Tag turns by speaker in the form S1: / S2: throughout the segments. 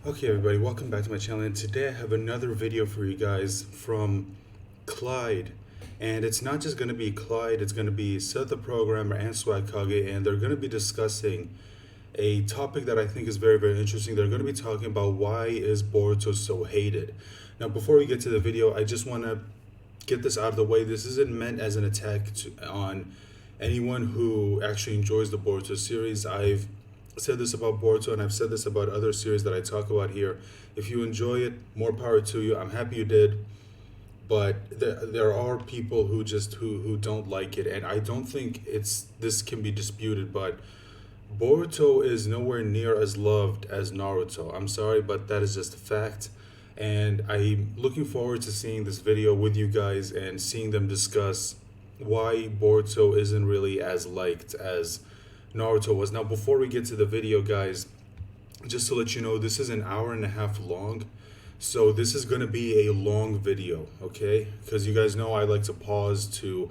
S1: Okay, everybody, welcome back to my channel. And today I have another video for you guys from Clyde. And it's not just going to be Clyde, it's going to be SethTheProgrammer and Swagkage, and they're going to be discussing a topic that I think is very, very interesting. They're going to be talking about why is Boruto so hated. Now, before we get to the video, I just want to get this out of the way. This isn't meant as an attack on anyone who actually enjoys the Boruto series. I've said this about Boruto, and I've said this about other series that I talk about here. If you enjoy it, more power to you. I'm happy you did. But there are people who don't like it, and I don't think this can be disputed. But Boruto is nowhere near as loved as Naruto. I'm sorry, but that is just a fact. And I'm looking forward to seeing this video with you guys and seeing them discuss why Boruto isn't really as liked as Naruto was. Now, before we get to the video, guys, just to let you know, this is an hour and a half long. So this is going to be a long video, okay? Because you guys know I like to pause to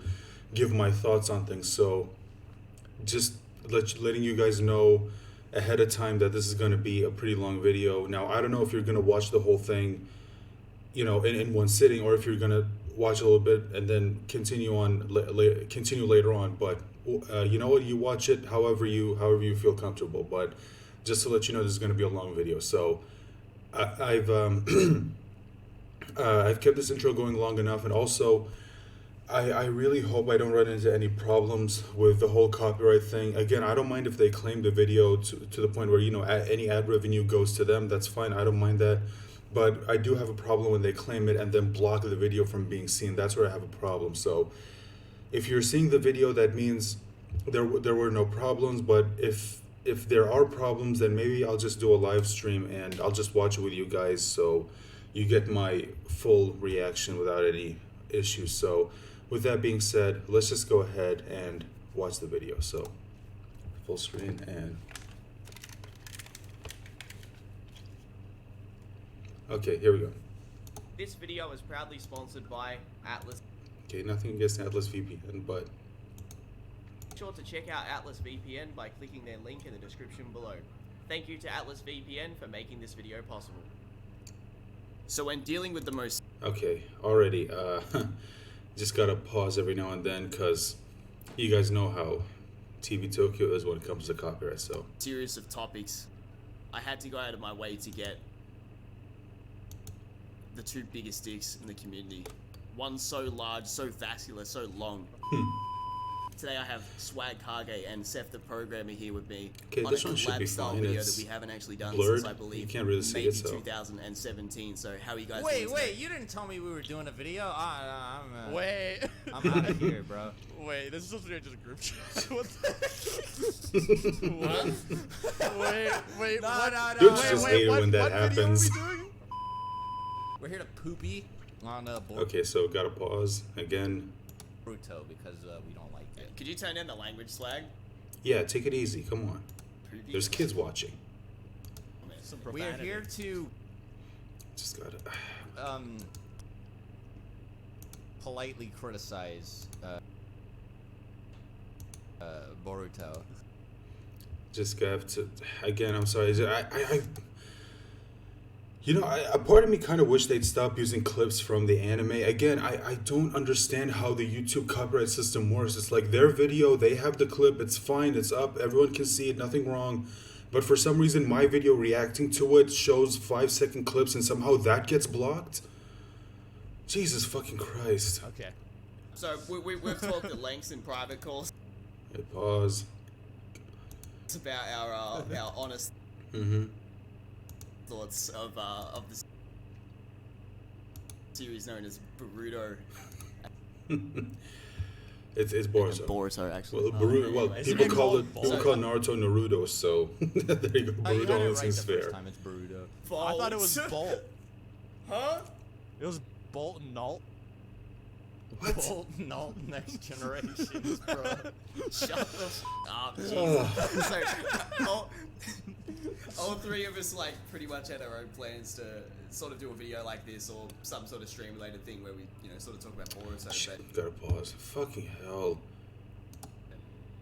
S1: give my thoughts on things. So just letting you guys know ahead of time that this is going to be a pretty long video. Now, I don't know if you're going to watch the whole thing, in one sitting, or if you're going to watch a little bit and then continue later on. But you know what? You watch it however you feel comfortable. But just to let you know, this is going to be a long video. So I've I've kept this intro going long enough, and also I really hope I don't run into any problems with the whole copyright thing. Again, I don't mind if they claim the video to the point where, any ad revenue goes to them. That's fine. I don't mind that. But I do have a problem when they claim it and then block the video from being seen. That's where I have a problem. So if you're seeing the video, that means there were no problems. But if there are problems, then maybe I'll just do a live stream and I'll just watch it with you guys, so you get my full reaction without any issues. So with that being said, let's just go ahead and watch the video. So full screen, and okay, here we go.
S2: This video is proudly sponsored by Atlas.
S1: Okay, nothing against Atlas VPN, but
S2: Be sure to check out Atlas VPN by clicking their link in the description below. Thank you to Atlas VPN for making this video possible. So when dealing with the most
S1: okay, already just gotta pause every now and then because you guys know how TV Tokyo is when it comes to copyright. So
S2: serious of topics, I had to go out of my way to get the two biggest dicks in the community. One so large, so vascular, so long. Today I have Swagkage and SethTheProgrammer here with me
S1: okay,
S2: on
S1: this
S2: a
S1: one should be
S2: collab style
S1: fine.
S2: video
S1: It's
S2: that we haven't actually done
S1: blurred.
S2: since I believe
S1: You can't really see
S2: maybe
S1: it, so
S2: 2017. So how are you guys
S3: Wait,
S2: doing
S3: wait,
S2: today?
S3: you didn't tell me we were doing a video?
S4: Wait.
S3: I'm out of here, bro.
S4: Wait, this is supposed to be just a group chat. What the What? Wait,
S3: No,
S4: what?
S3: no, no.
S1: Dudes
S3: Wait,
S1: just
S3: wait,
S1: hate it when that
S4: what video
S1: happens.
S4: are we doing?
S3: we're here to poopy on board
S1: Okay, so gotta pause again.
S3: Boruto because we don't like it.
S2: Could you turn down the language, Swag?
S1: Yeah, take it easy. Come on.
S2: Poopy?
S1: There's kids watching.
S4: Some
S3: We are
S4: profanity.
S3: here to
S1: Just gotta.
S3: politely criticize Boruto.
S1: Just have to. Again, I'm sorry. A part of me kind of wish they'd stop using clips from the anime. Again, I don't understand how the YouTube copyright system works. It's like their video, they have the clip, it's fine, it's up, everyone can see it, nothing wrong. But for some reason, my video reacting to it shows 5-second clips and somehow that gets blocked? Jesus fucking Christ.
S4: Okay.
S2: So we've talked at lengths in private calls
S1: Hey, pause.
S2: about our honest
S1: Mm-hmm.
S2: thoughts of the series known as Boruto.
S1: It's Boruto.
S2: Boruto, actually.
S1: Well, Boruto, well,
S2: anyways.
S1: people call
S2: So-
S1: Naruto Naruto, so there you go.
S3: Oh, you got
S1: Boruto
S3: it right
S1: seems
S3: the
S1: fair.
S3: first time. It's Boruto.
S4: I thought it was Bolt.
S2: Huh?
S4: It was Bolt and Nalt.
S1: What?
S4: Bolt and Nalt Next Generations, bro.
S2: Shut the up, Jesus. So, all three of us, like, pretty much had our own plans to sort of do a video like this or some sort of stream-related thing where we, sort of talk about Boruto.
S1: Shit, gotta pause. Fucking hell.
S2: But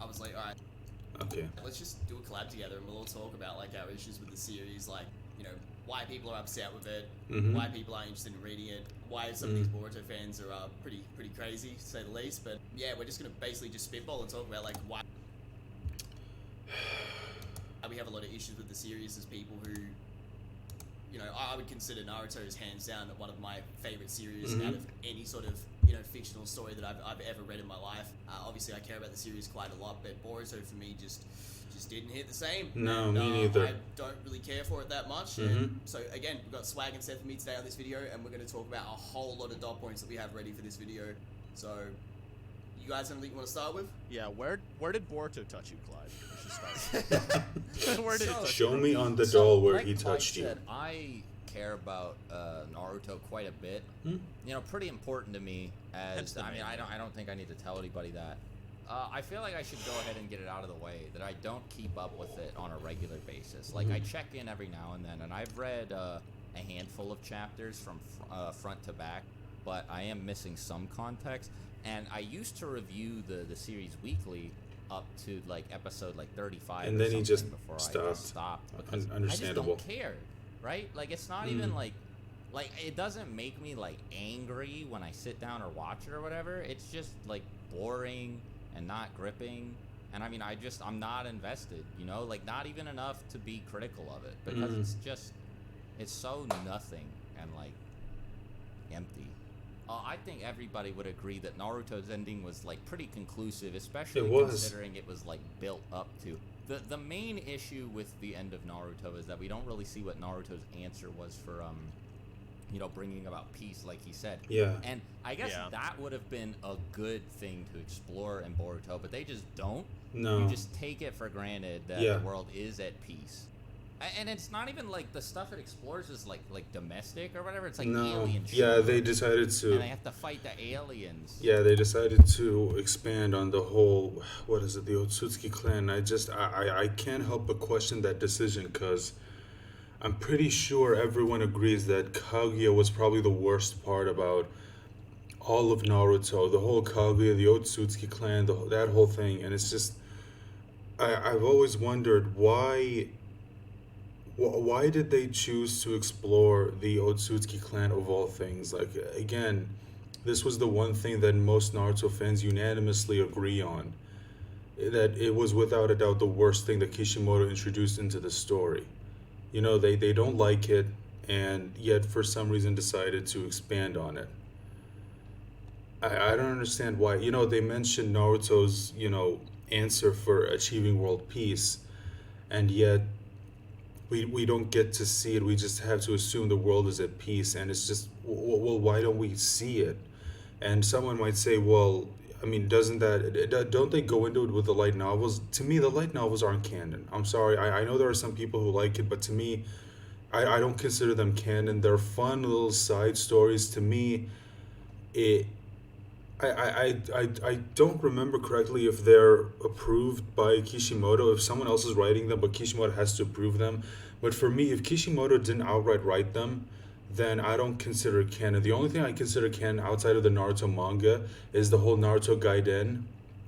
S2: I was like, alright,
S1: Okay.
S2: let's just do a collab together and we'll all talk about, like, our issues with the series, like, why people are upset with it,
S1: Mhm.
S2: why people are interested in reading it, why some of these Boruto fans are pretty crazy, to say the least. But yeah, we're just gonna basically just spitball and talk about like why we have a lot of issues with the series as people who, you know, I would consider Naruto is hands down one of my favorite series out of any sort of, you know, fictional story that I've ever read in my life. Obviously, I care about the series quite a lot, but Boruto for me just didn't hit the same.
S1: No,
S2: And,
S1: me neither.
S2: I don't really care for it that much. And so again, we've got Swag and Seth with me today on this video, and we're going to talk about a whole lot of dot points that we have ready for this video. So, you guys have anything you want to start with?
S4: Yeah, where did Boruto touch you, Clyde? We should start. Where did it touch
S1: Show
S4: you?
S1: me on the doll where
S3: like
S1: he
S3: Clyde
S1: touched you.
S3: said, I care about Naruto quite a bit. You know, pretty important to me.
S4: Hence
S3: As
S4: the
S3: I mean,
S4: name.
S3: I don't think I need to tell anybody that. I feel like I should go ahead and get it out of the way that I don't keep up with it on a regular basis. Like I check in every now and then, and I've read a handful of chapters from front to back, but I am missing some context. And I used to review the series weekly up to like episode like 35,
S1: And
S3: or
S1: then he
S3: something
S1: just
S3: before I
S1: stopped.
S3: just stopped because
S1: Understandable.
S3: I just don't care, right? Like it's not even like it doesn't make me like angry when I sit down or watch it or whatever. It's just like boring and not gripping. And I mean, I'm not invested, you know, like not even enough to be critical of it because it's so nothing and like empty. I think everybody would agree that Naruto's ending was like pretty conclusive, especially
S1: It was.
S3: considering it was like built up to. The main issue with the end of Naruto is that we don't really see what Naruto's answer was for you know, bringing about peace, like he said.
S1: Yeah.
S3: And I guess that would have been a good thing to explore in Boruto, but they just don't.
S1: No.
S3: You just take it for granted that the world is at peace. And it's not even like the stuff it explores is like domestic or whatever. It's like alien shit.
S1: Yeah, they decided to.
S3: And they have to fight the aliens.
S1: Yeah, they decided to expand on the whole, what is it, the Otsutsuki clan. I can't help but question that decision because I'm pretty sure everyone agrees that Kaguya was probably the worst part about all of Naruto. The whole Kaguya, the Otsutsuki clan, that whole thing. And it's just, I've always wondered why did they choose to explore the Otsutsuki clan of all things? Like, again, this was the one thing that most Naruto fans unanimously agree on. That it was without a doubt the worst thing that Kishimoto introduced into the story. You know, they don't like it, and yet for some reason decided to expand on it. I don't understand why. You know, they mentioned Naruto's, you know, answer for achieving world peace, and yet we don't get to see it. We just have to assume the world is at peace, and it's just, well, why don't we see it? And someone might say, well, I mean, don't they go into it with the light novels? To me, the light novels aren't canon. I'm sorry. I know there are some people who like it, but to me, I don't consider them canon. They're fun little side stories. To me, I don't remember correctly if they're approved by Kishimoto, if someone else is writing them, but Kishimoto has to approve them. But for me, if Kishimoto didn't outright write them, then I don't consider it canon. The only thing I consider canon outside of the Naruto manga is the whole Naruto Gaiden,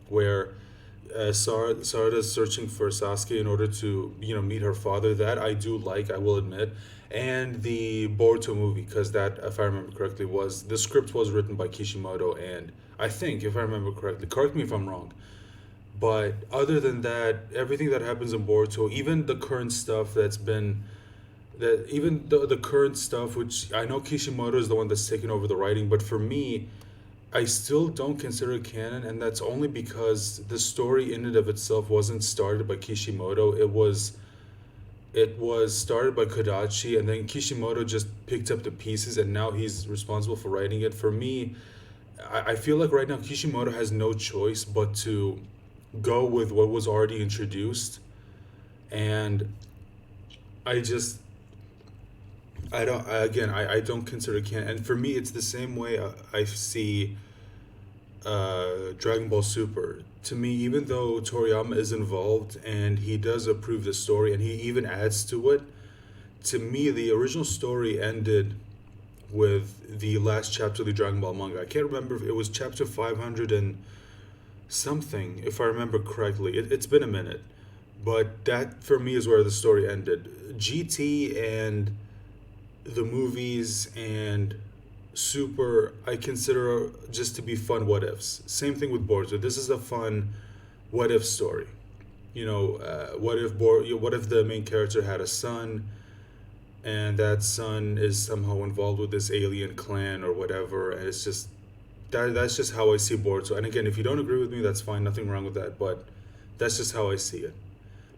S1: where Sarada's searching for Sasuke in order to, you know, meet her father. That I do like, I will admit. And the Boruto movie, because that, if I remember correctly, the script was written by Kishimoto, and I think, if I remember correctly, correct me if I'm wrong, but other than that, everything that happens in Boruto, even the current stuff the current stuff, which I know Kishimoto is the one that's taken over the writing, but for me, I still don't consider it canon, and that's only because the story in and of itself wasn't started by Kishimoto. It was started by Kodachi, and then Kishimoto just picked up the pieces, and now he's responsible for writing it. For me, I feel like right now Kishimoto has no choice but to go with what was already introduced, and I don't consider it canon. And for me, it's the same way I see Dragon Ball Super. To me, even though Toriyama is involved and he does approve the story and he even adds to it, to me, the original story ended with the last chapter of the Dragon Ball manga. I can't remember if it was chapter 500 and something, if I remember correctly. It's been a minute. But that, for me, is where the story ended. GT and the movies and super, I consider just to be fun what ifs. Same thing with Boruto. This is a fun what if story. You know, what if the main character had a son, and that son is somehow involved with this alien clan or whatever, and it's just that's just how I see Boruto. And again, if you don't agree with me, that's fine, nothing wrong with that, but that's just how I see it.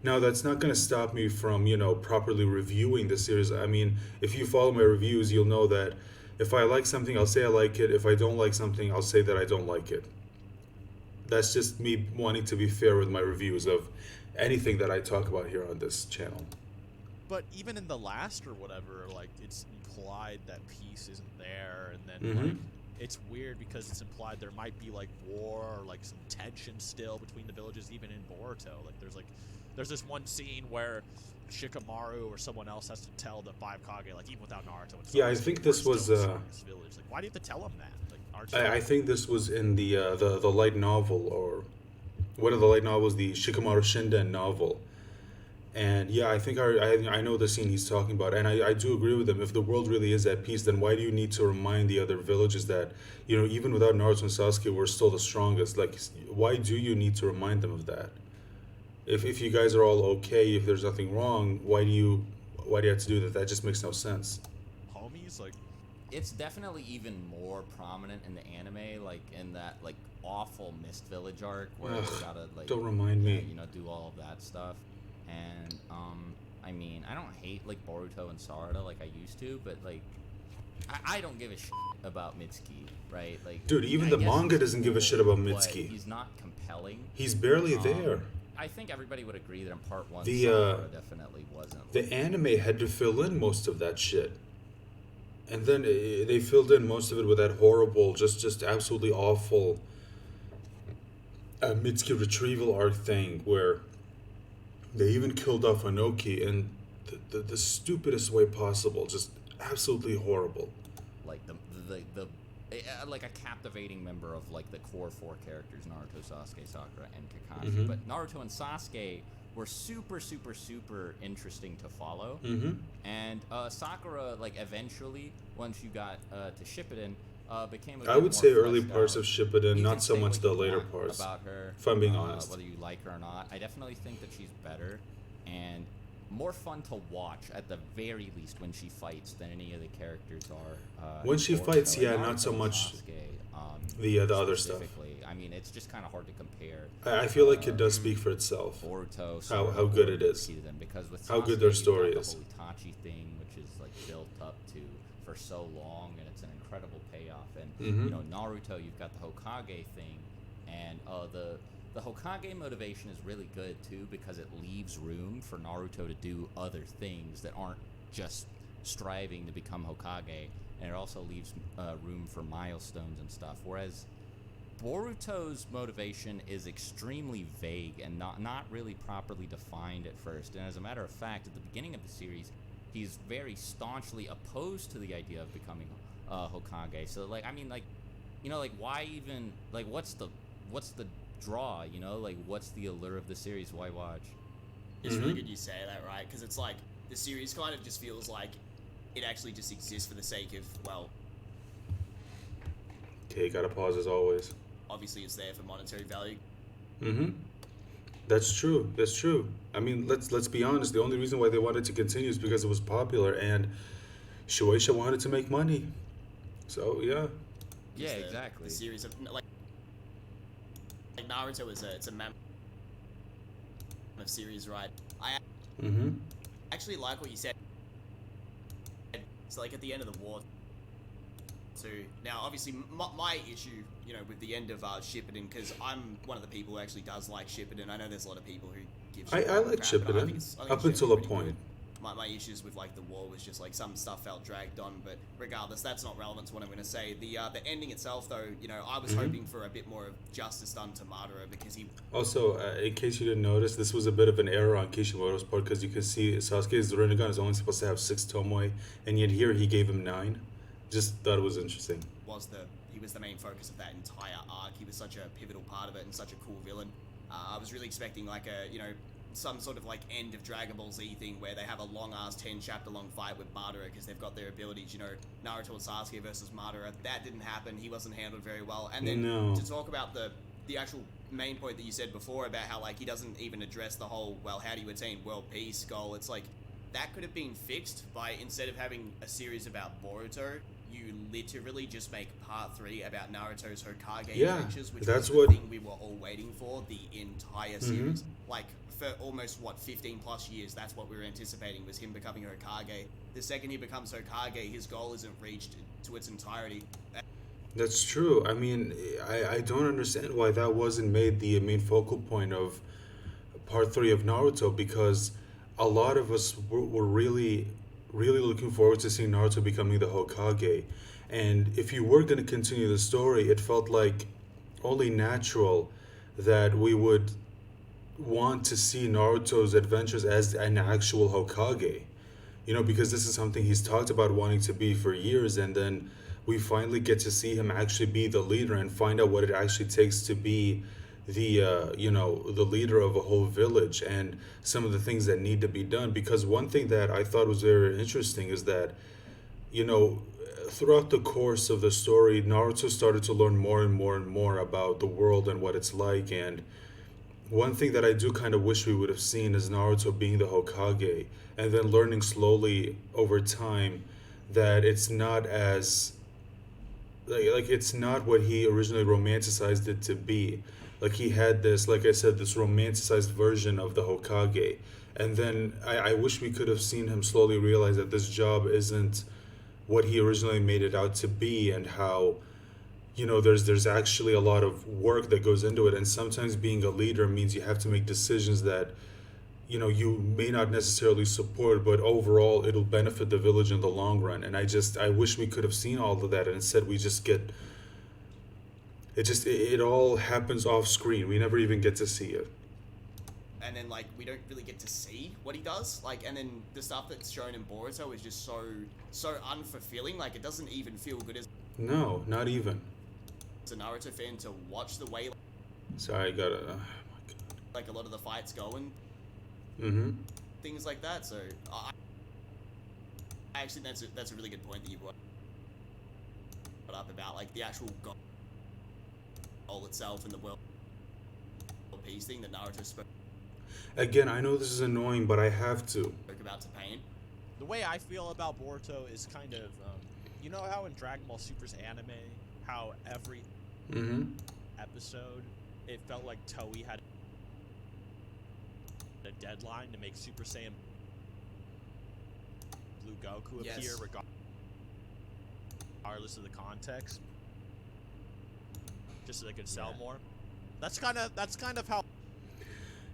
S1: Now, that's not going to stop me from, properly reviewing the series. I mean, if you follow my reviews, you'll know that if I like something, I'll say I like it. If I don't like something, I'll say that I don't like it. That's just me wanting to be fair with my reviews of anything that I talk about here on this channel.
S4: But even in the last or whatever, like, it's implied that peace isn't there, and then like it's weird because it's implied there might be like war or like some tension still between the villages, even in Boruto. There's this one scene where Shikamaru or someone else has to tell the five Kage, like, even without Naruto and
S1: Yeah, I
S4: Sasuke,
S1: think
S4: we're
S1: this
S4: still
S1: was
S4: the strongest village. Like, why do you have to tell them that? Like, aren't you
S1: I think this was in the light novel, or one of the light novels, the Shikamaru Shinden novel. And yeah, I think I know the scene he's talking about, and I do agree with him. If the world really is at peace, then why do you need to remind the other villages that, even without Naruto and Sasuke, we're still the strongest? Like, why do you need to remind them of that? If you guys are all okay, if there's nothing wrong, why do you have to do that? That just makes no sense.
S4: homies? Like,
S3: It's definitely even more prominent in the anime, like in that like awful Mist Village arc where
S1: Ugh,
S3: they gotta like
S1: don't remind me.
S3: do all of that stuff. And I mean, I don't hate like Boruto and Sarada like I used to, but like I don't give a shit about Mitsuki, right? Like,
S1: Dude, even
S3: I
S1: the
S3: guess
S1: manga
S3: he's
S1: doesn't give a
S3: cool,
S1: shit about
S3: but
S1: Mitsuki.
S3: He's not compelling.
S1: He's barely there.
S3: I think everybody would agree that in part one,
S1: The,
S3: Sakura definitely wasn't.
S1: The anime had to fill in most of that shit. And then they filled in most of it with that horrible, just absolutely awful Mitsuki retrieval arc thing where they even killed off Anoki in the stupidest way possible. Just absolutely horrible.
S3: Like like a captivating member of like the core four characters: Naruto, Sasuke, Sakura, and Kakashi. But Naruto and Sasuke were super, super, super interesting to follow. And Sakura, like eventually, once you got to Shippuden, became a
S1: I
S3: bit
S1: would
S3: more
S1: say early
S3: fleshed
S1: parts
S3: out.
S1: of Shippuden,
S3: You
S1: not
S3: can
S1: so
S3: say
S1: much
S3: what
S1: the
S3: you
S1: later
S3: want
S1: parts.
S3: about her,
S1: If I'm being honest.
S3: whether you like her or not. I definitely think that she's better and more fun to watch at the very least when she fights than any of the characters are.
S1: When she
S3: in Boruto.
S1: fights,
S3: And
S1: yeah, not so
S3: Naruto and
S1: much
S3: Sasuke,
S1: the other stuff.
S3: specifically. I mean, it's just kind of hard to compare.
S1: I feel like it does speak for itself.
S3: Boruto,
S1: How good it is.
S3: to them, because with
S1: How
S3: Sasuke,
S1: good their
S3: you've
S1: story
S3: got
S1: is.
S3: the whole Itachi thing, which is like built up to for so long, and it's an incredible payoff. And Naruto, you've got the Hokage thing, and the Hokage motivation is really good too because it leaves room for Naruto to do other things that aren't just striving to become Hokage, and it also leaves room for milestones and stuff. Whereas Boruto's motivation is extremely vague and not really properly defined at first. And as a matter of fact, at the beginning of the series, he's very staunchly opposed to the idea of becoming Hokage. So like, I mean, like, like why even like what's the draw? Like what's the allure of the series? Why watch?
S2: It's really good you say that, right? Because it's like the series kind of just feels like it actually just exists for the sake of, well,
S1: Okay, gotta pause as always.
S2: obviously it's there for monetary value.
S1: That's true. That's true. I mean, let's be honest. The only reason why they wanted to continue is because it was popular, and Shueisha wanted to make money. So yeah.
S3: Yeah,
S2: The-
S3: exactly.
S2: The series of like Naruto is it's a mammoth of series, right? I actually like what you said. So like at the end of the war. Now, obviously, my issue, with the end of Shippuden, because I'm one of the people who actually does like Shippuden. I know there's a lot of people who give.
S1: I
S2: Shippuden
S1: like
S2: crap, but I
S1: Shippuden
S2: think it's
S1: up until a
S2: pretty
S1: point.
S2: good. My issues with like the war was just like some stuff felt dragged on, but regardless, that's not relevant to what I'm going to say. The ending itself, though, I was hoping for a bit more of justice done to Madara because he.
S1: Also, in case you didn't notice, this was a bit of an error on Kishimoto's part because you can see Sasuke's Rinnegan is only supposed to have 6 tomoe, and yet here he gave him 9. Just thought it was interesting.
S2: He was the main focus of that entire arc. He was such a pivotal part of it and such a cool villain. I was really expecting like a some sort of like end of Dragon Ball Z thing where they have a long ass 10 chapter long fight with Madara because they've got their abilities, you know, Naruto and Sasuke versus Madara. That didn't happen. He wasn't handled very well. And then to talk about the actual main point that you said before about how like he doesn't even address the whole, well, how do you attain world peace goal? It's like that could have been fixed by, instead of having a series about Boruto, you literally just make part 3 about Naruto's Hokage adventures, which was the thing we were all waiting for the entire series. Like, for almost, 15 plus years, that's what we were anticipating, was him becoming Hokage. The second he becomes Hokage, his goal isn't reached to its entirety.
S1: That's true. I mean, I don't understand why that wasn't made the main focal point of part 3 of Naruto, because a lot of us were really looking forward to seeing Naruto becoming the Hokage. And if you were going to continue the story, it felt like only natural that we would want to see Naruto's adventures as an actual Hokage. You know, because this is something he's talked about wanting to be for years, and then we finally get to see him actually be the leader and find out what it actually takes to be the the leader of a whole village and some of the things that need to be done. Because one thing that I thought was very interesting is that, throughout the course of the story, Naruto started to learn more and more and more about the world and what it's like. And one thing that I do kind of wish we would have seen is Naruto being the Hokage and then learning slowly over time that it's not as like it's not what he originally romanticized it to be. Like he had this, like I said, this romanticized version of the Hokage. And then I wish we could have seen him slowly realize that this job isn't what he originally made it out to be, and how, there's actually a lot of work that goes into it. And sometimes being a leader means you have to make decisions that, you may not necessarily support, but overall it'll benefit the village in the long run. And I wish we could have seen all of that, and instead we just get, it all happens off screen. We never even get to see it.
S2: And then, like, we don't really get to see what he does. Like, and then the stuff that's shown in Boruto is just so unfulfilling. Like, it doesn't even feel good as
S1: No, not even.
S2: a Naruto fan to watch the way,
S1: Sorry, I gotta. Oh my God.
S2: like, a lot of the fights go and things like that. So, I actually, that's a really good point that you brought up about, like, the actual goal itself and the world peace thing that Naruto spoke
S1: Again, I know this is annoying, but I have to.
S2: about to pain.
S4: The way I feel about Boruto is kind of, you know how in Dragon Ball Super's anime, how every episode, it felt like Toei had a deadline to make Super Saiyan Blue Goku appear regardless of the context, just so they could sell more. That's kind of how.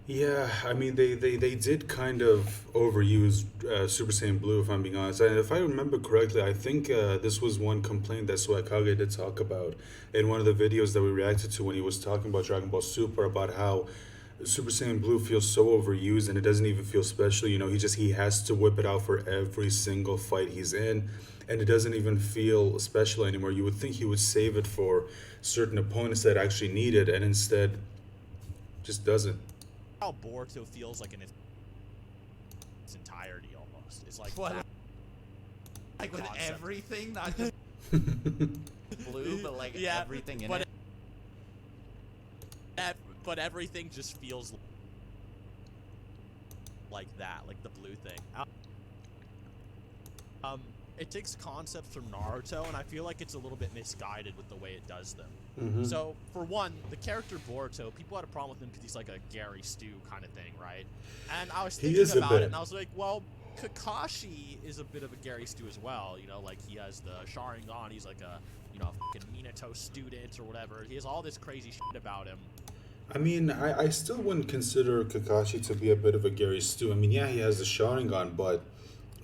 S1: Yeah, I mean, they did kind of overuse Super Saiyan Blue, if I'm being honest. And if I remember correctly, I think this was one complaint that Swagkage did talk about in one of the videos that we reacted to when he was talking about Dragon Ball Super, about how Super Saiyan Blue feels so overused and it doesn't even feel special. He has to whip it out for every single fight he's in, and it doesn't even feel special anymore. You would think he would save it for certain opponents that actually need it, and instead just doesn't.
S4: How Boruto feels like in its entirety almost. It's like
S3: What?
S4: that
S3: Like with
S4: concept.
S3: everything, not just blue, but like everything in it.
S4: But everything just feels like that, like the blue thing. It takes concepts from Naruto, and I feel like it's a little bit misguided with the way it does them. So, for one, the character Boruto, people had a problem with him because he's like a Gary Stu kind of thing, right? And I was thinking about it, and I was like, well, Kakashi is a bit of a Gary Stu as well. Like he has the Sharingan, he's like a, fucking Minato student or whatever. He has all this crazy shit about him.
S1: I mean, I still wouldn't consider Kakashi to be a bit of a Gary Stu. I mean, yeah, he has the Sharingan, but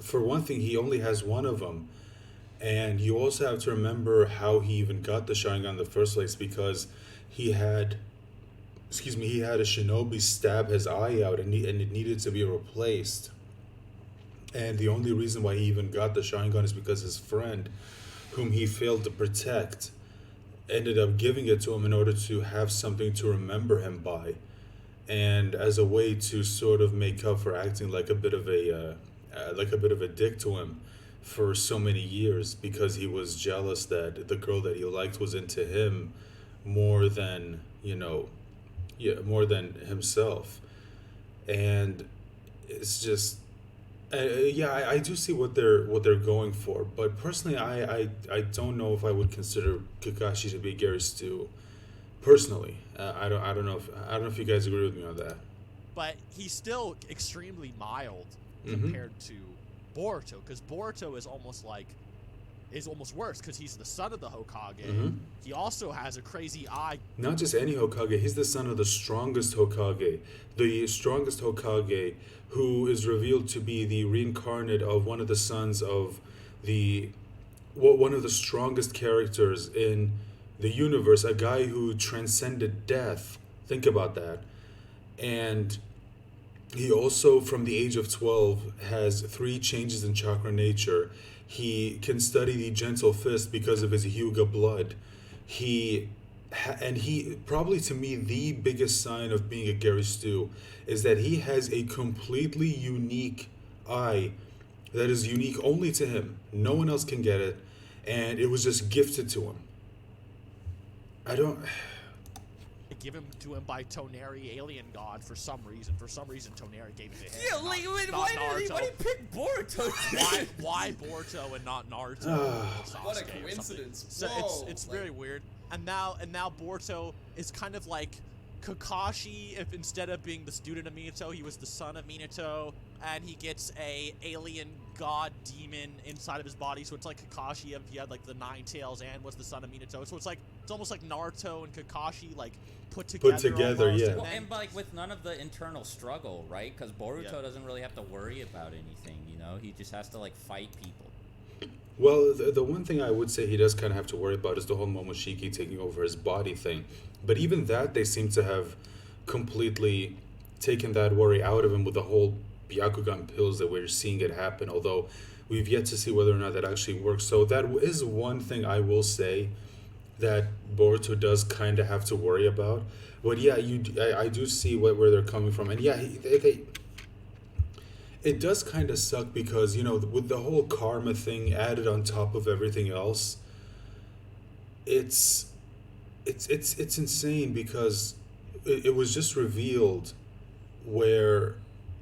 S1: for one thing, he only has one of them. And you also have to remember how he even got the Sharingan in the first place, because he had a shinobi stab his eye out, and it needed to be replaced. And the only reason why he even got the Sharingan is because his friend, whom he failed to protect, ended up giving it to him in order to have something to remember him by. and as a way to sort of make up for acting like a bit of a dick to him for so many years, because he was jealous that the girl that he liked was into him more than, more than himself. And it's just, I do see what they're going for, but personally, I don't know if I would consider Kakashi to be Gary Stu. Personally, I don't know if you guys agree with me on that.
S4: But he's still extremely mild
S1: Mm-hmm.
S4: compared to Boruto, because Boruto is almost worse, because he's the son of the Hokage.
S1: Mm-hmm.
S4: He also has a crazy eye.
S1: Not just any Hokage, he's the son of the strongest Hokage. The strongest Hokage, who is revealed to be the reincarnate of one of the sons of one of the strongest characters in the universe, a guy who transcended death. Think about that. And he also, from the age of 12, has 3 changes in chakra nature. He can study the gentle fist because of his Hyuga blood. He probably, to me, the biggest sign of being a Gary Stu is that he has a completely unique eye that is unique only to him. No one else can get it, and it was just gifted to him.
S4: Given to him by Toneri, alien god, for some reason. For some reason, Toneri gave it to him.
S2: Yeah, like, why did he pick Boruto?
S4: Why Boruto and not Naruto? or Sasuke
S2: What a
S4: or something?
S2: coincidence.
S4: So
S2: Whoa,
S4: it's
S2: like-
S4: very weird. And now Boruto is kind of like Kakashi, if instead of being the student of Minato, he was the son of Minato, and he gets a alien god demon inside of his body. So it's like Kakashi if he had like the 9 tails and was the son of Minato. So it's almost like Naruto and Kakashi like put together.
S1: Yeah.
S3: Well, and like with none of the internal struggle, right? Because Boruto doesn't really have to worry about anything, He just has to like fight people.
S1: Well, the one thing I would say he does kind of have to worry about is the whole Momoshiki taking over his body thing. But even that, they seem to have completely taken that worry out of him with the whole Byakugan pills that we're seeing it happen, although we've yet to see whether or not that actually works. So that is one thing I will say that Boruto does kind of have to worry about. But yeah, I do see where they're coming from. And yeah, it does kind of suck because, with the whole karma thing added on top of everything else, it's insane, because it was just revealed where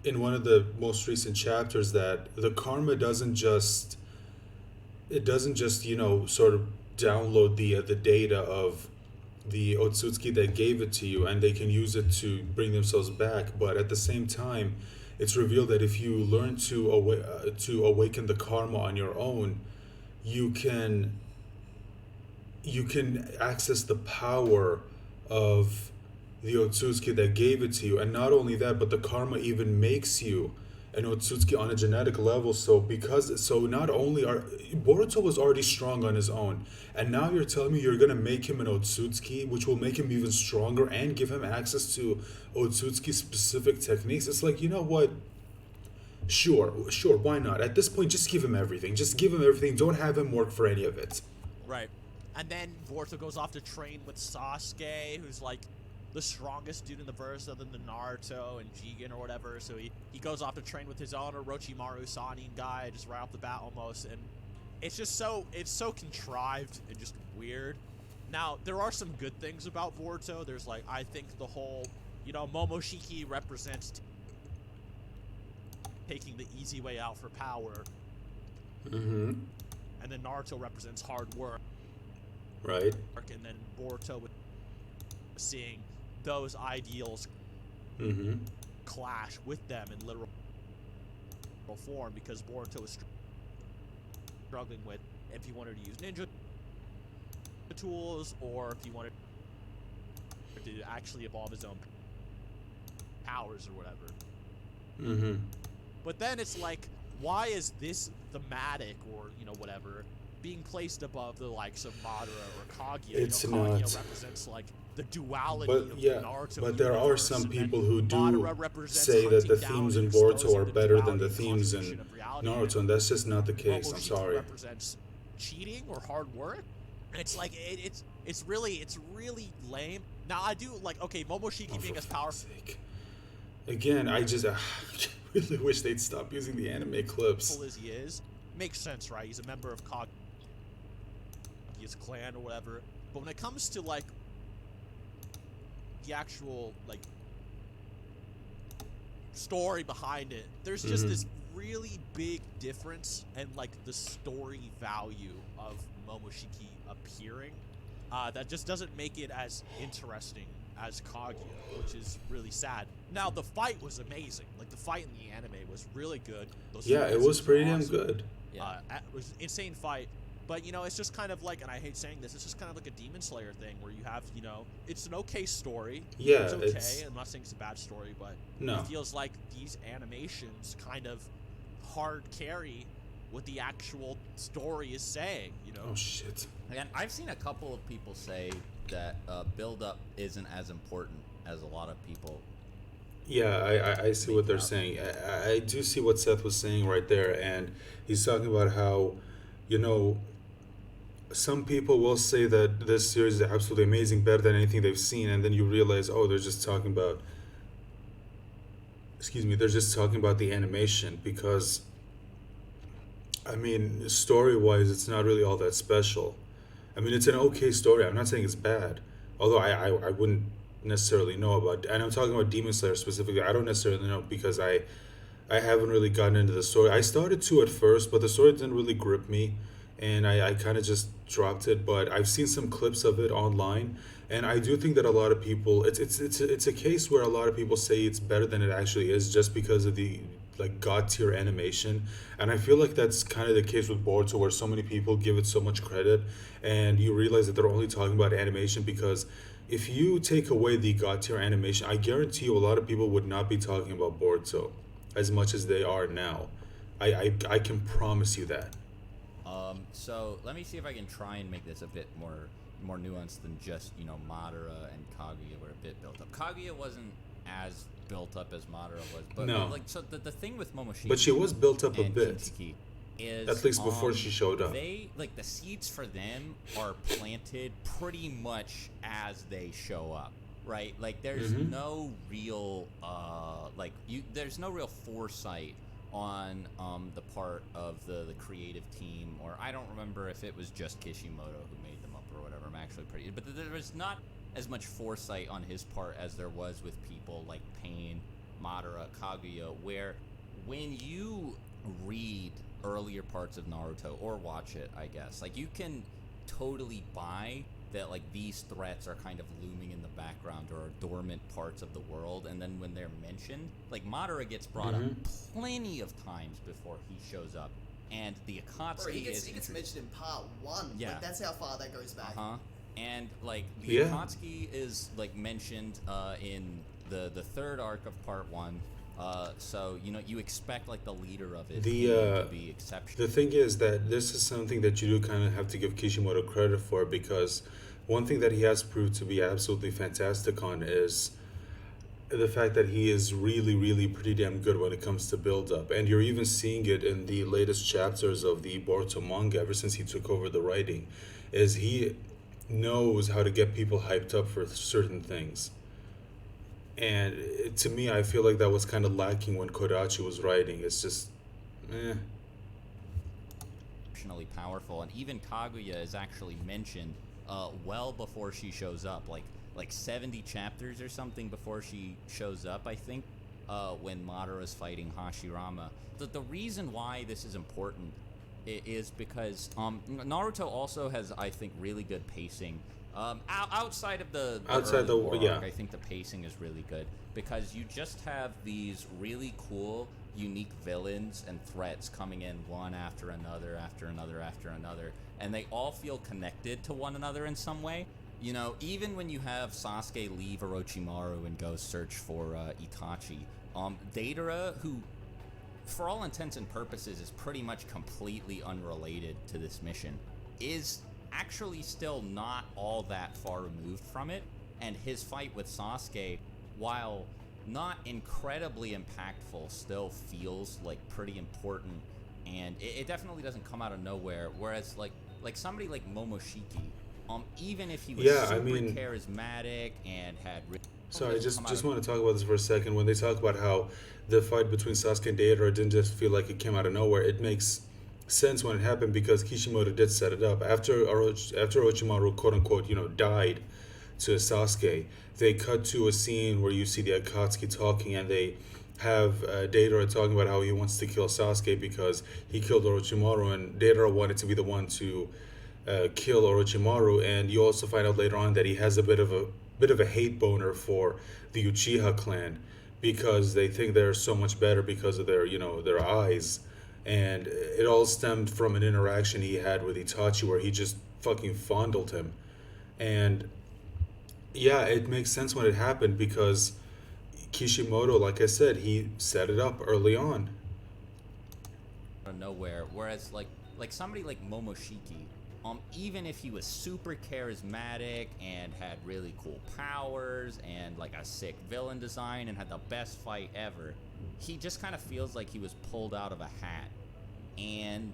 S1: in one of the most recent chapters that the karma doesn't just sort of download the data of the Otsutsuki that gave it to you, and they can use it to bring themselves back. But at the same time, it's revealed that if you learn to awaken the karma on your own, you can access the power of the Otsutsuki that gave it to you. And not only that, but the karma even makes you an Otsutsuki on a genetic level. So not only Boruto was already strong on his own, and now you're telling me you're gonna make him an Otsutsuki, which will make him even stronger and give him access to Otsutsuki specific techniques. It's like, you know what? Sure, why not? At this point, just give him everything. Don't have him work for any of it.
S4: Right. And then Boruto goes off to train with Sasuke, who's like the strongest dude in the verse other than Naruto and Jigen or whatever. So he goes off to train with his own Orochimaru Sannin guy just right off the bat almost. And it's just so contrived and just weird. Now, there are some good things about Boruto. There's like, I think the whole, Momoshiki represents taking the easy way out for power.
S1: Mm-hmm.
S4: And then Naruto represents hard work.
S1: Right.
S4: And then Boruto with seeing those ideals clash with them in literal form, because Boruto is struggling with if he wanted to use ninja tools or if he wanted to actually evolve his own powers or whatever.
S1: Mm-hmm.
S4: But then it's like, why is this thematic or whatever being placed above the likes of Madara or Kaguya?
S1: It's
S4: Kaguya
S1: not.
S4: represents like the duality
S1: But
S4: of
S1: yeah,
S4: the Naruto
S1: but there are
S4: universe,
S1: some
S4: and then
S1: people who do
S4: Madara represents
S1: say that the
S4: hunting down
S1: themes
S4: and
S1: in Boruto
S4: exposing
S1: are
S4: the
S1: better than
S4: duality
S1: the
S4: and
S1: themes in
S4: contradiction of reality,
S1: Naruto, and that's just not the case. I'm
S4: Momoshiki
S1: sorry.
S4: represents cheating or hard work, and it's like it's really lame. Now I do like, okay, Momoshiki
S1: Oh,
S4: being
S1: for
S4: as
S1: fuck's
S4: powerful
S1: sake. Again, I just really wish they'd stop using the anime clips.
S4: As he is, makes sense, right? He's a member of Kaguya's clan or whatever. But when it comes to like the actual like story behind it, there's just this really big difference in like the story value of Momoshiki appearing that just doesn't make it as interesting as Kaguya, which is really sad. Now the fight was amazing. Like the fight in the anime was really good. Those
S1: Yeah, it was pretty damn good.
S3: Yeah.
S4: It was an insane fight. But, you know, it's just kind of like, and I hate saying this, it's just kind of like a Demon Slayer thing where you have, you know, it's an okay story.
S1: Yeah,
S4: it's okay. I'm not saying it's a bad story, but
S1: No.
S4: it feels like these animations kind of hard carry what the actual story is saying, you know?
S1: Oh shit.
S3: And I've seen a couple of people say that build-up isn't as important as a lot of people.
S1: Yeah, I see what they're saying. I do see what Seth was saying right there, and he's talking about how, you know, some people will say that this series is absolutely amazing, better than anything they've seen, and then you realize, oh, they're just talking about, they're just talking about the animation, because, I mean, story-wise, it's not really all that special. I mean, it's an okay story. I'm not saying it's bad, although I wouldn't necessarily know about, and I'm talking about Demon Slayer specifically. I don't necessarily know because I haven't really gotten into the story. I started to at first, but the story didn't really grip me, and I kind of just dropped it. But I've seen some clips of it online, and I do think that a lot of people, it's a case where a lot of people say it's better than it actually is just because of the like god tier animation. And I feel like that's kind of the case with Boruto, where so many people give it so much credit, and you realize that they're only talking about animation, because if you take away the god tier animation, I guarantee you a lot of people would not be talking about Boruto as much as they are now. I can promise you that.
S3: So let me see if I can try and make this a bit more nuanced than just, you know, Madara and Kaguya were a bit built up. Kaguya wasn't as built up as Madara was, but
S1: No.
S3: like, so the thing with Momoshiki,
S1: But she was built up a
S3: and
S1: bit.
S3: Kinshiki is,
S1: At least before she showed up.
S3: They like the seeds for them are planted pretty much as they show up, right? Like there's no real there's no real foresight on the part of the creative team, or I don't remember if it was just Kishimoto who made them up or whatever. I'm actually pretty, but there was not as much foresight on his part as there was with people like Pain, Madara, Kaguya, where when you read earlier parts of Naruto or watch it, I guess, like you can totally buy that like these threats are kind of looming in the background or are dormant parts of the world, and then when they're mentioned, like Madara gets brought up plenty of times before he shows up, and the Akatsuki
S2: Bro, he gets mentioned in part 1.
S3: Yeah.
S2: Like, that's how far that goes back.
S3: And like the
S1: Yeah.
S3: Akatsuki is like mentioned in the third arc of part 1. So you know you expect like the leader of it to be exceptional.
S1: The thing is that this is something that you do kind of have to give Kishimoto credit for, because one thing that he has proved to be absolutely fantastic on is the fact that he is really, really pretty damn good when it comes to build-up. And you're even seeing it in the latest chapters of the Boruto manga ever since he took over the writing, is he knows how to get people hyped up for certain things. And to me, I feel like that was kind of lacking when Kodachi was writing. It's just,
S3: Exceptionally powerful, and even Kaguya is actually mentioned well before she shows up, like 70 chapters or something before she shows up, I think, when Madara's fighting Hashirama. The reason why this is important is because Naruto also has, I think, really good pacing. Outside of the
S1: Outside the-
S3: early war
S1: yeah.
S3: arc, I think the pacing is really good because you just have these really cool, unique villains and threats coming in one after another, after another, after another, and they all feel connected to one another in some way. You know, even when you have Sasuke leave Orochimaru and go search for Itachi, Deidara, who, for all intents and purposes, is pretty much completely unrelated to this mission, is actually still not all that far removed from it, and his fight with Sasuke, while not incredibly impactful, still feels like pretty important, and it definitely doesn't come out of nowhere. Whereas like somebody like Momoshiki, Even if he was
S1: Yeah,
S3: super
S1: I mean,
S3: charismatic and had.
S1: sorry, just want to talk about this for a second. When they talk about how the fight between Sasuke and Deidara didn't just feel like it came out of nowhere, it makes sense when it happened because Kishimoto did set it up. After Orochimaru, quote unquote, died to Sasuke, they cut to a scene where you see the Akatsuki talking, and they have Deidara talking about how he wants to kill Sasuke because he killed Orochimaru, and Deidara wanted to be the one to kill Orochimaru. And you also find out later on that he has a bit of a hate boner for the Uchiha clan because they think they're so much better because of their eyes, and it all stemmed from an interaction he had with Itachi where he just fucking fondled him. And yeah, it makes sense when it happened because Kishimoto, like I said, he set it up early on.
S3: Out of nowhere. Whereas like somebody like Momoshiki, even if he was super charismatic and had really cool powers and like a sick villain design and had the best fight ever, he just kind of feels like he was pulled out of a hat. And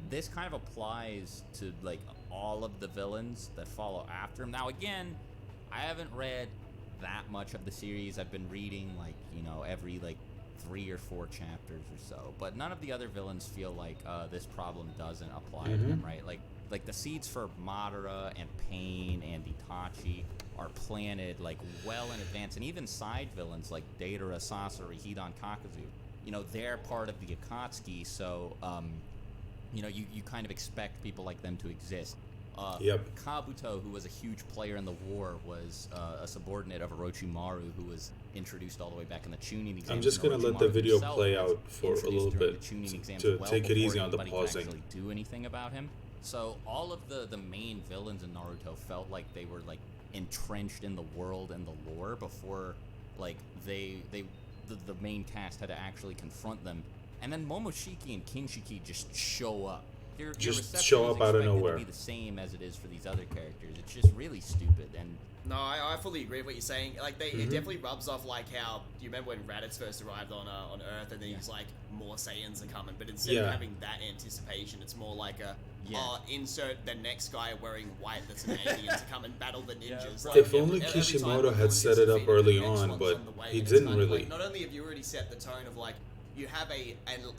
S3: this kind of applies to like all of the villains that follow after him. Now again, I haven't read that much of the series. I've been reading every 3 or 4 chapters or so, but none of the other villains feel like this problem doesn't apply to them, right? Like the seeds for Madara and Pain and Itachi are planted well in advance, and even side villains like Deidara, Sasori, Hidan, Kakazu, they're part of the Akatsuki, so you kind of expect people like them to exist. Kabuto, who was a huge player in the war, was a subordinate of Orochimaru, who was introduced all the way back in the Chunin exams.
S1: I'm just going to let the video play out for a little bit to take it easy on the pausing.
S3: Actually do anything about him. So all of the main villains in Naruto felt like they were entrenched in the world and the lore before the main cast had to actually confront them. And then Momoshiki and Kinshiki just show up. Your
S1: just show up out of nowhere.
S3: To be the same as it is for these other characters. It's just really stupid. And
S2: no, I fully agree with what you're saying. It definitely rubs off how you remember when Raditz first arrived on Earth, and then he's more Saiyans are coming, but instead of having that anticipation, it's more like insert the next guy wearing white that's an alien to come and battle the ninjas.
S1: If only Kishimoto had set it up early on, but he didn't really.
S2: Not only have you already set the tone of you have a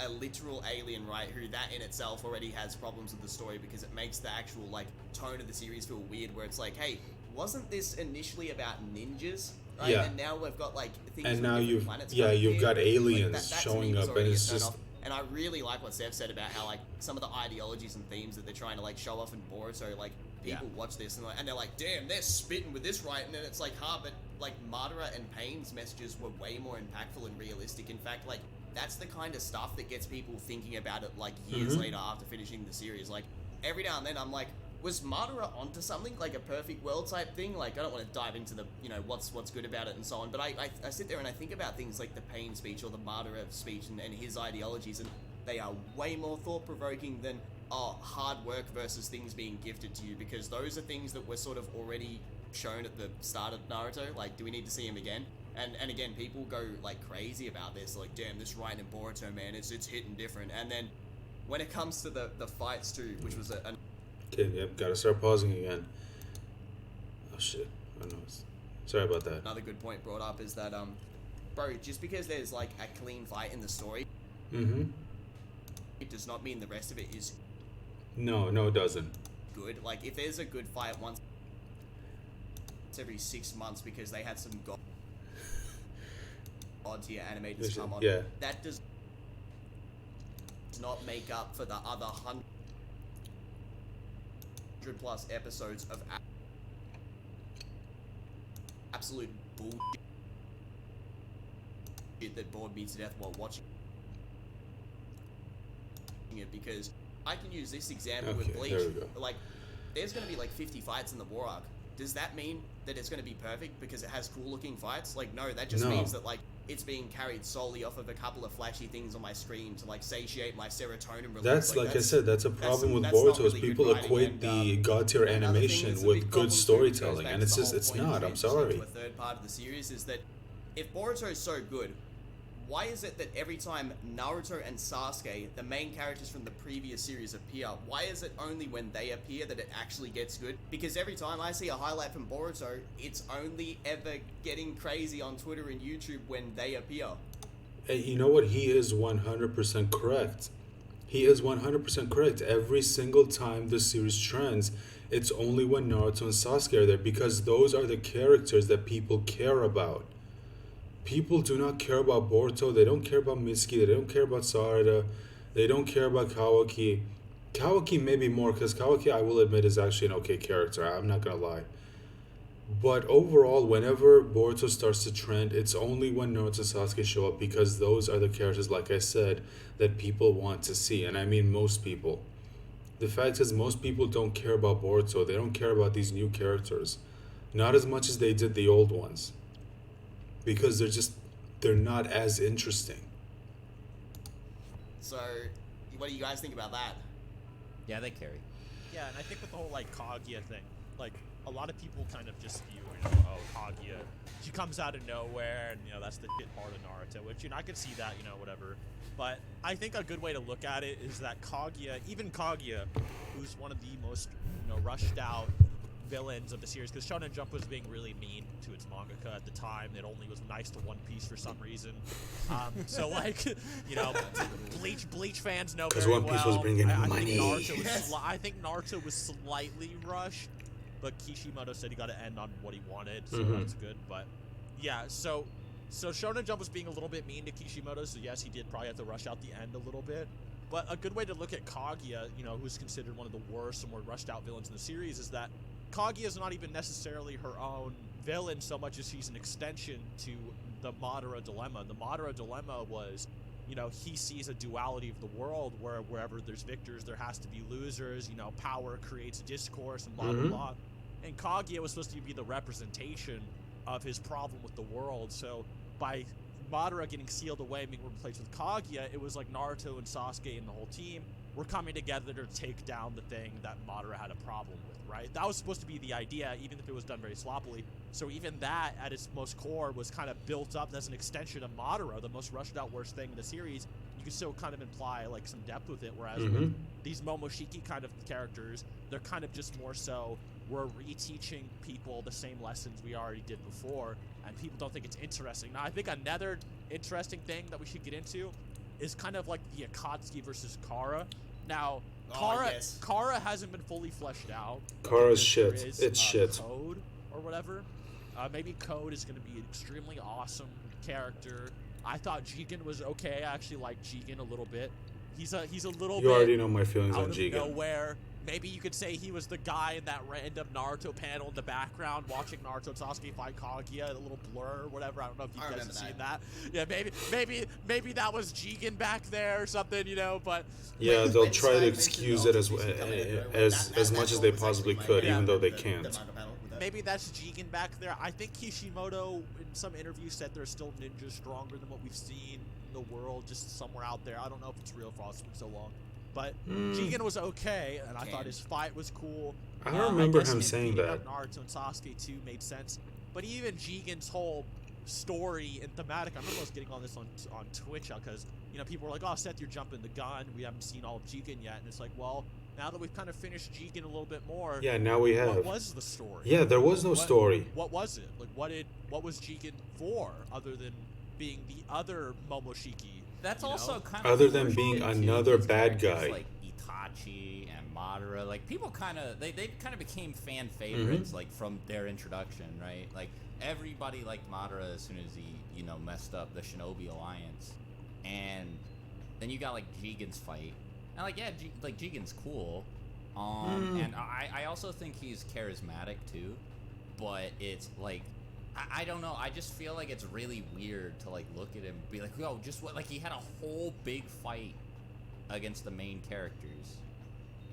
S2: literal alien, right, who that in itself already has problems with the story because it makes the actual tone of the series feel weird, where it's hey, wasn't this initially about ninjas? Right?
S1: Yeah.
S2: And now we've got things.
S1: And now you've
S2: you've
S1: got aliens showing up, and it's just.
S2: And I really like what Sev said about how some of the ideologies and themes that they're trying to show off in Boruto. People watch this and they're damn, they're spitting with this, right? And then it's but Madara and Pain's messages were way more impactful and realistic. In fact, that's the kind of stuff that gets people thinking about it years later after finishing the series. Every now and then I'm was Madara onto something, a perfect world type thing? I don't want to dive into the, what's good about it and so on, but I sit there and I think about things like the Pain speech or the Madara speech and his ideologies, and they are way more thought-provoking than, hard work versus things being gifted to you, because those are things that were sort of already shown at the start of Naruto. Do we need to see him again? And again, people go crazy about this, damn, this writing in Boruto, man, it's hitting different. And then when it comes to the fights too, which was an
S1: Okay, yep, gotta start pausing again. Oh shit, I know. Sorry about that.
S2: Another good point brought up is that, bro, just because there's a clean fight in the story, it does not mean the rest of it is.
S1: No, it doesn't.
S2: Good. If there's a good fight once every 6 months because they had some god tier animators come on, that does not make up for the other 100+ episodes of absolute bullshit that bored me to death while watching it. Because I can use this example with Bleach.
S1: There we go.
S2: There's going to be 50 fights in the war arc. Does that mean that it's going to be perfect because it has cool looking fights? No, that just means that it's being carried solely off of a couple of flashy things on my screen to satiate my serotonin release.
S1: That's I said, that's a problem with Boruto, is people equate the god tier animation with good storytelling, and it's just, it's not. I'm sorry.
S2: A third part of the series is that if Boruto is so good, why is it that every time Naruto and Sasuke, the main characters from the previous series, appear, why is it only when they appear that it actually gets good? Because every time I see a highlight from Boruto, it's only ever getting crazy on Twitter and YouTube when they appear.
S1: Hey, you know what? He is 100% correct. He is 100% correct. Every single time the series trends, it's only when Naruto and Sasuke are there, because those are the characters that people care about. People do not care about Boruto. They don't care about Mitsuki. They don't care about Sarada. They don't care about Kawaki. Kawaki maybe more, because Kawaki, I will admit, is actually an okay character. I'm not going to lie. But overall, whenever Boruto starts to trend, it's only when Naruto and Sasuke show up, because those are the characters, like I said, that people want to see. And I mean most people. The fact is, most people don't care about Boruto. They don't care about these new characters. Not as much as they did the old ones. Because they're not as interesting.
S2: So, what do you guys think about that?
S3: Yeah, they carry.
S4: Yeah, and I think with the whole like Kaguya thing, like a lot of people kind of just view, you know, oh, Kaguya, she comes out of nowhere, and you know that's the shit part of Naruto, which, you know, I could see that, you know, whatever. But I think a good way to look at it is that Kaguya, even Kaguya, who's one of the most, you know, rushed out villains of the series, because Shonen Jump was being really mean to its mangaka at the time. It only was nice to One Piece for some reason. So like, you know, Bleach fans know very well.
S1: Because One Piece was bringing money.
S4: I think Naruto was slightly rushed, but Kishimoto said he got to end on what he wanted, so that's good. But yeah, so Shonen Jump was being a little bit mean to Kishimoto, so yes, he did probably have to rush out the end a little bit. But a good way to look at Kaguya, you know, who's considered one of the worst and more rushed out villains in the series, is that Kaguya is not even necessarily her own villain so much as she's an extension to the Madara dilemma. The Madara dilemma was, you know, he sees a duality of the world where wherever there's victors, there has to be losers. You know, power creates discourse and blah, blah, blah. And Kaguya was supposed to be the representation of his problem with the world. So by Madara getting sealed away and being replaced with Kaguya, it was like Naruto and Sasuke and the whole team were coming together to take down the thing that Madara had a problem with, right? That was supposed to be the idea, even if it was done very sloppily. So even that, at its most core, was kind of built up as an extension of Madara, the most rushed out worst thing in the series. You can still kind of imply like some depth with it, whereas with these Momoshiki kind of characters, they're kind of just more so, we're reteaching people the same lessons we already did before, and people don't think it's interesting. Now, I think another interesting thing that we should get into is kind of like the Akatsuki versus Kara. Now, Kara hasn't been fully fleshed out.
S1: Kara's shit. It's shit.
S4: Code or whatever. Maybe Code is going to be an extremely awesome character. I thought Jigen was okay. I actually like Jigen a little bit. He's a little bit.
S1: You already know my feelings
S4: out
S1: on
S4: of
S1: Jigen.
S4: Nowhere. Maybe you could say he was the guy in that random Naruto panel in the background watching Naruto and Sasuke fight Kaguya, a little blur or whatever. I don't know if you guys have seen that. Yeah, maybe that was Jigen back there or something, you know. But
S1: yeah, they'll try to excuse it as much as they possibly could, even though they can't.
S4: Maybe that's Jigen back there. I think Kishimoto in some interview said there's still ninjas stronger than what we've seen in the world, just somewhere out there. I don't know if it's real for us. It's been so long. But Jigen was okay, and I thought his fight was cool.
S1: I don't remember him saying that.
S4: Naruto and Sasuke too made sense. But even Jigen's whole story and thematic, I remember I was getting on this on Twitch because, you know, people were like, oh, Seth, you're jumping the gun. We haven't seen all of Jigen yet. And it's like, well, now that we've kind of finished Jigen a little bit more.
S1: Yeah, now we have.
S4: What was the story?
S1: Yeah, there was no story.
S4: What was it? Like, what was Jigen for other than being the other Momoshiki?
S3: That's also kind of
S1: other than being another bad guy.
S3: Like Itachi and Madara, like people kind of they kind of became fan favorites like from their introduction, right? Like everybody liked Madara as soon as he, you know, messed up the Shinobi Alliance, and then you got like Jigen's fight, and like yeah, like Jigen's cool, and I also think he's charismatic too, but it's like. I don't know. I just feel like it's really weird to like look at him and be like, yo, just what? Like he had a whole big fight against the main characters,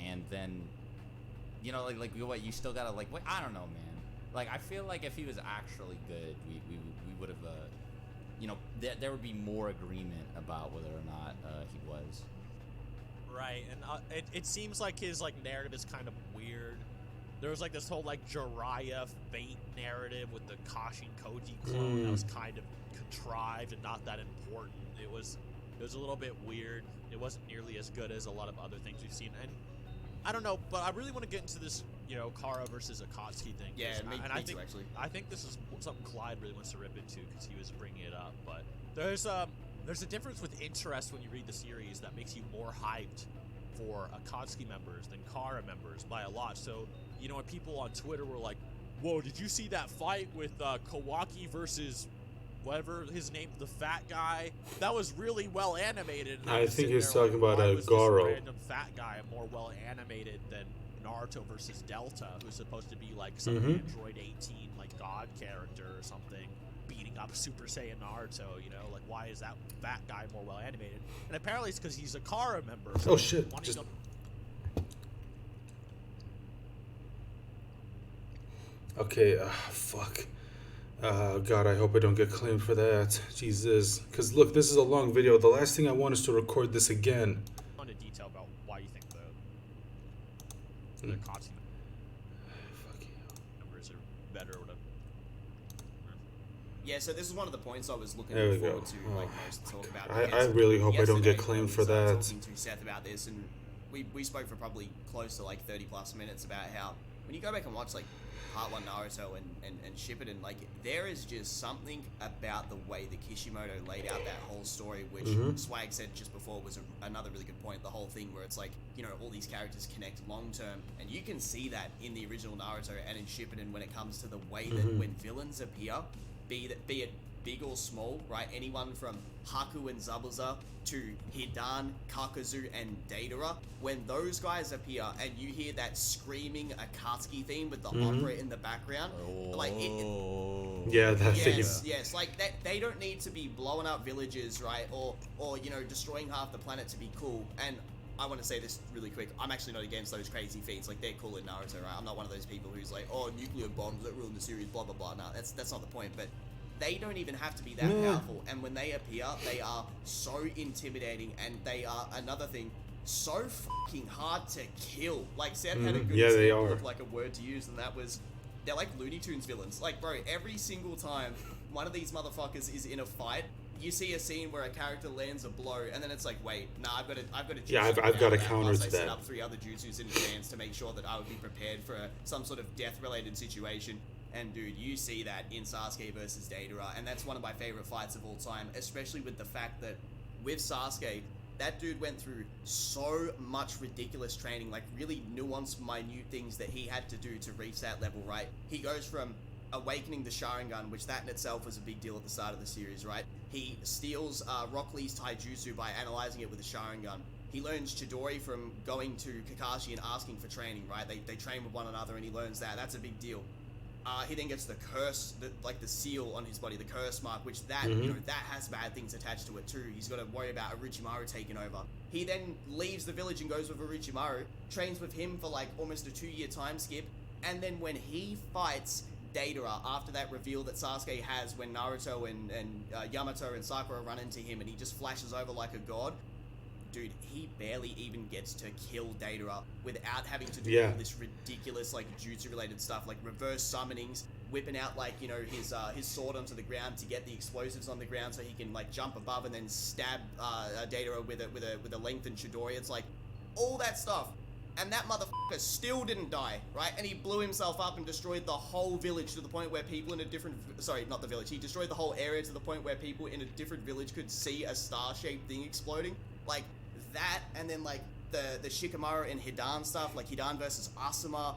S3: and then, you know, like what? You still gotta like, what? I don't know, man. Like I feel like if he was actually good, we would have, you know, there would be more agreement about whether or not he was.
S4: Right, and it seems like his like narrative is kind of weird. there was like this whole like Jiraiya fate narrative with the Kashin Koji clone that was kind of contrived and not that important. It was a little bit weird. It wasn't nearly as good as a lot of other things we've seen. And I don't know, but I really want to get into this, Kara versus Akatsuki thing.
S2: Yeah, me
S4: I
S2: too, actually.
S4: I think this is something Clyde really wants to rip into because he was bringing it up. But there's a difference with interest when you read the series that makes you more hyped for Akatsuki members than Kara members by a lot. So, when people on Twitter were like, "Whoa, did you see that fight with Kawaki versus whatever his name, the fat guy? That was really well animated." And
S1: I think he was
S4: there
S1: talking
S4: like,
S1: about
S4: why was
S1: Garo.
S4: this random fat guy more well animated than Naruto versus Delta, who's supposed to be like some Android 18 like god character or something, beating up Super Saiyan Naruto? Like why is that fat guy more well animated? And apparently it's because he's a Kara member. So
S1: Oh shit! Okay, fuck. God, I hope I don't get claimed for that. Jesus. Because look, this is a long video. The last thing I want is to record this again.
S4: On to detail about why you think the Akatsuki numbers are better or whatever.
S2: Yeah, so this is one of the points I was looking
S1: There we
S2: forward
S1: go.
S2: to, like, most to talk about.
S1: I
S2: because
S1: really hope I don't get
S2: yesterday
S1: claimed
S2: I
S1: for
S2: was,
S1: that.
S2: talking to Seth about this, and we spoke for probably close to like 30 plus minutes about how when you go back and watch like Part 1 Naruto and Shippuden, like there is just something about the way the Kishimoto laid out that whole story, which Swag said just before was another really good point. The whole thing where it's like, all these characters connect long term, and you can see that in the original Naruto and in Shippuden when it comes to the way that when villains appear, be it big or small, right? Anyone from Haku and Zabuza to Hidan, Kakazu, and Deidara, when those guys appear and you hear that screaming Akatsuki theme with the opera in the background, like
S1: Yeah, that thing.
S2: yes, like that, they don't need to be blowing up villages, right? Or destroying half the planet to be cool. And I want to say this really quick. I'm actually not against those crazy feats. Like, they're cool in Naruto, right? I'm not one of those people who's like, oh, nuclear bombs that ruin the series, blah, blah, blah. No, that's not the point. But they don't even have to be that powerful. And when they appear, they are so intimidating. And they are, another thing, so fucking hard to kill. Like, Seth had a good example of, like, a word to use, and that was, they're like Looney Tunes villains. Like, bro, every single time one of these motherfuckers is in a fight, you see a scene where a character lands a blow, and then it's like, wait, nah, I've got to.
S1: Yeah, I've got to counter
S2: plus
S1: to
S2: I set
S1: that.
S2: up 3 other jutsus in advance to make sure that I would be prepared for some sort of death-related situation. And dude, you see that in Sasuke versus Deidara, and that's one of my favorite fights of all time, especially with the fact that with Sasuke, that dude went through so much ridiculous training, like really nuanced, minute things that he had to do to reach that level, right? He goes from awakening the Sharingan, which that in itself was a big deal at the start of the series, right? He steals Rock Lee's taijutsu by analyzing it with a Sharingan. He learns Chidori from going to Kakashi and asking for training, right? They train with one another and he learns that. That's a big deal. He then gets the curse, the seal on his body, the curse mark, which that that has bad things attached to it too. He's got to worry about Orochimaru taking over. He then leaves the village and goes with Orochimaru, trains with him for like almost a 2-year time skip, and then when he fights Deidara after that reveal that Sasuke has when Naruto and Yamato and Sakura run into him and he just flashes over like a god, dude, he barely even gets to kill Deidara without having to do all this ridiculous like jutsu related stuff, like reverse summonings, whipping out like his sword onto the ground to get the explosives on the ground so he can like jump above and then stab Deidara with a lengthened Chidori. It's like all that stuff. And that motherfucker still didn't die, right? And he blew himself up and destroyed the whole village to the point where people in a different... Sorry, not the village. He destroyed the whole area to the point where people in a different village could see a star-shaped thing exploding. Like, that, and then, like, the Shikamaru and Hidan stuff, like Hidan versus Asuma.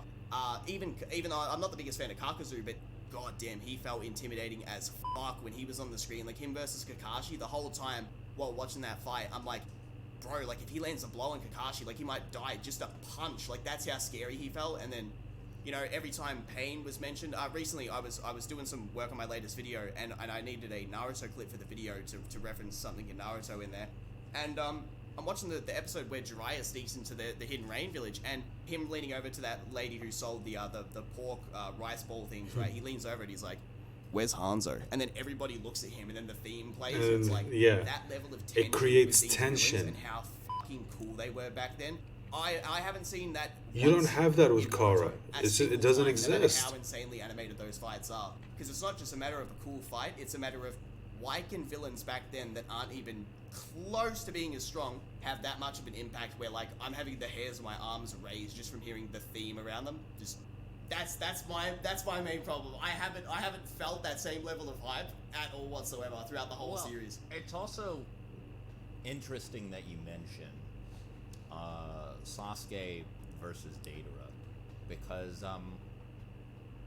S2: Even though I'm not the biggest fan of Kakazu, but goddamn, he felt intimidating as fuck when he was on the screen. Like, him versus Kakashi, the whole time while watching that fight, I'm like... Bro, like, if he lands a blow on Kakashi, like, he might die just a punch. Like, that's how scary he felt. And then, every time pain was mentioned, recently I was doing some work on my latest video, and I needed a Naruto clip for the video to reference something in Naruto in there. And, I'm watching the episode where Jiraiya sneaks into the Hidden Rain village, and him leaning over to that lady who sold the pork rice ball things, right? He leans over and he's like, where's Hanzo? And then everybody looks at him, and then the theme plays. And it's like that level of tension.
S1: It creates
S2: with these
S1: tension.
S2: And how fucking cool they were back then. I haven't seen that.
S1: You don't
S2: once
S1: have that with
S2: in
S1: Kara.
S2: a
S1: It
S2: single
S1: doesn't
S2: time, no matter
S1: exist.
S2: how insanely animated those fights are, because it's not just a matter of a cool fight. It's a matter of why can villains back then that aren't even close to being as strong have that much of an impact? Where like I'm having the hairs on my arms raised just from hearing the theme around them. Just that's my main problem. I haven't felt that same level of hype at all whatsoever throughout the whole series.
S3: It's also interesting that you mention Sasuke versus Datara, because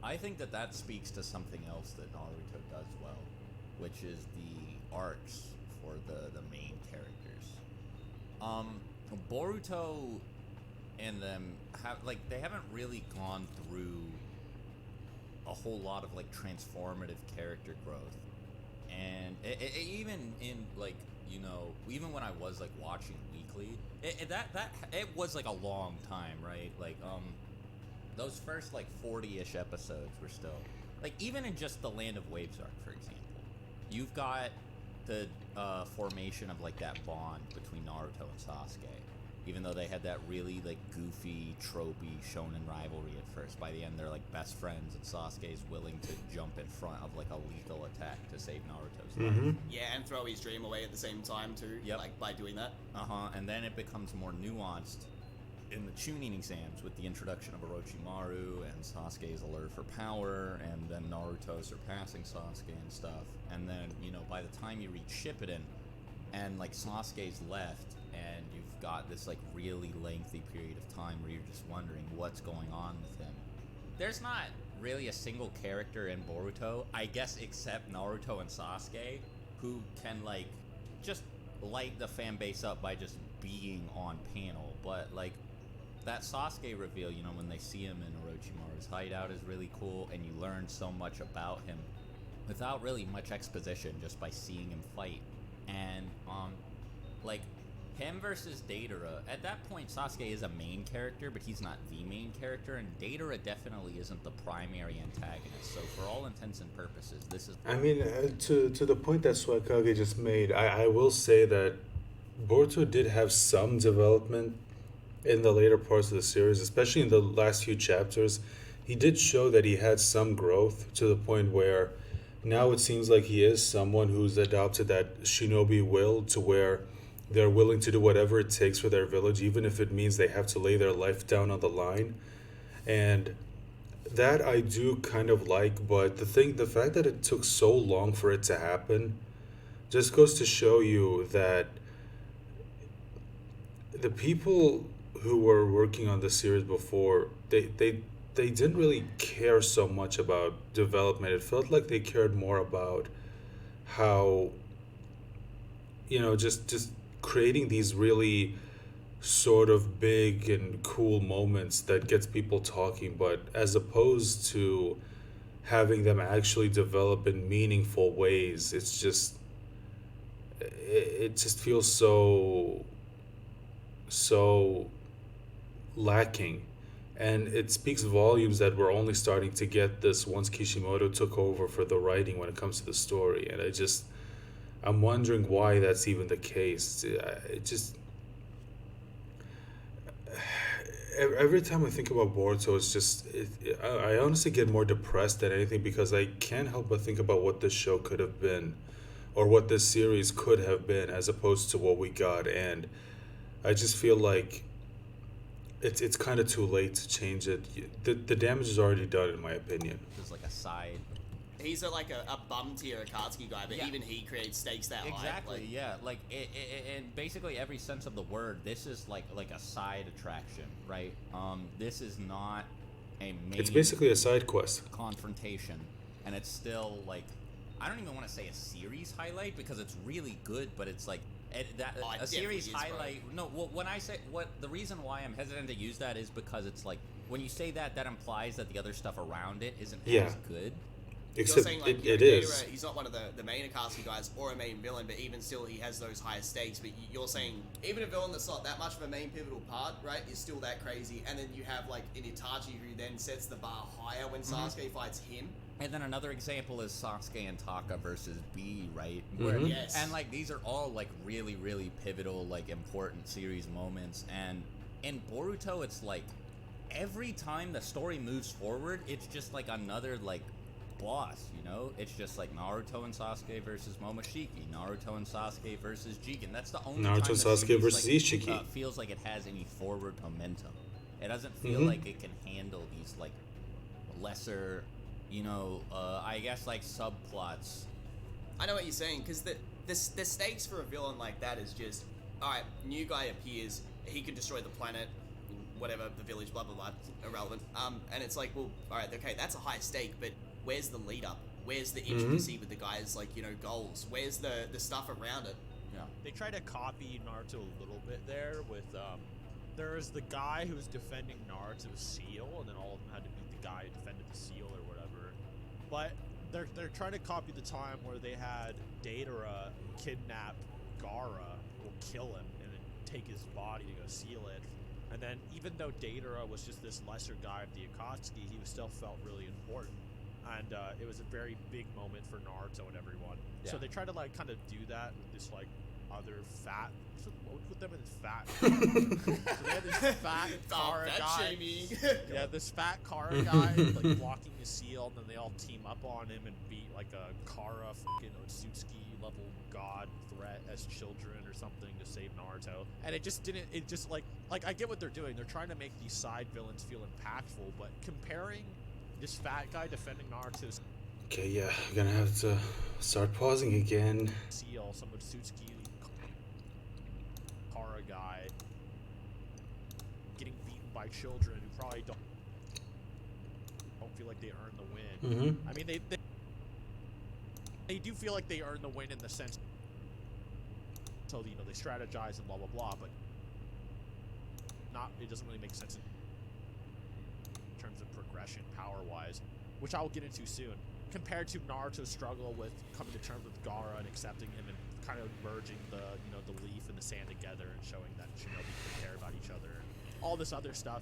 S3: I think that speaks to something else that Naruto does well, which is the arcs for the main characters. Boruto and them they haven't really gone through a whole lot of like transformative character growth, and even in like, you know, even when I was like watching weekly, it was like a long time, right? Like those first like 40-ish episodes were still like, even in just the Land of Waves arc, for example, you've got the formation of like that bond between Naruto and Sasuke. Even though they had that really like goofy, tropey shonen rivalry at first, by the end they're like best friends, and Sasuke's willing to jump in front of like a lethal attack to save Naruto's life.
S2: Yeah, and throw his dream away at the same time too.
S3: Yep.
S2: Like by doing that.
S3: And then it becomes more nuanced in the Chunin exams with the introduction of Orochimaru and Sasuke's allure for power, and then Naruto surpassing Sasuke and stuff. And then, you know, by the time you reach Shippuden, and like Sasuke's left, and you've got this like really lengthy period of time where you're just wondering what's going on with him. There's not really a single character in Boruto, I guess, except Naruto and Sasuke, who can like just light the fan base up by just being on panel. But like that Sasuke reveal, you know, when they see him in Orochimaru's hideout, is really cool, and you learn so much about him without really much exposition, just by seeing him fight. And like him versus Datara, at that point Sasuke is a main character, but he's not the main character, and Datara definitely isn't the primary antagonist. So for all intents and purposes, this is...
S1: I mean, to the point that Swagkage just made, I will say that Boruto did have some development in the later parts of the series, especially in the last few chapters. He did show that he had some growth, to the point where now it seems like he is someone who's adopted that shinobi will, to where they're willing to do whatever it takes for their village, even if it means they have to lay their life down on the line. And that I do kind of like, but the fact that it took so long for it to happen just goes to show you that the people who were working on the series before, they didn't really care so much about development. It felt like they cared more about how, you know, just creating these really sort of big and cool moments that gets people talking, but as opposed to having them actually develop in meaningful ways, it just feels so lacking. And it speaks volumes that we're only starting to get this once Kishimoto took over for the writing when it comes to the story. And I'm wondering why that's even the case. Every time I think about Boruto, I honestly get more depressed than anything, because I can't help but think about what this show could have been, or what this series could have been, as opposed to what we got. And I just feel like it's kind of too late to change it. The damage is already done, in my opinion.
S3: There's like a side...
S2: He's a bum tier Akatsuki guy, but even he creates stakes that high.
S3: Exactly, yeah. Like, in basically every sense of the word, this is like a side attraction, right? This is not a main...
S1: It's basically a side quest.
S3: ...confrontation, and it's still, like... I don't even want to say a series highlight, because it's really good, but it's like... a series highlight... No, well, when I say... the reason why I'm hesitant to use that is because it's like... When you say that applies that the other stuff around it isn't as good.
S1: Except
S2: you're saying, like,
S1: it is.
S2: He's not one of the main Akatsuki guys or a main villain, but even still, he has those higher stakes. But you're saying even a villain that's not that much of a main pivotal part, right, is still that crazy. And then you have like an Itachi who then sets the bar higher when Sasuke fights him.
S3: And then another example is Sasuke and Taka versus B, right?
S2: Yes.
S3: And like these are all like really, really pivotal, like important series moments. And in Boruto, it's like every time the story moves forward, it's just like another like boss, you know? It's just like Naruto and Sasuke versus Momoshiki, Naruto and Sasuke versus Jigen. That's the only
S1: Naruto
S3: time the
S1: Sasuke
S3: series,
S1: versus
S3: like,
S1: Ishiki.
S3: Feels like it has any forward momentum. It doesn't feel
S1: Mhm.
S3: like it can handle these like lesser, you know, I guess like subplots.
S2: I know what you're saying, because the stakes for a villain like that is just, alright, new guy appears, he can destroy the planet, whatever, the village, blah blah blah, irrelevant. And it's like, well, alright, okay, that's a high stake, but where's the lead up? Where's the intricacy with the guy's, like, you know, goals? Where's the stuff around it?
S3: Yeah.
S4: They try to copy Naruto a little bit there with there's the guy who was defending Naruto's seal, and then all of them had to beat the guy who defended the seal or whatever. But they're trying to copy the time where they had Datara kidnap Gaara, or kill him, and then take his body to go seal it. And then even though Datara was just this lesser guy of the Akatsuki, he still felt really important. And it was a very big moment for Naruto and everyone.
S3: Yeah.
S4: So they try to like kind of do that with this like other fat. What would put them in this fat? So they had this fat Kara guy.
S2: shaming.
S4: Yeah, this fat Kara guy like blocking his seal, and then they all team up on him and beat like a Kara fucking Otsutsuki level god threat as children or something to save Naruto. And it just didn't. It just like I get what they're doing. They're trying to make these side villains feel impactful, but comparing this fat guy defending Naruto's
S1: Okay, yeah, I'm gonna have to start pausing again.
S4: seal, some Otsutsuki Kara guy getting beaten by children who probably don't feel like they earned the win.
S1: Mm-hmm.
S4: I mean, they do feel like they earned the win in the sense, so you know they strategize and blah blah blah, but not. It doesn't really make sense in terms of progression power wise, which I will get into soon. Compared to Naruto's struggle with coming to terms with Gaara and accepting him and kind of merging the the leaf and the sand together and showing that Shinobi can care about each other and all this other stuff,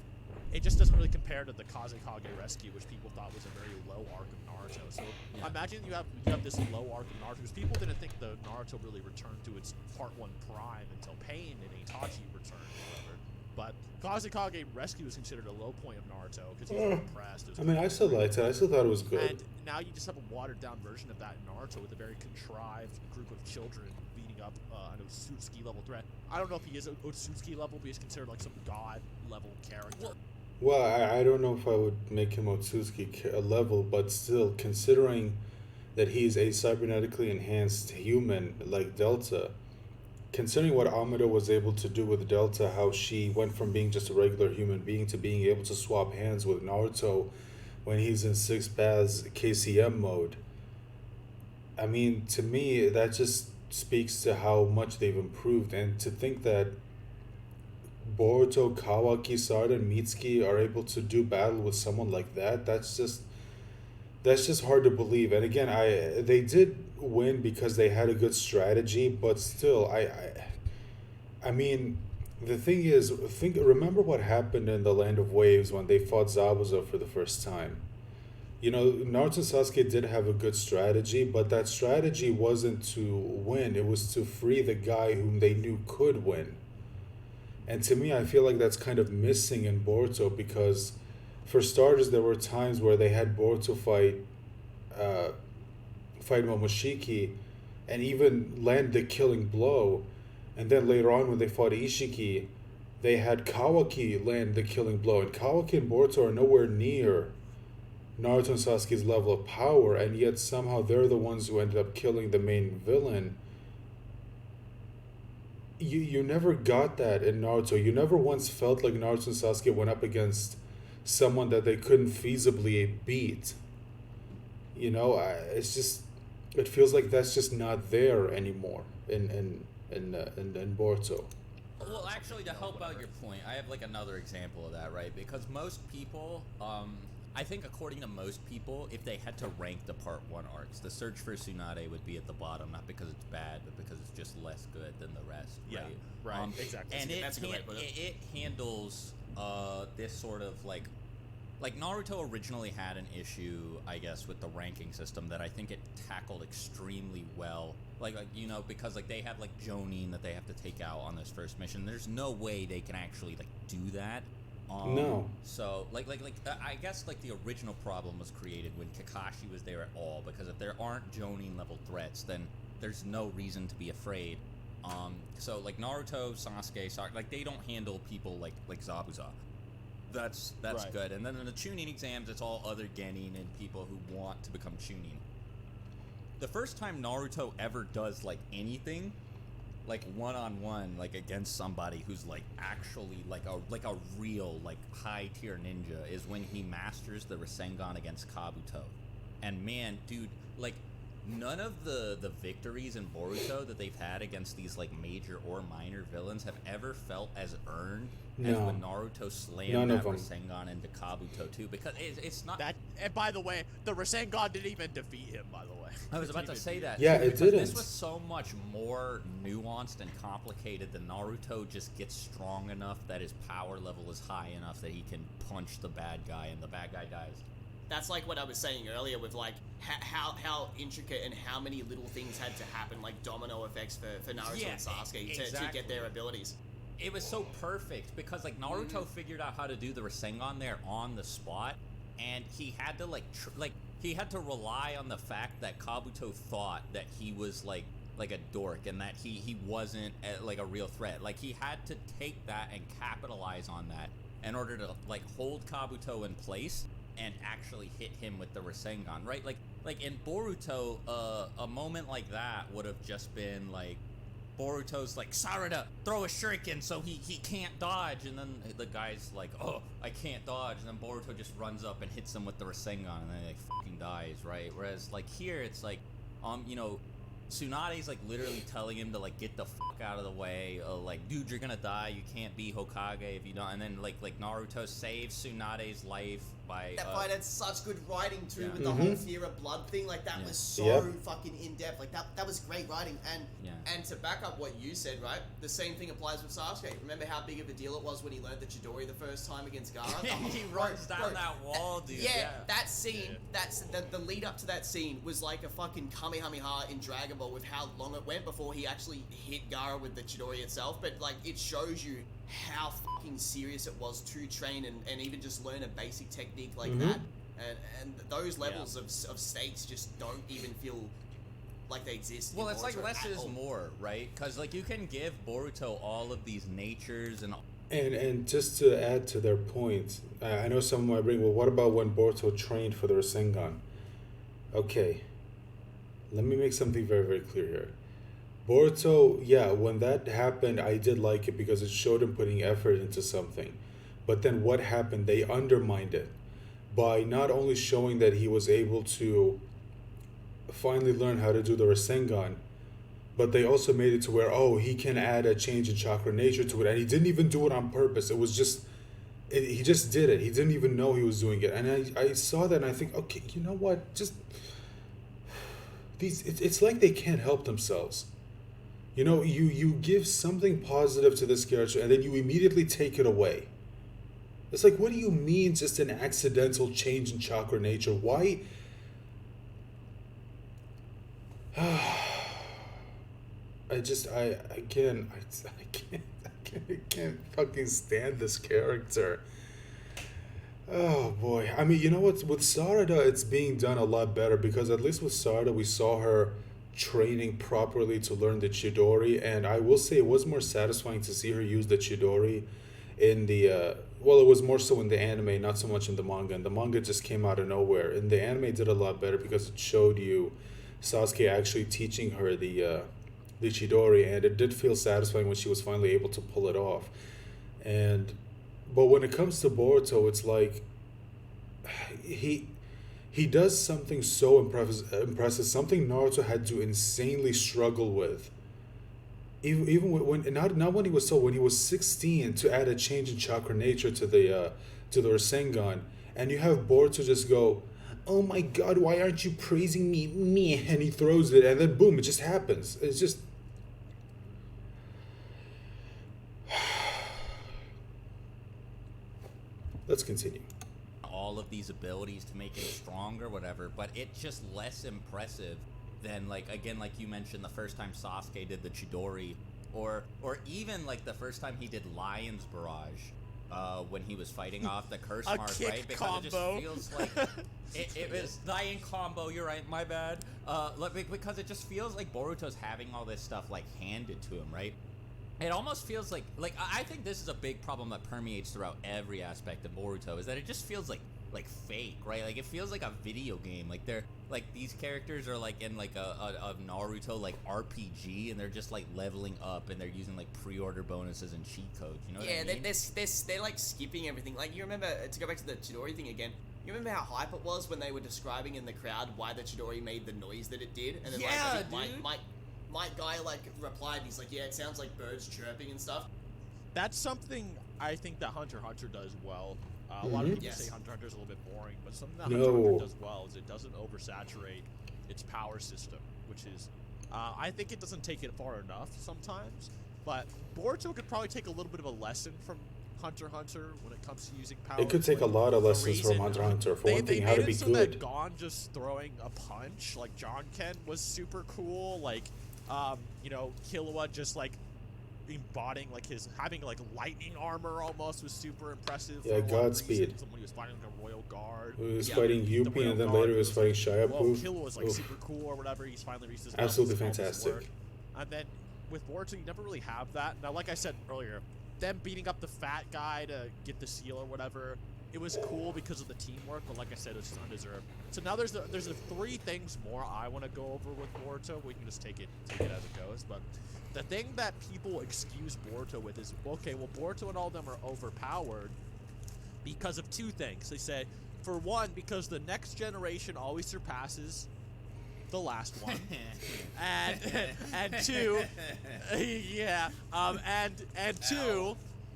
S4: it just doesn't really compare to the Kazekage rescue, which people thought was a very low arc of Naruto. So imagine you have this low arc of Naruto, because people didn't think the Naruto really returned to its part 1 prime until Pain and Itachi returned or whatever. But Kazekage rescue is considered a low point of Naruto because he was repressed.
S1: I mean, I still liked it. I still thought it was good.
S4: And now you just have a watered down version of that in Naruto with a very contrived group of children beating up an Otsutsuki level threat. I don't know if he is Otsutsuki level, but he's considered like some god level character.
S1: Well, I don't know if I would make him Otsutsuki level, but still, considering that he's a cybernetically enhanced human like Delta, considering what Amida was able to do with Delta, how she went from being just a regular human being to being able to swap hands with Naruto when he's in 6 Baths KCM mode. I mean, to me, that just speaks to how much they've improved. And to think that Boruto, Kawaki, Sarada, and Mitsuki are able to do battle with someone like that, that's just hard to believe. And again, they did win because they had a good strategy, but still, I mean, the thing is, remember what happened in the Land of Waves when they fought Zabuza for the first time. You know, Naruto and Sasuke did have a good strategy, but that strategy wasn't to win. It was to free the guy whom they knew could win. And to me, I feel like that's kind of missing in Boruto, because for starters, there were times where they had Boruto fight Momoshiki and even land the killing blow. And then later on, when they fought Ishiki, they had Kawaki land the killing blow. And Kawaki and Boruto are nowhere near Naruto and Sasuke's level of power, and yet somehow they're the ones who ended up killing the main villain. You never got that in Naruto. You never once felt like Naruto and Sasuke went up against someone that they couldn't feasibly beat. You know, it feels like that's just not there anymore in Boruto.
S3: Well, actually, to help out your point, I have like another example of that, right? Because most people, I think according to most people, if they had to rank the Part 1 arcs, the Search for Tsunade would be at the bottom, not because it's bad, but because it's just less good than the rest, right?
S4: Yeah, right, exactly.
S3: And
S2: That's a good way to put it.
S3: it handles this sort of like like Naruto originally had an issue, I guess, with the ranking system that I think it tackled extremely well. Like you know, because like they have like Jonin that they have to take out on this first mission. There's no way they can actually like do that.
S1: No.
S3: So I guess like the original problem was created when Kakashi was there at all, because if there aren't Jonin level threats, then there's no reason to be afraid. So like Naruto, Sasuke, like they don't handle people like Zabuza. That's
S4: Right.
S3: good. And then in the Chunin exams, it's all other Genin and people who want to become Chunin. The first time Naruto ever does like anything, like one-on-one, like against somebody who's like actually like a real like high tier ninja, is when he masters the Rasengan against Kabuto. And man, dude, like none of the victories in Boruto that they've had against these like major or minor villains have ever felt as earned as
S1: No.
S3: when Naruto slammed
S1: None
S3: that
S1: of 'em.
S3: Rasengan into Kabuto too, because it's not
S4: That, and by the way, the Rasengan didn't even defeat him. By the way,
S3: I was about to say that.
S1: Yeah,
S3: too,
S1: it
S3: because
S1: didn't.
S3: This was so much more nuanced and complicated that Naruto just gets strong enough that his power level is high enough that he can punch the bad guy and the bad guy dies.
S2: That's like what I was saying earlier with like how intricate and how many little things had to happen, like domino effects for Naruto
S3: Yeah,
S2: and Sasuke to
S3: exactly.
S2: get their abilities.
S3: It was so perfect because like Naruto figured out how to do the Rasengan there on the spot, and he had to he had to rely on the fact that Kabuto thought that he was like a dork and that he wasn't like a real threat. Like he had to take that and capitalize on that in order to like hold Kabuto in place and actually hit him with the Rasengan, right? Like in Boruto, a moment like that would have just been like Boruto's like, Sarada, throw a shuriken so he can't dodge, and then the guy's like, oh, I can't dodge, and then Boruto just runs up and hits him with the Rasengan, and then he like fucking dies, right? Whereas like here, it's like, you know, Tsunade's like literally telling him to like get the fuck out of the way, like, dude, you're gonna die, you can't be Hokage if you don't, and then like Naruto saves Tsunade's life by
S2: That fight had such good writing too,
S3: Yeah.
S2: with the whole fear of blood thing. Like that
S3: Yeah.
S2: was so
S1: Yep.
S2: fucking in depth. Like that was great writing. And
S3: Yeah.
S2: and to back up what you said, right? The same thing applies with Sasuke. Remember how big of a deal it was when he learned the Chidori the first time against Gaara?
S3: he runs down that wall, dude.
S2: Yeah, that scene, that's the lead up to that scene was like a fucking Kamehameha in Dragon Ball with how long it went before he actually hit Gaara with the Chidori itself. But like it shows you how fucking serious it was to train and even just learn a basic technique like that. And those levels of stakes just don't even feel like they exist.
S3: Well,
S2: in
S3: it's like
S2: Boruto
S3: less
S2: at
S3: is
S2: all.
S3: more, right? Because like you can give Boruto all of these natures and
S1: And just to add to their point, I know someone might bring, well, what about when Boruto trained for the Rasengan? Okay, let me make something very, very clear here. Boruto, yeah, when that happened, I did like it because it showed him putting effort into something. But then what happened? They undermined it by not only showing that he was able to finally learn how to do the Rasengan, but they also made it to where, oh, he can add a change in chakra nature to it. And he didn't even do it on purpose. It was just, he just did it. He didn't even know he was doing it. And I saw that and I think, okay, you know what? Just, it's like they can't help themselves. You know, you give something positive to this character and then you immediately take it away. It's like, what do you mean just an accidental change in chakra nature? Why? I can't fucking stand this character. Oh boy. I mean, you know what? With Sarada, it's being done a lot better because at least with Sarada, we saw her training properly to learn the Chidori, and I will say it was more satisfying to see her use the Chidori in the well, it was more so in the anime, not so much in the manga. And the manga just came out of nowhere. And the anime did a lot better because it showed you Sasuke actually teaching her the Chidori, and it did feel satisfying when she was finally able to pull it off. But when it comes to Boruto, it's like he does something so impressive, something Naruto had to insanely struggle with. Even when not when he was 16, to add a change in chakra nature to the Rasengan, and you have Boruto just go, oh my god, why aren't you praising me, and he throws it, and then boom, it just happens. It's just let's continue.
S3: all of these abilities to make him stronger, whatever, but it's just less impressive than, like, again, like you mentioned, the first time Sasuke did the Chidori, or even like the first time he did Lion's Barrage, when he was fighting off the curse
S4: A
S3: mark,
S4: kick
S3: right? Because
S4: combo.
S3: it just feels like it was Lion combo. You're right, my bad. Because it just feels like Boruto's having all this stuff like handed to him, right? It almost feels like I think this is a big problem that permeates throughout every aspect of Boruto, is that it just feels like fake, right? Like it feels like a video game. Like they're like these characters are like in like a Naruto like RPG, and they're just like leveling up, and they're using like pre-order bonuses and cheat codes. You know what I mean?
S2: they're like skipping everything. Like, you remember, to go back to the Chidori thing again, you remember how hype it was when they were describing in the crowd why the Chidori made the noise that it did? And then
S3: Yeah,
S2: like
S3: dude.
S2: Mike Guy like replied, he's like, yeah, it sounds like birds chirping and stuff.
S4: That's something I think that Hunter x Hunter does well. A lot of people
S2: Yes.
S4: say Hunter x Hunter is a little bit boring, but something that
S1: No.
S4: Hunter x Hunter does well is it doesn't oversaturate its power system, which is, I think it doesn't take it far enough sometimes, but Boruto could probably take a little bit of a lesson from Hunter x Hunter when it comes to using power.
S1: It could take a lot of lessons from Hunter x Hunter. For one thing, how to be
S4: so
S1: good.
S4: that Gon just throwing a punch, like John Ken, was super cool. Like, Killua just like embodying like his having like lightning armor almost was super impressive.
S1: Yeah,
S4: for a lot of
S1: Godspeed.
S4: reasons. When he was fighting like a royal guard.
S1: He was
S2: Yeah,
S1: fighting
S4: the
S1: Yuppie,
S4: Royal
S1: and then
S4: Guard
S1: later he was fighting
S4: well,
S1: Shayapu.
S4: Killua was like
S1: Oof.
S4: super cool or whatever. He's finally reached his
S1: Absolutely
S4: levels, his
S1: fantastic.
S4: work. And then with Boruto, you never really have that. Now, like I said earlier, them beating up the fat guy to get the seal or whatever, it was cool because of the teamwork, but like I said, it's just undeserved. So now there's the three things more I want to go over with Boruto. We can just take it as it goes. But the thing that people excuse Boruto with is, okay, well, Boruto and all of them are overpowered because of two things. They say, for one, because the next generation always surpasses the last one, and two,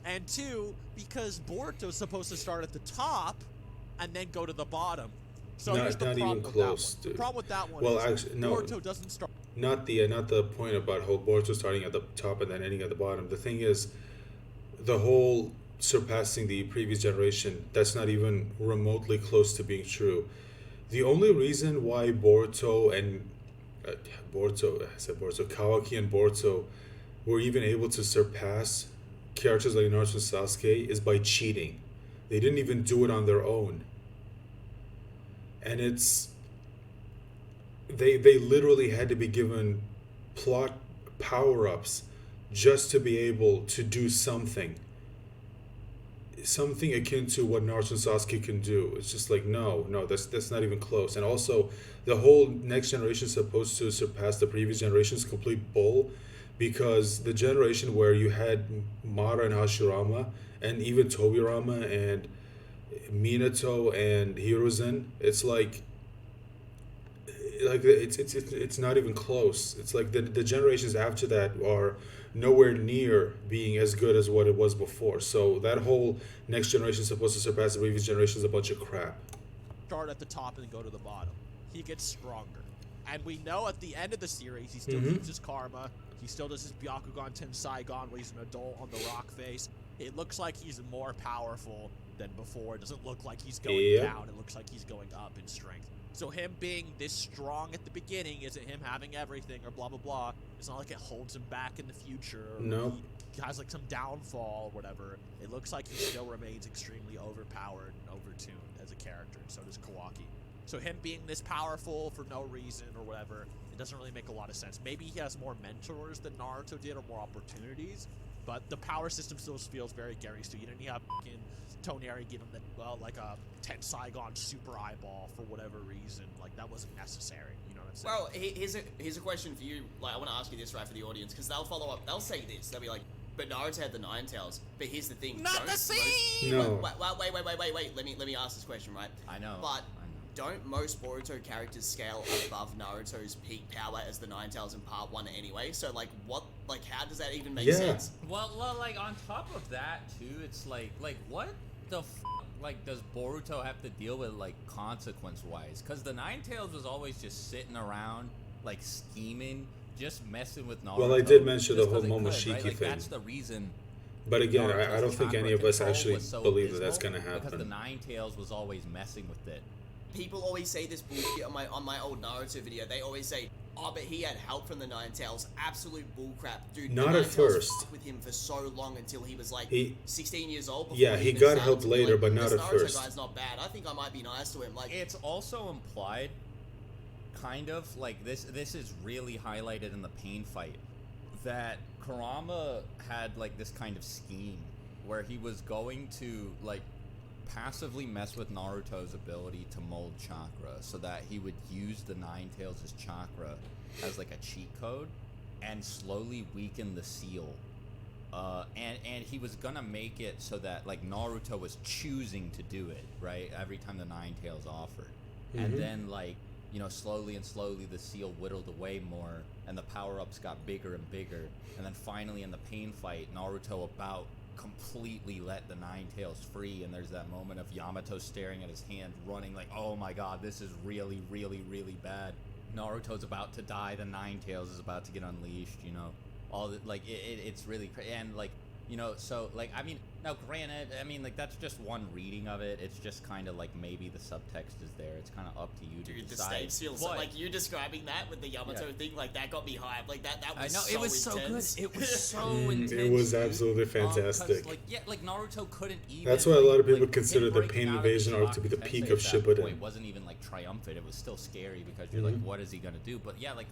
S4: and two, because Boruto's supposed to start at the top and then go to the bottom. So here's the
S1: Not
S4: problem
S1: even
S4: with
S1: close,
S4: that one.
S1: dude.
S4: The problem with that one
S1: Well,
S4: is
S1: actually, no.
S4: Boruto doesn't start.
S1: Not the point about how Boruto starting at the top and then ending at the bottom. The thing is, the whole surpassing the previous generation, that's not even remotely close to being true. The only reason why Kawaki and Boruto were even able to surpass characters like Naruto and Sasuke is by cheating. They didn't even do it on their own. And they literally had to be given plot power-ups just to be able to do something akin to what Naruto and Sasuke can do. It's just like, no, that's not even close. And also, the whole next generation is supposed to surpass the previous generation's complete bull, because the generation where you had Madara and Hashirama, and even Tobirama and Minato and Hiruzen, it's like it's not even close. It's like the generations after that are nowhere near being as good as what it was before. So that whole next generation is supposed to surpass the previous generation is a bunch of crap.
S4: Start at the top and go to the bottom. He gets stronger. And we know at the end of the series, he still keeps his karma. He still does his Byakugan Tensaigon where he's an adult on the rock face. It looks like he's more powerful than before. It doesn't look like he's going down. It looks like he's going up in strength. So him being this strong at the beginning isn't him having everything or blah, blah, blah. It's not like it holds him back in the future. Or
S1: Nope.
S4: he has like some downfall or whatever. It looks like he still remains extremely overpowered and overtuned as a character, and so does Kawaki. So him being this powerful for no reason or whatever, it doesn't really make a lot of sense. Maybe he has more mentors than Naruto did or more opportunities, but the power system still feels very Gary Stu. You didn't have fucking Toneri give him like a Tensaigon super eyeball for whatever reason. Like, that wasn't necessary. You know what I'm saying?
S2: Well, here's a question for you. Like, I want to ask you this right for the audience, because they'll follow up. They'll say this. They'll be like, "But Naruto had the Nine Tails." But here's the thing.
S3: Not the same!
S1: No.
S2: Wait. Let me ask this question, right?
S3: I know.
S2: But don't most Boruto characters scale above Naruto's peak power as the Nine Tails in Part 1 anyway? So, like, how does that even make sense?
S3: Well, like on top of that too, it's like what the does Boruto have to deal with like consequence-wise? Because the Nine Tails was always just sitting around like scheming, just messing with Naruto.
S1: Well, I did mention the
S3: just
S1: whole
S3: 'cause it could,
S1: Momoshiki
S3: right? Like,
S1: thing.
S3: that's the reason.
S1: But again, I
S3: Naruto's
S1: don't think
S3: chakra
S1: any of us
S3: control
S1: actually
S3: was so
S1: believe that that's
S3: abysmal
S1: going to
S3: because the
S1: happen.
S3: Nine Tails was always messing with it.
S2: People always say this bullshit on my old Naruto video. They always say, "Oh, but he had help from the Nine Tails." Absolute bullcrap, dude.
S1: Not
S2: the
S1: at
S2: Nine Tails
S1: first.
S2: fucked with him for so long until he was like
S1: He-
S2: 16 years old. Before
S1: Yeah, he
S2: even
S1: got
S2: started
S1: help
S2: to be
S1: later,
S2: like,
S1: but not
S2: this
S1: at
S2: Naruto
S1: first.
S2: guy's not bad. I think I might be nice to him. Like,
S3: It's also implied, kind of, like this is really highlighted in the pain fight, that Kurama had like this kind of scheme where he was going to like passively mess with Naruto's ability to mold chakra so that he would use the Nine Tails' chakra as like a cheat code and slowly weaken the seal. And he was gonna make it so that like Naruto was choosing to do it, right? Every time the Nine Tails offered. And then like, you know, slowly and slowly the seal whittled away more and the power-ups got bigger and bigger. And then finally in the pain fight, Naruto about completely let the Nine Tails free, and there's that moment of Yamato staring at his hand, running like, oh my god, this is really, really, really bad. Naruto's about to die, the Nine Tails is about to get unleashed, you know. All the, like, it's really and like, you know, so like, I mean, now granted, I mean, like, that's just one reading of it. It's just kind of like maybe the subtext is there. It's kind of up to you to
S2: dude, the
S3: decide.
S2: stage feels
S3: But-
S2: like you describing that with the Yamato thing. Like that got me hyped. Like that
S3: I
S2: was
S3: know,
S2: so
S3: it was
S2: intense.
S3: so good. It was so intense.
S1: It was
S3: dude.
S1: absolutely
S3: 'Cause,
S1: fantastic.
S3: like, yeah, like Naruto couldn't even.
S1: That's why a lot of people
S3: like,
S1: consider
S3: him
S1: the
S3: breaking
S1: Pain
S3: out of the
S1: Invasion arc to be the
S3: Swagkage
S1: peak
S3: at
S1: of
S3: that
S1: Shippuden.
S3: point wasn't even like triumphant. It was still scary because you're like, what is he gonna do? But yeah, like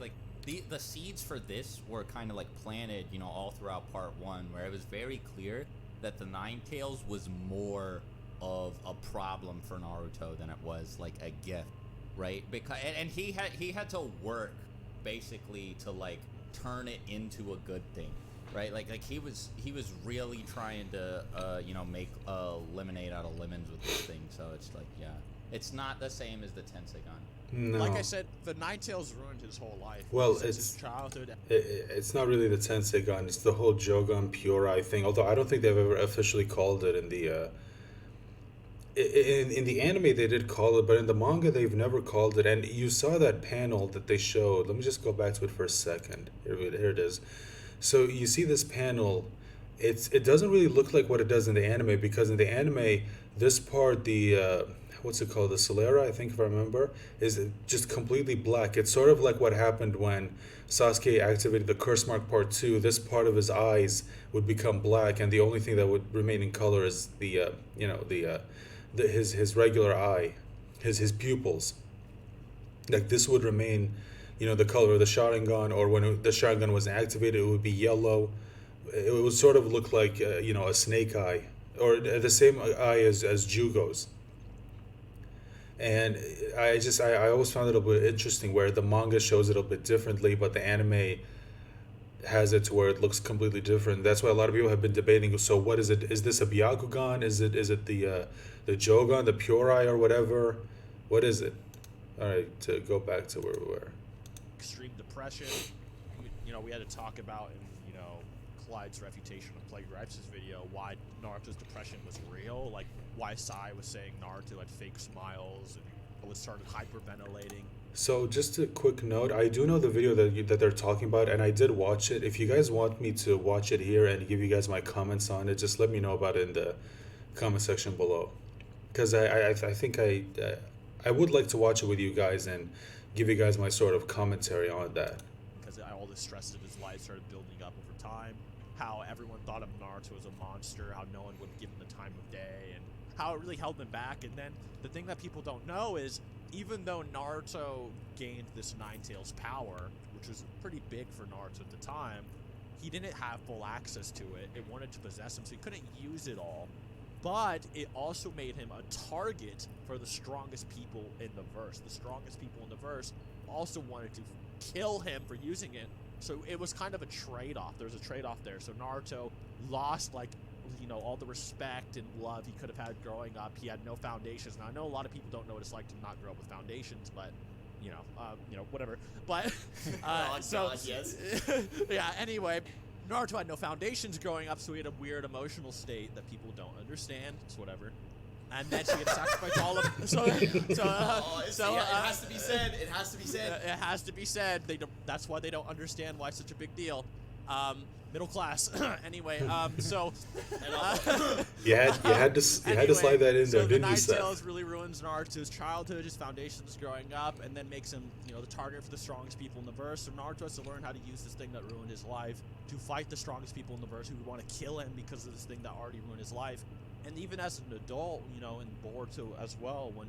S3: the seeds for this were kind of like planted, you know, all throughout part one, where it was very clear that the Nine Tails was more of a problem for Naruto than it was like a gift, right? Because and he had to work basically to like turn it into a good thing, right? Like he was really trying to you know, make lemonade out of lemons with this thing. So it's like, yeah, it's not the same as the Tensegon.
S1: No.
S4: Like I said, the Nine Tails ruined his whole life.
S1: Well,
S4: Since
S1: it's-
S4: his childhood.
S1: It's not really the Tensegon, it's the whole Jogan Purei thing, although I don't think they've ever officially called it in the in the anime they did call it, but in the manga they've never called it. And you saw that panel that they showed. Let me just go back to it for a second. Here it is. So you see this panel. It doesn't really look like what it does in the anime, because in the anime this part, the what's it called, the Solera, I think, if I remember, is just completely black. It's sort of like what happened when Sasuke activated the Curse Mark Part 2. This part of his eyes would become black, and the only thing that would remain in color is the you know, his regular eye, his pupils. Like this would remain, you know, the color of the Sharingan, or when the Sharingan was activated, it would be yellow. It would sort of look like you know, a snake eye, or the same eye as Jugo's. And I always found it a bit interesting where the manga shows it a bit differently, but the anime has it to where it looks completely different. That's why a lot of people have been debating. So what is it? Is this a Byakugan? Is it the Jogan, the Purei, or whatever? What is it? All right, to go back to where we were.
S4: Extreme depression. You know, we had to talk about in, you know, Clyde's refutation of Plague Gripes' video why Naruto's depression was real. Like why Sai was saying Naruto had fake smiles and was started hyperventilating.
S1: So just a quick note, I do know the video that they're talking about, and I did watch it. If you guys want me to watch it here and give you guys my comments on it, just let me know about it in the comment section below. Because I think I would like to watch it with you guys and give you guys my sort of commentary on that.
S4: Because all the stresses of his life started building up over time. How everyone thought of Naruto as a monster, how no one would give him the time of day, and how it really held him back. And then the thing that people don't know is, even though Naruto gained this Nine Tails power, which was pretty big for Naruto at the time, he didn't have full access to it. It wanted to possess him, so he couldn't use it all. But it also made him a target for the strongest people in the verse. The strongest people in the verse also wanted to kill him for using it. So it was kind of a trade-off. There was a trade-off there. So Naruto lost, like, you know, all the respect and love he could have had growing up. He had no foundations. Now I know a lot of people don't know what it's like to not grow up with foundations, but you know, whatever. But
S2: Oh,
S4: so
S2: God, yes.
S4: yeah. Anyway, Naruto had no foundations growing up, so he had a weird emotional state that people don't understand. It's whatever. And then she had sacrificed all of. It
S2: has to be said. It has to be said.
S4: It has to be said. That's why they don't understand why it's such a big deal. Middle class. Anyway, so
S1: You had to slide that in there,
S4: so
S1: didn't
S4: the
S1: you, Seth?
S4: Ninetales really ruins Naruto's childhood, his foundations growing up, and then makes him, the target for the strongest people in the verse. So Naruto has to learn how to use this thing that ruined his life to fight the strongest people in the verse who would want to kill him because of this thing that already ruined his life. And even as an adult, in Boruto as well, when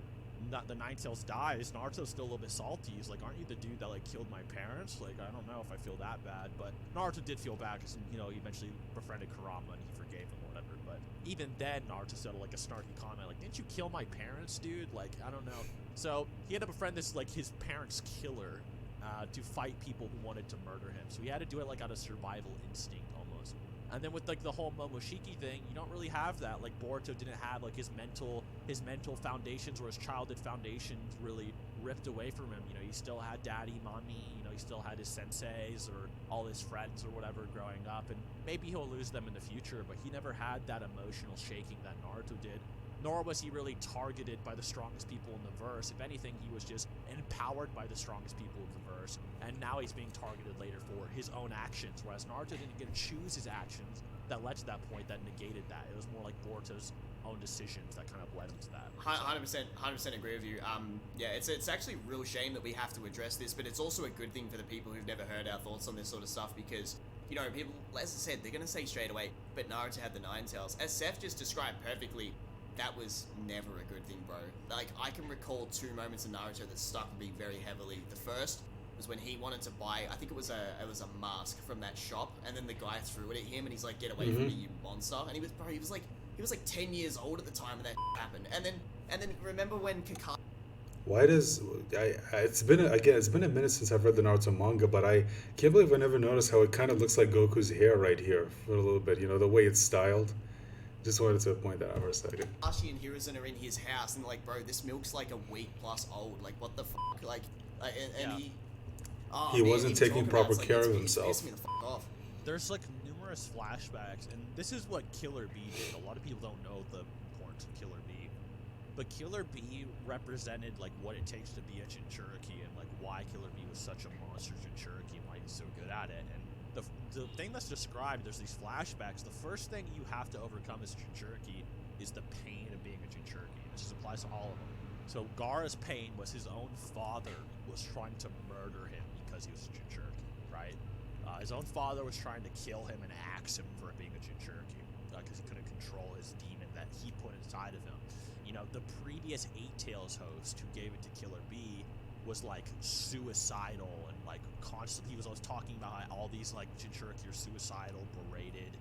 S4: the Ninetales dies, Naruto's still a little bit salty. He's like, aren't you the dude that killed my parents? Like, I don't know if I feel that bad, but Naruto did feel bad because he eventually befriended Kurama and he forgave him or whatever. But even then, Naruto said a snarky comment like, didn't you kill my parents, dude? Like, I don't know. So he had to befriend this his parents' killer to fight people who wanted to murder him. So he had to do it out of survival instinct almost. And then with the whole Momoshiki thing, you don't really have that. Like Boruto didn't have his mental foundations or his childhood foundations really ripped away from him. He still had daddy, mommy, he still had his senseis or all his friends or whatever growing up, and maybe he'll lose them in the future, but he never had that emotional shaking that Naruto did. Nor was he really targeted by the strongest people in the verse. If anything, he was just empowered by the strongest people of the verse, and now he's being targeted later for his own actions, whereas Naruto didn't get to choose his actions that led to that point that negated that. It was more like Boruto's own decisions that kind of led him to that.
S2: 100% agree with you. Yeah, it's actually a real shame that we have to address this, but it's also a good thing for the people who've never heard our thoughts on this sort of stuff, because people, as I said, they're gonna say straight away, but Naruto had the Ninetales. As Seth just described perfectly, that was never a good thing, bro. I can recall two moments in Naruto that stuck with me very heavily. The first was when he wanted to buy, I think it was a mask from that shop, and then the guy threw it at him, and he's like, "Get away from me, you monster!" And he was like 10 years old at the time when that happened. And then remember when Kakashi.
S1: Why does it's been a minute since I've read the Naruto manga, but I can't believe I never noticed how it kind of looks like Goku's hair right here for a little bit. The way it's styled. Just wanted to point that out for a second.
S2: Kakashi and Hiruzen are in his house, and bro, this milk's like a week plus old. Like, what the fuck?
S1: He wasn't taking proper care of himself.
S2: Pissed me the fuck off.
S4: There's numerous flashbacks, and this is what Killer Bee did. A lot of people don't know the importance of Killer Bee, but Killer Bee represented what it takes to be a Jinchuriki, and why Killer Bee was such a monster Jinchuriki and why he's so good at it. And the thing that's described, there's these flashbacks. The first thing you have to overcome as a Jinchuriki is the pain of being a Jinchuriki. This just applies to all of them. So Gaara's pain was his own father was trying to murder him because he was a Jinchuriki, right? His own father was trying to kill him and axe him for being a Jinchuriki because he couldn't control his demon that he put inside of him. The previous Eight Tails host who gave it to Killer Bee was suicidal and constantly he was always talking about how all these Jinchuriki are suicidal, berated,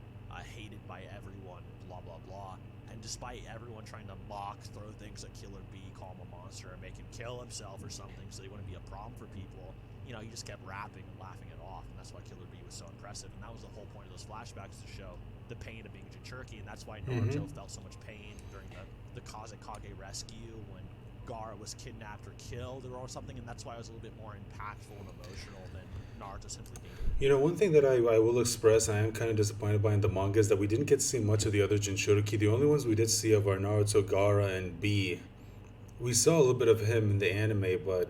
S4: hated by everyone, blah blah blah. And despite everyone trying to mock, throw things at Killer Bee, call him a monster, and make him kill himself or something so he wouldn't be a problem for people, he just kept rapping and laughing it off, and that's why Killer Bee was so impressive. And that was the whole point of those flashbacks, to show the pain of being a Jinchuriki, and that's why Naruto felt so much pain during the Kazekage rescue when Gaara was kidnapped or killed or something, and that's why it was a little bit more impactful and emotional than Naruto simply being.
S1: One thing that I will express, I am kind of disappointed by in the manga, is that we didn't get to see much of the other Jinchuriki. The only ones we did see of are Naruto, Gaara, and Bee. We saw a little bit of him in the anime, but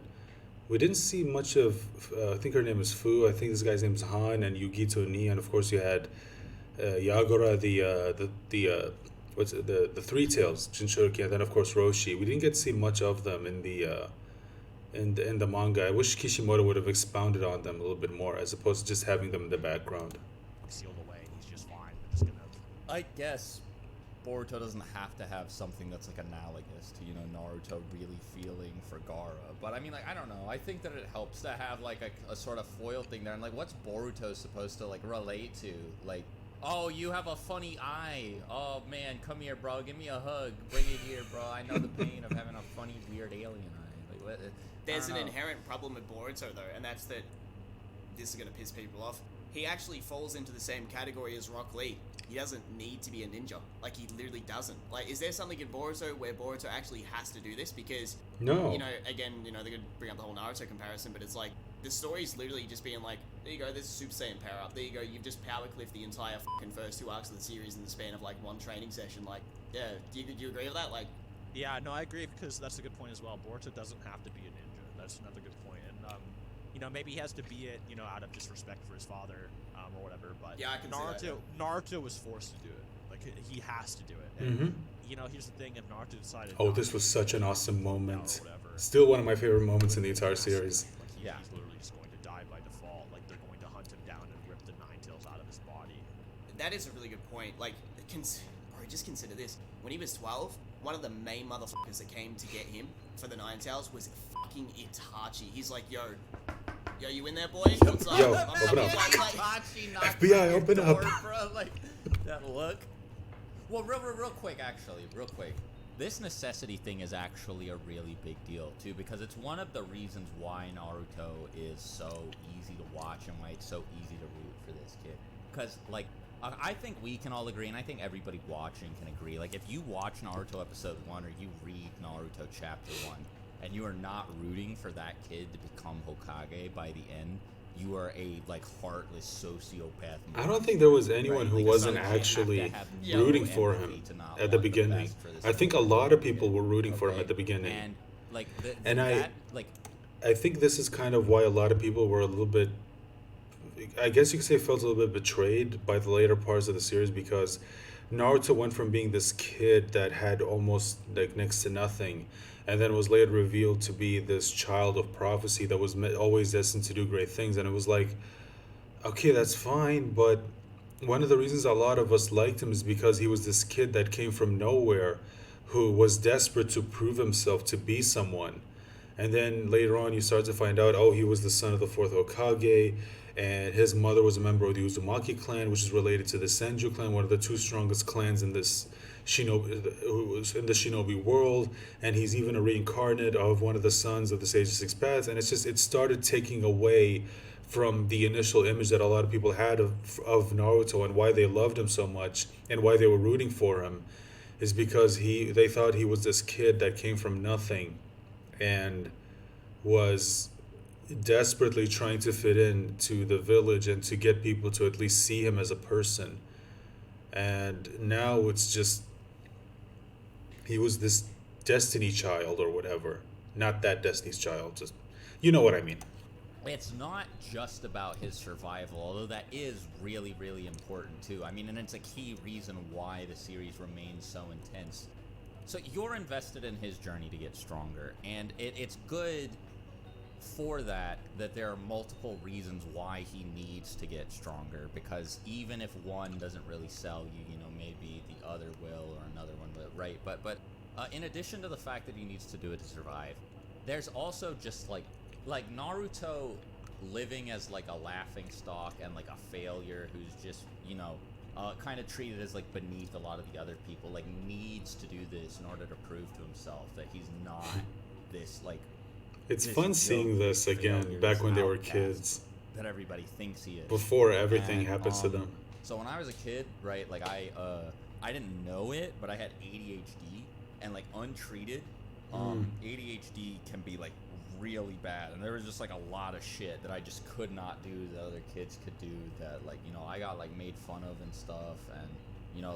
S1: we didn't see much of, I think her name is Fu, I think this guy's name is Han, and Yugito Ni, and of course you had Yagura, the Three Tails Jinchuriki, and then of course Roshi. We didn't get to see much of them in the manga. I wish Kishimoto would have expounded on them a little bit more, as opposed to just having them in the background.
S4: Sealed away, and he's just fine. They're just gonna.
S3: I guess Boruto doesn't have to have something that's analogous to Naruto really feeling for Gaara, but I don't know. I think that it helps to have a sort of foil thing there, and what's Boruto supposed to relate to? Oh, you have a funny eye. Oh man, come here, bro. Give me a hug. Bring it here, bro. I know the pain of having a funny, weird alien eye. What?
S2: There's an inherent problem with Boruto, though, and that's that this is going to piss people off. He actually falls into the same category as Rock Lee. He doesn't need to be a ninja. He literally doesn't. Is there something in Boruto where Boruto actually has to do this? Because,
S1: no.
S2: Again, they're going to bring up the whole Naruto comparison, but it's the story's literally just being there you go, there's a Super Saiyan power-up. There you go, you've just power-cliffed the entire first two arcs of the series in the span of, one training session. Yeah, do you agree with that?
S4: Yeah, no, I agree, because that's a good point as well. Boruto doesn't have to be a ninja. That's another good point. And maybe he has to be it, out of just respect for his father, or whatever. But
S2: Yeah, I can see that,
S4: Naruto was forced to do it. Like he has to do it. And, here's the thing: if Naruto decided,
S1: Oh,
S4: not
S1: this
S4: to
S1: was
S4: do
S1: such
S4: it,
S1: an awesome
S4: or
S1: moment.
S4: whatever,
S1: Still one of my favorite moments in the entire
S4: has to do it.
S1: series.
S4: Like he's literally just going to die by default. Like they're going to hunt him down and rip the nine tails out of his body.
S2: That is a really good point. Like, bro, just consider this. When he was 12, one of the main motherfuckers that came to get him for the Nine Tails was fucking Itachi. He's like, yo, you in there, boy? What's up?
S1: Yo,
S2: I'm
S1: open up.
S3: Itachi knocked
S1: FBI,
S3: on your
S1: open up.
S3: door, bro. Like that look. Well, real quick, actually, real quick. This necessity thing is actually a really big deal too, because it's one of the reasons why Naruto is so easy to watch and why it's so easy to root for this kid. Because like, I think we can all agree, and I think everybody watching can agree. Like, if you watch Naruto episode 1 or you read Naruto chapter 1, and you are not rooting for that kid to become Hokage by the end, you are a like heartless sociopath.
S1: I don't think there was anyone
S3: Right,
S1: who
S3: like,
S1: wasn't
S3: some kids have to
S1: actually
S3: have no
S1: rooting for
S3: empathy
S1: him
S3: to not
S1: at the
S3: want the
S1: beginning.
S3: best for this
S1: I think a
S3: kid.
S1: lot of people were rooting for him
S3: Okay?
S1: at the beginning.
S3: And like,
S1: And I
S3: like,
S1: I think this is kind of why a lot of people were a little bit, I guess you could say, felt a little bit betrayed by the later parts of the series, because Naruto went from being this kid that had almost like next to nothing, and then was later revealed to be this child of prophecy that was always destined to do great things. And it was like, okay, that's fine, but one of the reasons a lot of us liked him is because he was this kid that came from nowhere, who was desperate to prove himself to be someone. And then later on, you start to find out, oh, he was the son of the fourth Hokage, and his mother was a member of the Uzumaki clan, which is related to the Senju clan, one of the two strongest clans in this shinobi world. And he's even a reincarnate of one of the sons of the Sage of Six Paths. And it started taking away from the initial image that a lot of people had of Naruto, and why they loved him so much and why they were rooting for him, is because they thought he was this kid that came from nothing and was desperately trying to fit in to the village and to get people to at least see him as a person. And now it's just, he was this Destiny Child or whatever. Not that Destiny's Child, just, you know what I mean.
S3: it's not just about his survival, although that is really, really important too. I mean, and it's a key reason why the series remains so intense. So you're invested in his journey to get stronger, and it's good for that there are multiple reasons why he needs to get stronger, because even if one doesn't really sell you, maybe the other will, or another one will, right? But in addition to the fact that he needs to do it to survive, there's also just like Naruto living as like a laughing stock and like a failure who's just kind of treated as like beneath a lot of the other people, like needs to do this in order to prove to himself that he's not this like.
S1: It's
S3: this
S1: fun seeing this again
S3: failure,
S1: back
S3: this
S1: when they were
S3: outcast
S1: kids,
S3: that everybody thinks he is.
S1: before everything
S3: And,
S1: happens to them.
S3: So when I was a kid, right, like I didn't know it, but I had ADHD, and like untreated, ADHD can be like really bad, and there was just like a lot of shit that I just could not do that other kids could do, that like I got like made fun of and stuff, and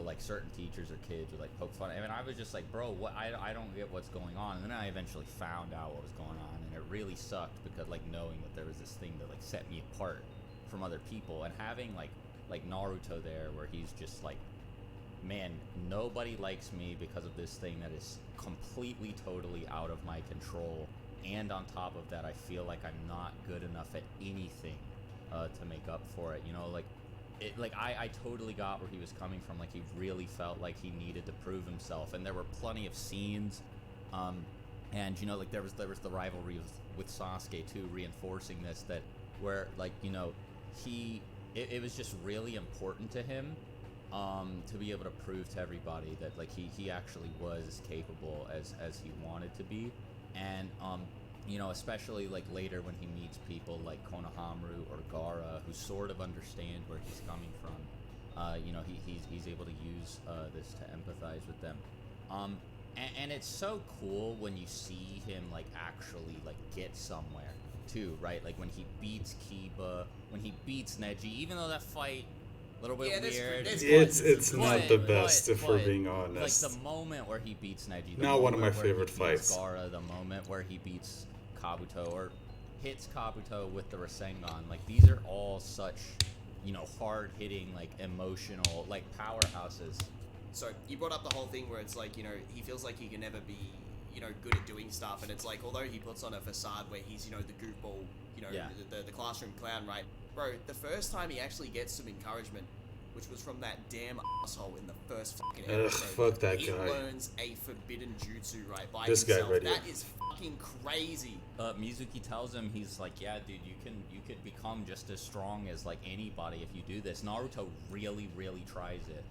S3: like certain teachers or kids would like poke fun. I mean, I was just like, bro, what? I don't get what's going on. And then I eventually found out what was going on, and it really sucked, because like knowing that there was this thing that like set me apart from other people, and having like Naruto there, where he's just like, man, nobody likes me because of this thing that is completely, totally out of my control. And on top of that, I feel like I'm not good enough at anything to make up for it. I totally got where he was coming from. Like, he really felt like he needed to prove himself, and there were plenty of scenes, and like there was the rivalry with Sasuke too, reinforcing this, that where like it was just really important to him to be able to prove to everybody that like he actually was as capable as he wanted to be. And especially like later when he meets people like Konohamaru or Gaara, who sort of understand where he's coming from, he's able to use this to empathize with them. And it's so cool when you see him like actually like get somewhere too, right? Like when he beats Kiba, when he beats Neji, even though that fight a little bit weird.
S1: It's not the best, if we're being honest.
S3: Like the moment where he beats Neji.
S1: Not one of my favorite fights.
S3: Gaara, the moment where he beats Kabuto, or hits Kabuto with the Rasengan. Like, these are all such, you know, hard-hitting, like, emotional, like, powerhouses.
S2: So you brought up the whole thing where it's like, you know, he feels like he can never be, you know, good at doing stuff, and it's like, although he puts on a facade where he's, you know, the goofball, you know,
S3: Yeah.
S2: the classroom clown, right? Bro, the first time he actually gets some encouragement, which was from that damn asshole in the first fucking episode.
S1: Fuck that
S2: he
S1: guy.
S2: learns a forbidden jutsu, right, by
S1: This guy
S2: himself.
S1: right here.
S2: That is fucking crazy.
S3: Mizuki tells him, he's like, yeah, dude, you could become just as strong as, like, anybody if you do this. Naruto really, really tries it.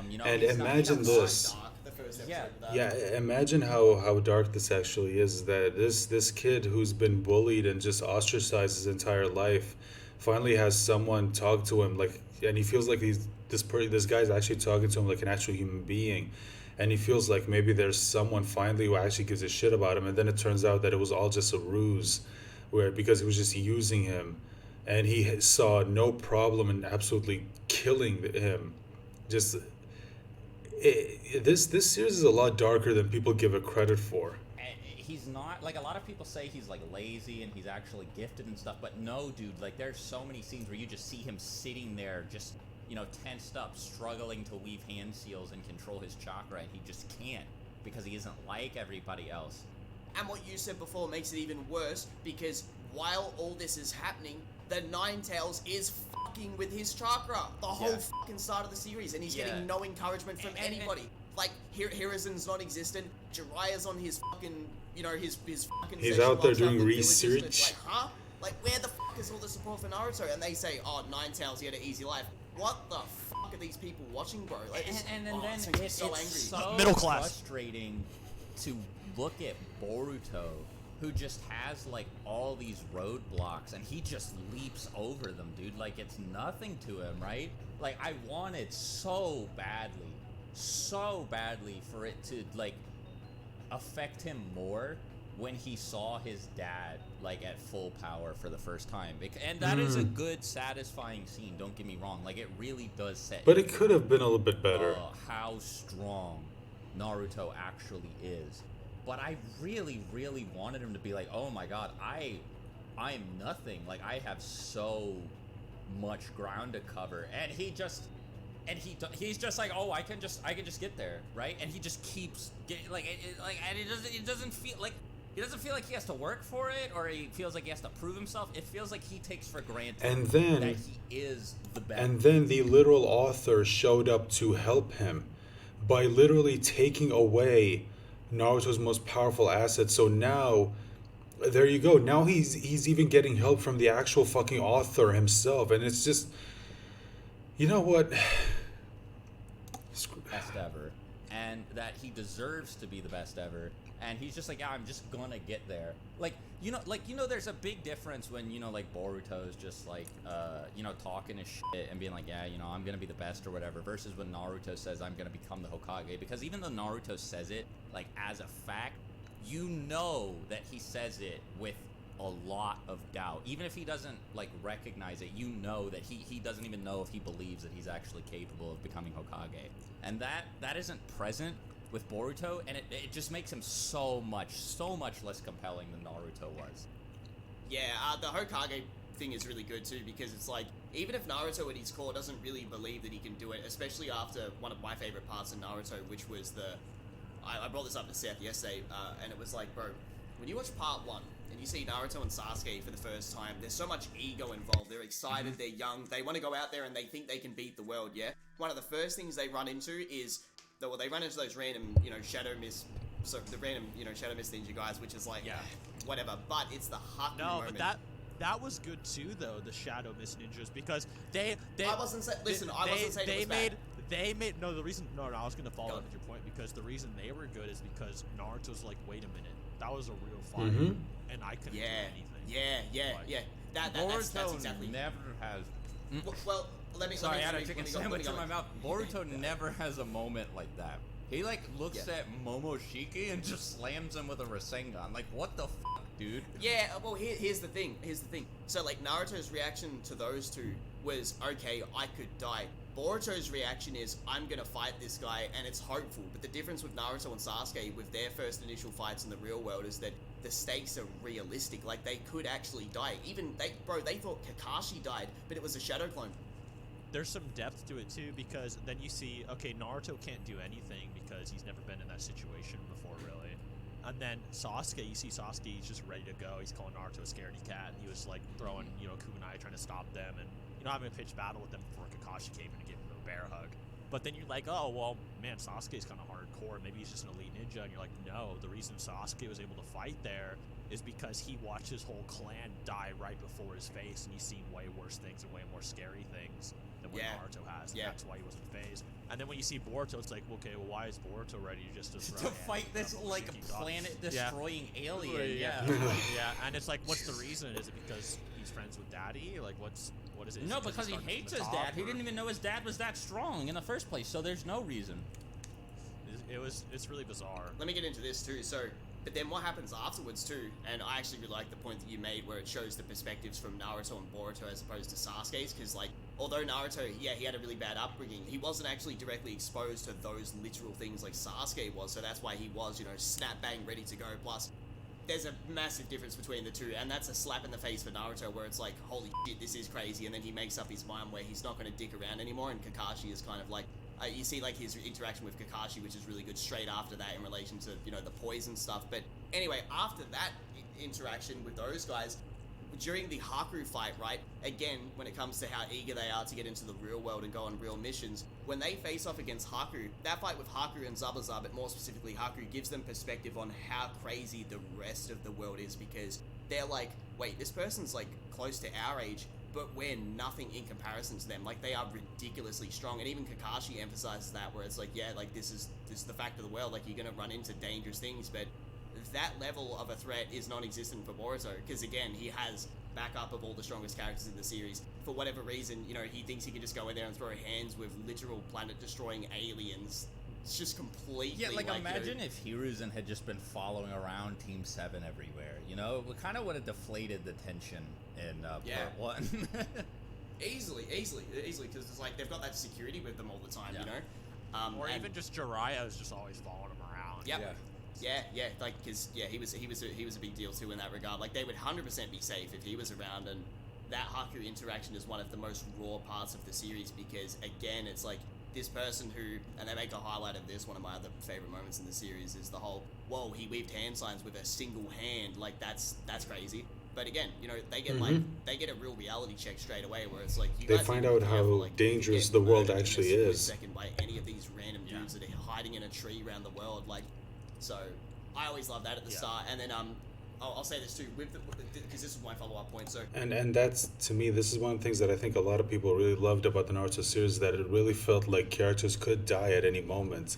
S3: You know,
S1: And
S3: he's not-
S1: imagine
S3: he's
S2: Dark,
S1: this.
S2: the first episode
S3: Yeah.
S2: of that.
S1: Yeah, imagine how dark this actually is. That this kid who's been bullied and just ostracized his entire life finally has someone talk to him, like, and he feels like this guy's actually talking to him like an actual human being, and he feels like maybe there's someone finally who actually gives a shit about him, and then it turns out that it was all just a ruse, because he was just using him, and he saw no problem in absolutely killing him. Just this series is a lot darker than people give it credit for.
S3: And he's not, like, a lot of people say he's, like, lazy and he's actually gifted and stuff, but no, dude, like, there's so many scenes where you just see him sitting there just, you know, tensed up, struggling to weave hand seals and control his chakra, and he just can't because he isn't like everybody else.
S2: And what you said before makes it even worse, because while all this is happening, the Ninetales is fucking with his chakra the whole
S3: Yeah.
S2: fucking start of the series, and he's
S3: Yeah.
S2: getting no encouragement from
S3: And-
S2: anybody. Like, Hiruzen's non-existent, Jiraiya's on his fucking, you know, his fucking
S1: He's
S2: session
S1: out there
S2: box around
S1: doing
S2: the villages, and it's
S1: research.
S2: like, huh? Like, where the fuck is all the support for Naruto? And they say, oh, Ninetales, he had an easy life. What the fuck are these people watching, bro? Like,
S3: And then
S2: this makes me
S3: it's
S2: so angry.
S3: so
S4: Middle class.
S3: frustrating to look at Boruto, who just has, like, all these roadblocks, and he just leaps over them, dude. Like, it's nothing to him, right? Like, I wanted so badly for it to, like, affect him more when he saw his dad, like, at full power for the first time. And that is a good, satisfying scene, don't get me wrong. Like, it really does set
S1: But it could have been a little bit better.
S3: how strong Naruto actually is. But I really, really wanted him to be like, oh my god, I'm nothing. Like, I have so much ground to cover. And he's just like, oh, I can just get there, right? And he just keeps getting, and it doesn't feel like he doesn't feel like he has to work for it, or he feels like he has to prove himself. It feels like he takes for granted
S1: And then-
S3: that he is the best.
S1: And then the literal author showed up to help him by literally taking away Naruto's most powerful asset. So now, there you go. Now he's even getting help from the actual fucking author himself, and it's just, you know what?
S3: Best ever, and that he deserves to be the best ever, and he's just like, yeah, I'm just gonna get there. Like, you know, there's a big difference when, you know, like, Boruto's just like, you know, talking his shit and being like, yeah, you know, I'm gonna be the best or whatever, versus when Naruto says, I'm gonna become the Hokage. Because even though Naruto says it, like, as a fact, you know that he says it with a lot of doubt. Even if he doesn't, like, recognize it, you know that he doesn't even know if he believes that he's actually capable of becoming Hokage. And that isn't present with Boruto, and it just makes him so much less compelling than Naruto was.
S2: Yeah, the Hokage thing is really good too, because it's like, even if Naruto at his core doesn't really believe that he can do it, especially after one of my favorite parts of Naruto, which was I brought this up to Seth yesterday, and it was like, bro, when you watch part 1 and you see Naruto and Sasuke for the first time, there's so much ego involved. They're excited, they're young, they want to go out there and they think they can beat the world, yeah? One of the first things they run into is, they run into those random, you know, Shadow Mist ninja guys, which is like,
S4: Yeah.
S2: whatever, but it's the Haku
S4: No,
S2: moment.
S4: but that was good too, though, the Shadow Mist ninjas, because they
S2: I wasn't saying it was bad.
S4: No, the reason, no, I was gonna follow
S2: Go
S4: up
S2: on.
S4: with your point, because the reason they were good is because Naruto's like, wait a minute, that was a real fight,
S1: Mhm.
S4: and I couldn't do
S2: Yeah,
S4: anything.
S2: yeah.
S4: Like,
S2: That's
S3: Boruto
S2: exactly.
S3: never has.
S2: Well, let me.
S3: Sorry, I had a
S2: let me
S3: chicken
S2: go-
S3: sandwich
S2: let
S3: in
S2: me
S3: my
S2: go.
S3: mouth. Boruto never has a moment like that. He like looks at Momoshiki and just slams him with a Rasengan. Like, what the fuck, dude?
S2: Yeah, well, here's the thing. So, like, Naruto's reaction to those two was, okay, I could die. Boruto's reaction is, I'm gonna fight this guy, and it's hopeful. But the difference with Naruto and Sasuke with their first initial fights in the real world is that the stakes are realistic. Like, they could actually die. Even, they thought Kakashi died, but it was a shadow clone.
S4: There's some depth to it too, because then you see, okay, Naruto can't do anything because he's never been in that situation before, really. And then Sasuke, you see Sasuke, he's just ready to go. He's calling Naruto a scaredy cat. He was like throwing, kunai, trying to stop them, and having a pitched battle with them before Kakashi came in and gave him a bear hug. But then you're like, oh well, man, Sasuke's kind of hardcore. Maybe he's just an elite ninja. And you're like, no, the reason Sasuke was able to fight there is because he watched his whole clan die right before his face, and he's seen way worse things and way more scary things than what Naruto has. And that's why he wasn't phased. And then when you see Boruto, it's like, okay, well, why is Boruto ready just to throw
S3: To fight this like planet-destroying alien? Yeah.
S4: Yeah, and it's like, what's the reason? Is it because he's friends with Daddy? Like, what is it?
S3: No, because he hates his dad. He didn't even know his dad was that strong in the first place, so there's no reason.
S4: It's really bizarre.
S2: Let me get into this too. So, but then what happens afterwards too, and I actually really like the point that you made where it shows the perspectives from Naruto and Boruto as opposed to Sasuke's, because like, although Naruto, he had a really bad upbringing, he wasn't actually directly exposed to those literal things like Sasuke was, so that's why he was, snap bang ready to go. Plus, there's a massive difference between the two, and that's a slap in the face for Naruto where it's like, holy shit, this is crazy, and then he makes up his mind where he's not going to dick around anymore, and Kakashi is kind of like, you see like his interaction with Kakashi, which is really good straight after that in relation to, the poison stuff. But anyway, after that interaction with those guys, during the Haku fight, right, again, when it comes to how eager they are to get into the real world and go on real missions, when they face off against Haku, that fight with Haku and Zabuza, but more specifically Haku, gives them perspective on how crazy the rest of the world is, because they're like, wait, this person's like close to our age, but we're nothing in comparison to them. Like, they are ridiculously strong, and even Kakashi emphasizes that, where it's like, yeah, like, this is the fact of the world, like, you're gonna run into dangerous things, but that level of a threat is non-existent for Boruto, because again, he has backup of all the strongest characters in the series. For whatever reason, he thinks he can just go in there and throw hands with literal planet-destroying aliens. It's just completely...
S3: Yeah, like imagine if Hiruzen had just been following around Team 7 everywhere, It kind of would have deflated the tension in part 1.
S2: Easily, because it's like, they've got that security with them all the time,
S4: Or even just Jiraiya is just always following him around.
S2: Yep. Yeah, like, because, he was a big deal too in that regard. Like, they would 100% be safe if he was around, and that Haku interaction is one of the most raw parts of the series, because, again, it's like, this person who, and they make a highlight of this, one of my other favorite moments in the series is the whole, whoa, he weaved hand signs with a single hand, like, that's crazy. But again, they get they get a real reality check straight away, where it's like,
S1: they find out how dangerous the world actually is.
S2: Second by any of these random dudes that are hiding in a tree around the world, like, so I always love that at the start. And then I'll say this too, because this is my follow-up point. So
S1: and that's, to me, this is one of the things that I think a lot of people really loved about the Naruto series, that it really felt like characters could die at any moment.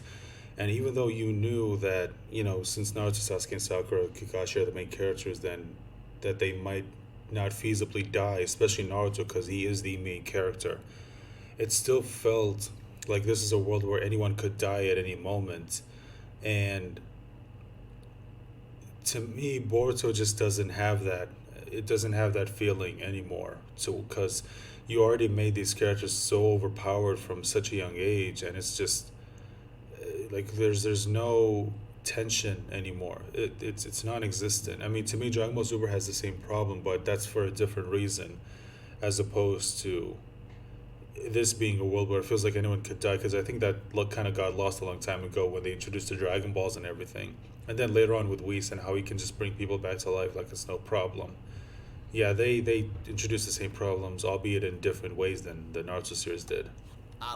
S1: And even though you knew that, since Naruto, Sasuke, and Sakura, Kakashi are the main characters, then that they might not feasibly die, especially Naruto, because he is the main character, it still felt like this is a world where anyone could die at any moment. And to me, Boruto just doesn't have that. It doesn't have that feeling anymore. So, because you already made these characters so overpowered from such a young age, and it's just like there's no tension anymore. It's non-existent. I mean, to me, Dragon Ball Super has the same problem, but that's for a different reason, as opposed to this being a world where it feels like anyone could die, because I think that look kind of got lost a long time ago when they introduced the Dragon Balls and everything. And then later on with Whis and how he can just bring people back to life like it's no problem. Yeah, they introduced the same problems, albeit in different ways than the Naruto series did.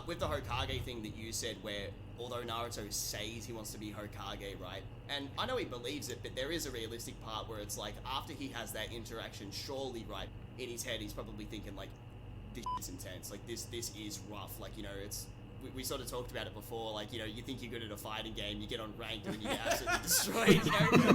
S2: With the Hokage thing that you said, where although Naruto says he wants to be Hokage, right? And I know he believes it, but there is a realistic part where it's like, after he has that interaction, surely, right, in his head, he's probably thinking like, this is intense, like this is rough, like, it's, we sort of talked about it before, like, you think you're good at a fighting game, you get on ranked and you get absolutely destroyed,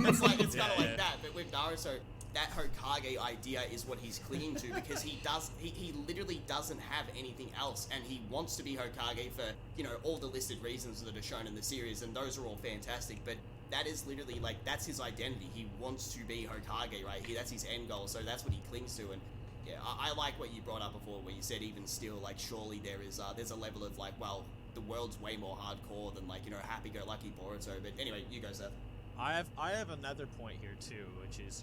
S2: it's like, it's kind of like that. But with Naruto, that Hokage idea is what he's clinging to, because he literally doesn't have anything else, and he wants to be Hokage for, you know, all the listed reasons that are shown in the series, and those are all fantastic, but that is literally, like, that's his identity. He wants to be Hokage, right? That's his end goal, so that's what he clings to. And yeah, I like what you brought up before, where you said even still, like, surely there's a level of, like, well, the world's way more hardcore than, like, you know, happy-go-lucky Boruto. But anyway, you go, Seth.
S4: I have another point here too, which is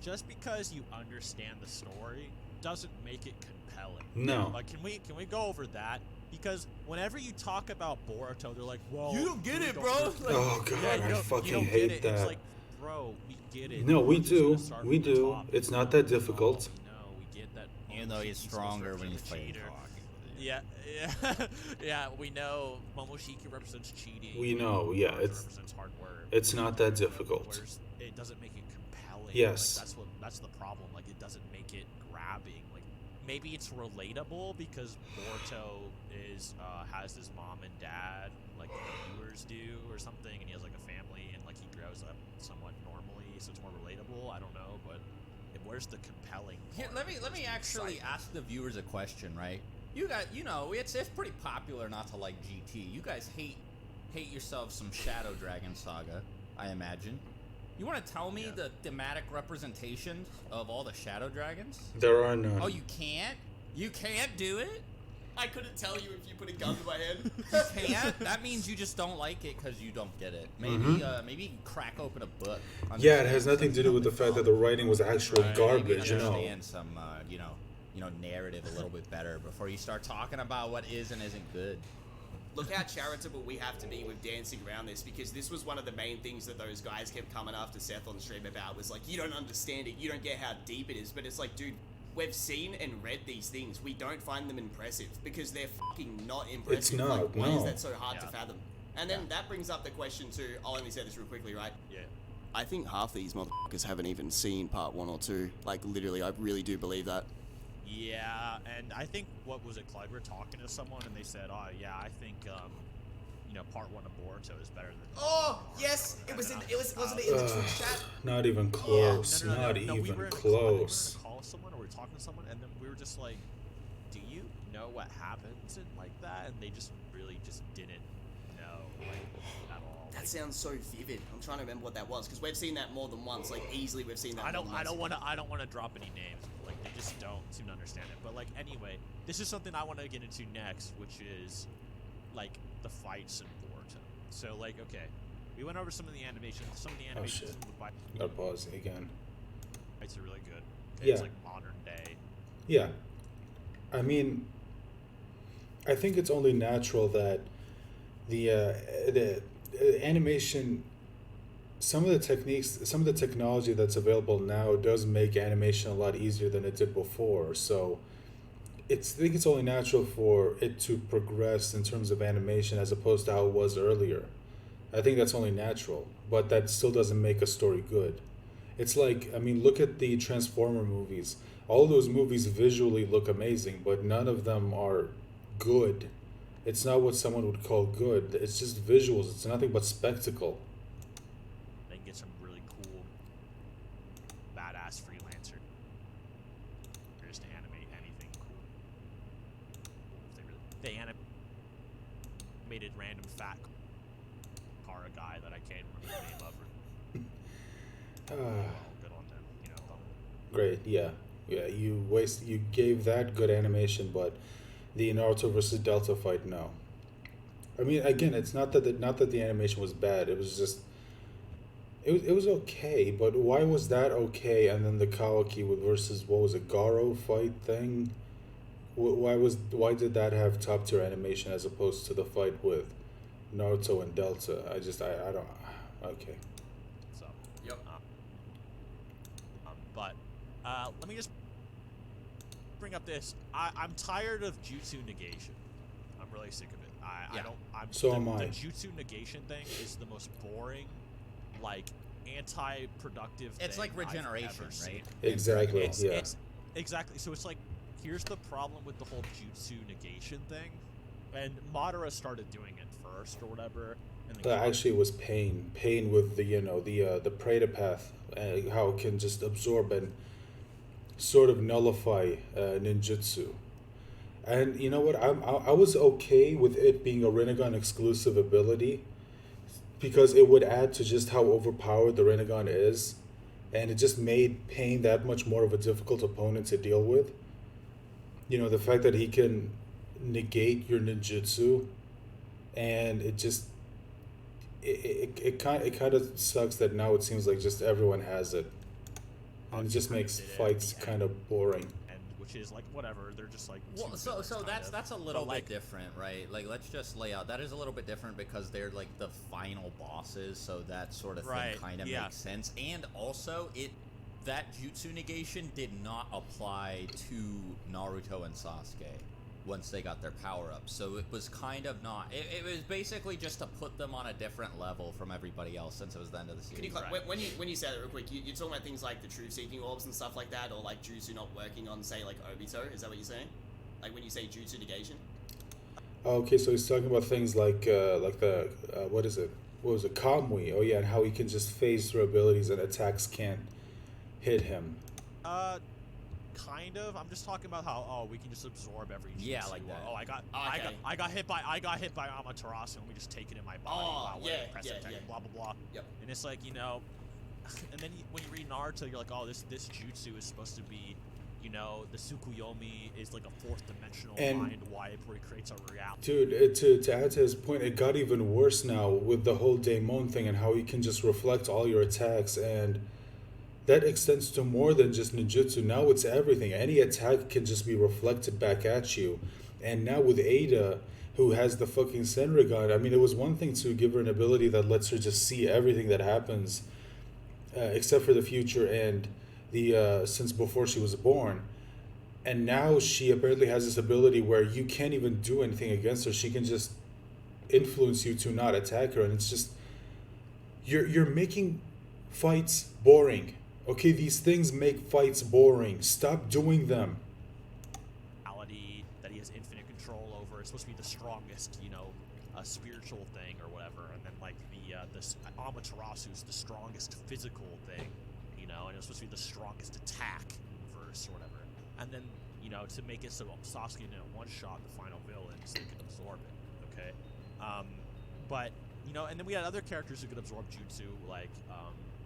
S4: just because you understand the story doesn't make it compelling.
S1: No.
S4: Like, can we go over that? Because whenever you talk about Boruto, they're like, "Well,
S2: You don't get it, bro." Like,
S1: Oh god,
S4: yeah,
S1: I
S4: you
S1: fucking
S4: don't
S1: hate
S4: get it.
S1: that.
S4: It's like, bro, we get it.
S1: No, we
S4: We're just
S1: do.
S4: gonna start
S1: We
S4: from the
S1: do.
S4: top.
S1: It's not that difficult.
S4: No, we get that.
S3: Even though he's
S4: Momoshiki's
S3: stronger
S4: supposed to
S3: when he's
S4: represent
S3: fighting
S4: cheater.
S3: Hawk.
S4: Yeah, yeah, we know Momoshiki represents cheating.
S1: We know, yeah,
S4: Naruto
S1: it's-
S4: represents hard work.
S1: It's not that difficult.
S4: Whereas it doesn't make it compelling.
S1: Yes.
S4: Like, that's the problem. Like, it doesn't make it grabbing. Like, maybe it's relatable because Boruto has his mom and dad, like the viewers do, or something, and he has like a family, and like he grows up somewhat normally, so it's more relatable. I don't know, but where's the compelling
S3: Here,
S4: part?
S3: let me actually ask the viewers a question, right? You guys, you know, it's pretty popular not to like GT. You guys hate yourselves some Shadow Dragon Saga, I imagine. You want to tell me the thematic representation of all the Shadow Dragons?
S1: There are none.
S3: Oh, you can't? You can't do it?
S2: I couldn't tell you if you put a gun to my head.
S3: You can't? That means you just don't like it because you don't get it. Maybe maybe you can crack open a book.
S1: Yeah, it has nothing to do with the fact that the writing was actual
S3: Right,
S1: garbage, you
S3: maybe
S1: know.
S3: understand some you know narrative a little bit better before you start talking about what is and isn't good.
S2: Look how charitable we have to be with dancing around this, because this was one of the main things that those guys kept coming after Seth on stream about, was like, you don't understand it, you don't get how deep it is. But it's like, dude, we've seen and read these things. We don't find them impressive because they're fucking not impressive.
S1: It's not,
S2: Like, why is
S1: no.
S2: that so hard to fathom? And then that brings up the question too. I'll only say this real quickly, right?
S4: Yeah.
S2: I think half these motherfuckers haven't even seen part 1 or 2. Like, literally, I really do believe that.
S4: Yeah, and I think, what was it, Clyde? We were talking to someone, and they said, "Oh, yeah, I think, you know, part 1 of Boruto is better than."
S2: Oh yes, wasn't it in the Twitch chat?
S1: Not even close.
S4: No,
S1: Not
S4: we
S1: even
S4: were in a
S1: close.
S4: call someone, or we were talking to someone, and then we were just like, "Do you know what happens in like that?" And they just really just didn't know, like, at all.
S2: That
S4: Like,
S2: sounds so vivid. I'm trying to remember what that was, because we've seen that more than once. Like, easily we've seen that.
S4: I don't
S2: more than once.
S4: want to drop any names. Like, they just don't seem to understand it. But like, anyway, this is something I want to get into next, which is like the fights in Boruto. So like, okay, we went over some of the animations. Some of the animations
S1: shit.
S4: in the
S1: Gotta pause again.
S4: fights are really good.
S1: Yeah.
S4: It's like modern day.
S1: Yeah. I mean, I think it's only natural that the animation, some of the techniques, some of the technology that's available now does make animation a lot easier than it did before. So I think it's only natural for it to progress in terms of animation as opposed to how it was earlier. I think that's only natural, but that still doesn't make a story good. It's like, I mean, look at the Transformer movies. All those movies visually look amazing, but none of them are good. It's not what someone would call good. It's just visuals. It's nothing but spectacle.
S4: They can get some really cool, badass freelancer just to animate anything cool. They animated random fat car guy that I can't remember the name of. Well, good on them, you know.
S1: Great, yeah. You gave that good animation, but the Naruto versus Delta fight, no. I mean, again, it's not that the animation was bad. It was just it was okay, but why was that okay? And then the Kawaki versus, what was it, Garo fight thing? Why did that have top tier animation as opposed to the fight with Naruto and Delta? I don't. Okay.
S4: So,
S2: Yep.
S4: but let me just bring up this. I'm tired of jutsu negation. I'm really sick of it. I don't.
S1: So am I.
S4: The jutsu negation thing is the most boring, like, anti-productive.
S3: It's
S4: thing
S3: like regeneration,
S4: I've ever seen.
S3: right?
S1: Exactly.
S4: It's exactly. So it's like, here's the problem with the whole jutsu negation thing, and Madara started doing it first or whatever. And then
S1: Actually, it was pain. Pain with the Preta path, how it can just absorb and sort of nullify ninjutsu. And you know what? I was okay with it being a Rinnegan exclusive ability because it would add to just how overpowered the Rinnegan is, and it just made Pain that much more of a difficult opponent to deal with. You know, the fact that he can negate your ninjutsu, and it kind of sucks that now it seems like just everyone has it, and it just makes fights kind of boring.
S4: and which is like whatever. They're just like
S3: Well,
S4: two
S3: so
S4: villains, kind
S3: that's
S4: of.
S3: a little
S4: But, like,
S3: bit different, right? Like, let's just lay out that is a little bit different because they're like the final bosses, so that sort of thing
S4: Right,
S3: kind of
S4: yeah.
S3: makes sense. And also, that jutsu negation did not apply to Naruto and Sasuke once they got their power up. So it was kind of not. It was basically just to put them on a different level from everybody else since it was the end of the series.
S2: Can you, when you say that real quick, you're talking about things like the truth-seeking orbs and stuff like that, or like jutsu not working on, say, like Obito? Is that what you're saying? Like when you say jutsu negation?
S1: Okay, so he's talking about things like the what is it? What was it? Kamui. Oh yeah, and how he can just phase through abilities and attacks can't hit him.
S4: Kind of. I'm just talking about how we can just absorb every jutsu.
S3: Yeah, like that.
S4: Oh, I got hit by Amaterasu, and we just take it in my body.
S2: Oh,
S4: while
S2: yeah,
S4: press
S2: yeah,
S4: attack,
S2: yeah.
S4: blah blah blah.
S2: Yep.
S4: And it's like, and then when you read Naruto, you're like, oh, this jutsu is supposed to be, the Tsukuyomi is like a fourth dimensional
S1: And-
S4: mind wipe where he creates a reality.
S1: Dude, to add to his point, it got even worse now with the whole Daemon thing and how you can just reflect all your attacks, and that extends to more than just ninjutsu. Now it's everything. Any attack can just be reflected back at you. And now with Ada, who has the fucking Senrigan, I mean, it was one thing to give her an ability that lets her just see everything that happens, except for the future and the since before she was born. And now she apparently has this ability where you can't even do anything against her. She can just influence you to not attack her, and it's just you're making fights boring. Okay, these things make fights boring. Stop doing them.
S4: Reality that he has infinite control over. It's supposed to be the strongest, a spiritual thing or whatever. And then like this Amaterasu is the strongest physical thing, and it's supposed to be the strongest attack verse or whatever. And then to make it so Sasuke in a one shot the final villain so he can absorb it. Okay, but and then we had other characters who could absorb jutsu like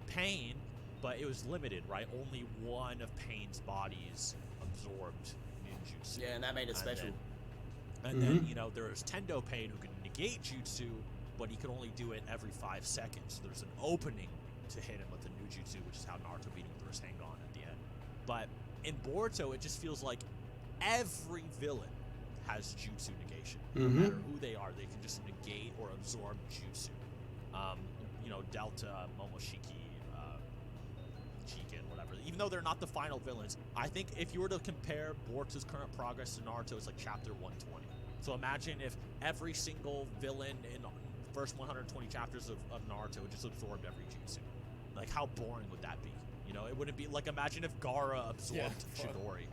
S4: Pain. But it was limited, right? Only one of Pain's bodies absorbed ninjutsu.
S2: Yeah, and that made it special.
S4: And then there was Tendo Pain who could negate jutsu, but he could only do it every 5 seconds. So there's an opening to hit him with the new jutsu, which is how Naruto beat him with the Rasengan at the end. But in Boruto, it just feels like every villain has jutsu negation. No matter who they are, they can just negate or absorb jutsu. Delta, Momoshiki, Chicken, whatever. Even though they're not the final villains, I think if you were to compare Boruto's current progress to Naruto, it's like chapter 120. So imagine if every single villain in the first 120 chapters of Naruto just absorbed every jutsu. Like, how boring would that be? It wouldn't be like, imagine if Gaara absorbed Chidori.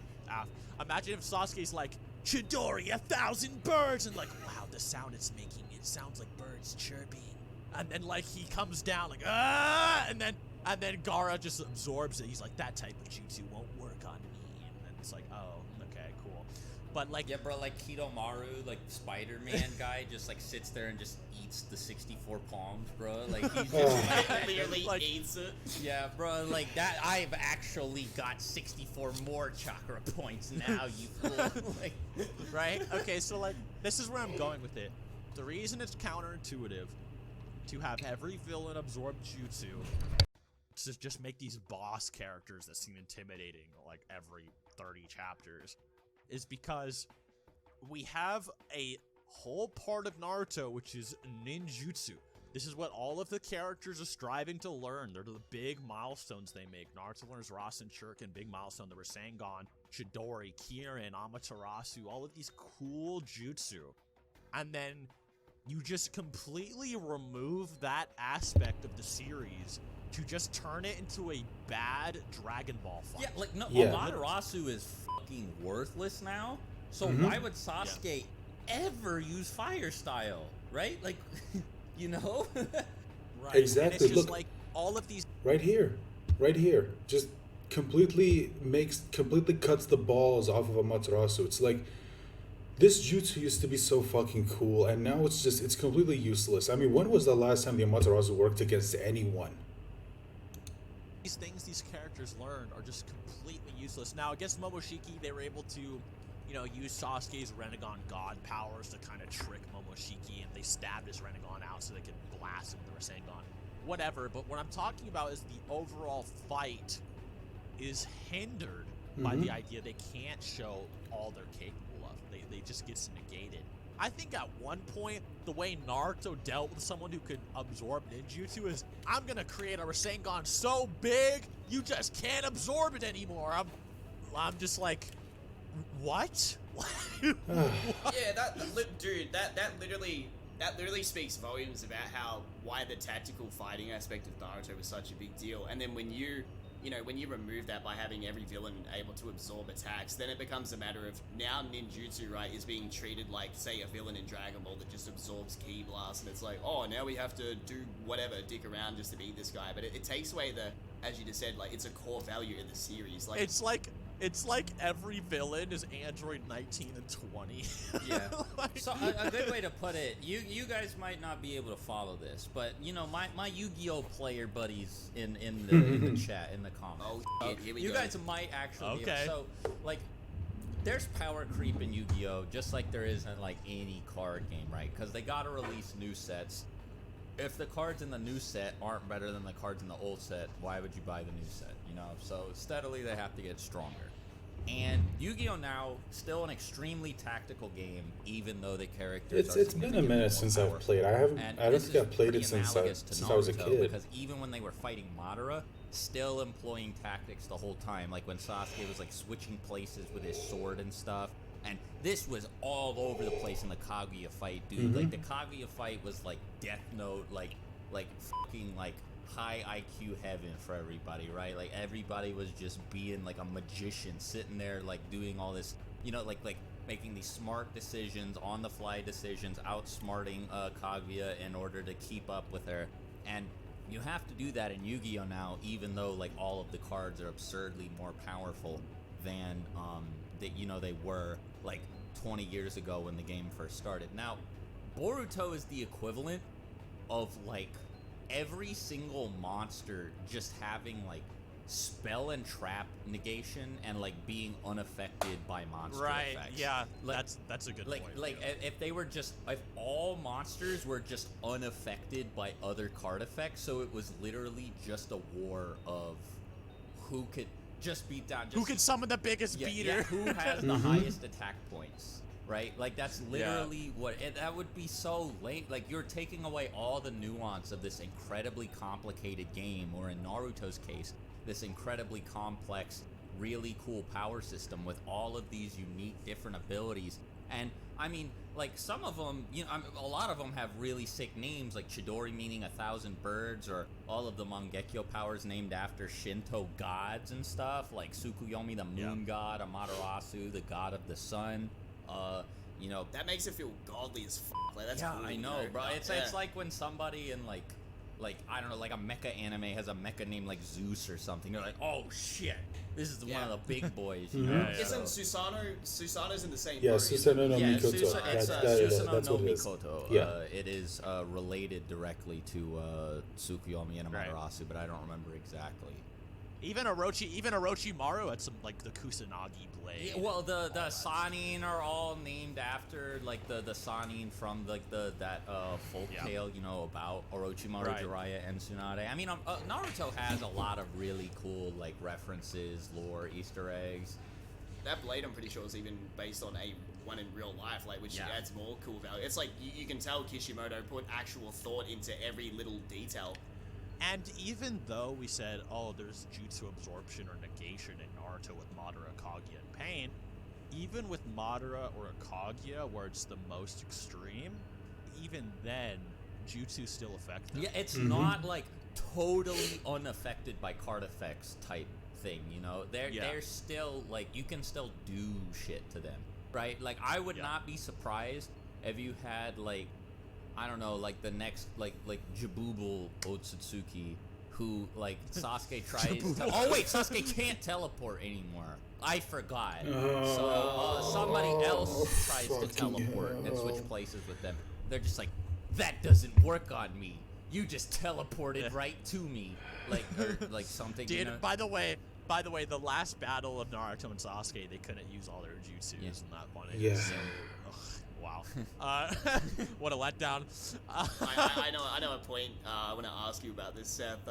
S4: Imagine if Sasuke's like, Chidori, 1,000 birds, and like, wow, the sound it's making, it sounds like birds chirping. And then like he comes down like, and then Gaara just absorbs it. He's like, that type of jutsu won't work on me. And then it's like, oh, okay, cool. But like,
S3: Yeah, bro, like Kidomaru, like Spider-Man guy, just like sits there and just eats the 64 palms, bro. Like he's just
S2: Clearly
S3: like,
S2: eats it.
S3: yeah, bro, like that. I've actually got 64 more chakra points now, you fool. Like,
S4: right? Okay, so like, this is where I'm going with it. The reason it's counterintuitive to have every villain absorb jutsu to just make these boss characters that seem intimidating like every 30 chapters is because we have a whole part of Naruto which is ninjutsu. This is what all of the characters are striving to learn. They're the big milestones they make. Naruto learns Rasen Shuriken, big milestone. There were Rasengan, Chidori, Kirin, Amaterasu, all of these cool jutsu. And then you just completely remove that aspect of the series to just turn it into a bad Dragon Ball fight.
S3: yeah, like no,
S1: Yeah.
S3: Amaterasu is fucking worthless now. So why would Sasuke ever use fire style, right? Like, you know?
S4: Right.
S1: Exactly.
S4: And it's just
S1: Look.
S4: like all of these.
S1: Right here. Just completely cuts the balls off of Amaterasu. It's like this jutsu used to be so fucking cool, and now it's completely useless. I mean, when was the last time the Amaterasu worked against anyone?
S4: These things these characters learned are just completely useless. Now, against Momoshiki, they were able to, use Sasuke's Renegon God powers to kind of trick Momoshiki, and they stabbed his Renegon out so they could blast him with the Rasengan. Whatever, but what I'm talking about is the overall fight is hindered by the idea they can't show all they're capable of. They just gets negated. I think at one point, the way Naruto dealt with someone who could absorb ninjutsu is, I'm gonna create a Rasengan so big, you just can't absorb it anymore. I'm just like, what?
S2: Yeah, dude, that literally speaks volumes about why the tactical fighting aspect of Naruto was such a big deal. And then when you remove that by having every villain able to absorb attacks, then it becomes a matter of now ninjutsu, right, is being treated like, say, a villain in Dragon Ball that just absorbs ki blast, and it's like, oh, now we have to do whatever, dick around just to beat this guy. But it takes away as you just said, like, it's a core value in the series. Like,
S4: it's like every villain is Android 19 and 20.
S3: Yeah.
S4: Like,
S3: So a good way to put it, you guys might not be able to follow this, but my Yu-Gi-Oh player buddies in the chat, in the comments.
S2: Oh shit, here we go.
S3: You guys might actually be able,
S4: Okay.
S3: so like there's power creep in Yu-Gi-Oh, just like there is in like any card game, right? Because they gotta release new sets. If the cards in the new set aren't better than the cards in the old set, why would you buy the new set? So steadily they have to get stronger. And Yu-Gi-Oh now still an extremely tactical game, even though the characters
S1: It's been a minute since I've played. I don't think I've played it since I was a kid.
S3: Because even when they were fighting Madara, still employing tactics the whole time, like when Sasuke was like switching places with his sword and stuff. And this was all over the place in the Kaguya fight, dude. Like the Kaguya fight was like Death Note, like fucking like high IQ heaven for everybody, right? Like everybody was just being like a magician, sitting there like doing all this, like making these smart decisions, on the fly decisions, outsmarting Kaguya in order to keep up with her. And you have to do that in Yu-Gi-Oh now, even though like all of the cards are absurdly more powerful than they were like 20 years ago when the game first started. Now, Boruto is the equivalent of like every single monster just having like spell and trap negation and like being unaffected by monster effects.
S4: Yeah,
S3: Like-
S4: that's a good
S3: Like,
S4: point.
S3: like if all monsters were just unaffected by other card effects, so it was literally just a war of who could just beat down.
S4: Who can summon the biggest beater?
S3: who has the highest attack points, right? Like that's literally that would be so late. Like you're taking away all the nuance of this incredibly complicated game, or in Naruto's case, this incredibly complex, really cool power system with all of these unique different abilities. And I mean, like some of them, a lot of them have really sick names, like Chidori meaning 1,000 birds, or all of the Mangekyo powers named after Shinto gods and stuff, like Tsukuyomi, the moon god, Amaterasu, the god of the sun.
S2: That makes it feel godly as fuck. Like that's cool,
S3: I know, bro. It's like when somebody in like I don't know, like a mecha anime has a mecha named like Zeus or something. They're like, oh shit, this is one of the big boys.
S2: Isn't Susanoo's in the same?
S1: Yeah,
S2: boat?
S1: Susanoo no
S3: Yeah,
S1: Mikoto.
S3: it's
S1: That's
S3: Susanoo no
S1: what it is.
S3: Mikoto.
S1: Yeah.
S3: It is related directly to Tsukuyomi and Amaterasu, but I don't remember exactly.
S4: Even Orochimaru had some like the Kusanagi blade.
S3: Yeah, well, the Sanin are all named after like the Sanin from like that folk tale, about Orochimaru,
S4: Right.
S3: Jiraiya, and Tsunade. I mean, Naruto has a lot of really cool like references, lore, Easter eggs.
S2: That blade, I'm pretty sure, is even based on one in real life, like which adds more cool value. It's like you can tell Kishimoto put actual thought into every little detail.
S4: And even though we said, there's jutsu absorption or negation in Naruto with Madara, Kaguya, and Pain, even with Madara or Kaguya, where it's the most extreme, even then, jutsu still affect them.
S3: Yeah, it's not like totally unaffected by card effects type thing, They're still like, you can still do shit to them, right? Like I would not be surprised if you had like I don't know, like the next, like Jabubul Otsutsuki, who like Sasuke tries to. Oh wait, Sasuke can't teleport anymore. I forgot. So somebody else tries to teleport and switch places with them. They're just like, that doesn't work on me. You just teleported right to me, or something.
S4: Dude,
S3: you know?
S4: by the way, the last battle of Naruto and Sasuke, they couldn't use all their jutsus in that one.
S1: Yeah.
S4: So, wow. What a letdown.
S2: I know a point I want to ask you about this, Seth.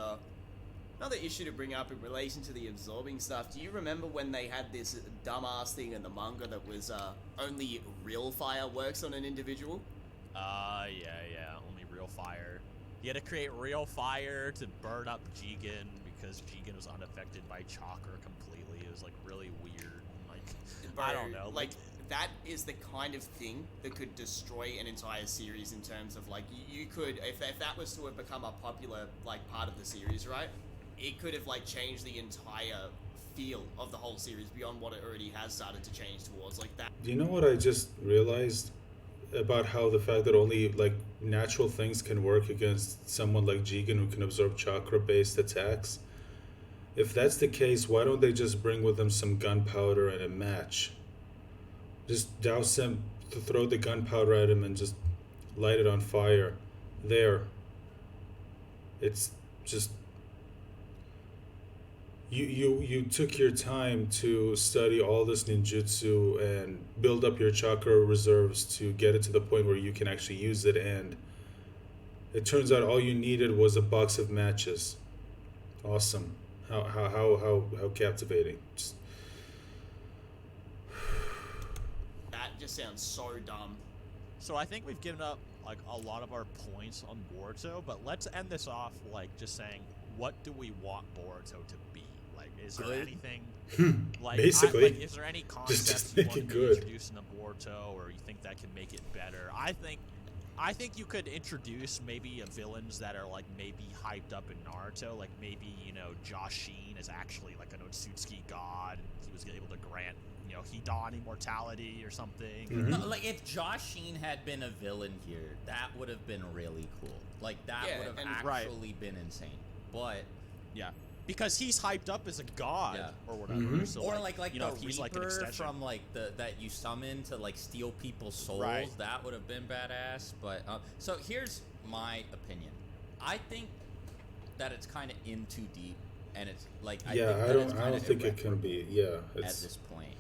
S2: Another issue to bring up in relation to the absorbing stuff. Do you remember when they had this dumbass thing in the manga that was only real fire works on an individual?
S4: Yeah. Only real fire. You had to create real fire to burn up Jigen because Jigen was unaffected by chakra completely. It was like really weird. Like, I don't know.
S2: Like that is the kind of thing that could destroy an entire series in terms of like you could if that was to have become a popular like part of the series, right? It could have like changed the entire feel of the whole series beyond what it already has started to change towards like that.
S1: Do you know what I just realized about how the fact that only like natural things can work against someone like Jigen who can absorb chakra based attacks? If that's the case, why don't they just bring with them some gunpowder and a match? Just douse him, to throw the gunpowder at him and just light it on fire. There. It's just you took your time to study all this ninjutsu and build up your chakra reserves to get it to the point where you can actually use it, and it turns out all you needed was a box of matches. Awesome. How captivating.
S2: That just sounds so dumb.
S4: So I think we've given up like a lot of our points on Boruto, but let's end this off like just saying, what do we want Boruto to be? Like, is there anything like
S1: basically
S4: is there any concepts
S1: just
S4: you
S1: make
S4: want
S1: it
S4: to be
S1: good.
S4: introduced in the Boruto, or you think that can make it better? I think you could introduce maybe villains that are like maybe hyped up in Naruto, like maybe, you know, Josh Sheen is actually like an Otsutsuki god, and he was able to grant, you know, Hidan immortality or something.
S1: Mhm.
S3: No, like if Josh Sheen had been a villain here, that would have been really cool. Like that
S2: Yeah,
S3: would have
S2: and-
S3: actually been insane. But
S4: Yeah, because he's hyped up as a god or whatever.
S1: Mhm.
S4: So
S3: or
S4: like
S3: like
S4: you know,
S3: the
S4: if he's
S3: Reaper
S4: like an extension.
S3: from like that you summon to like steal people's souls.
S4: Right.
S3: That would have been badass. But so here's my opinion. I think that it's kind of in too deep, and it's like
S1: I
S3: think that it's
S1: don't
S3: kinda
S1: think it can be. Yeah,
S3: at
S1: it's
S3: this point.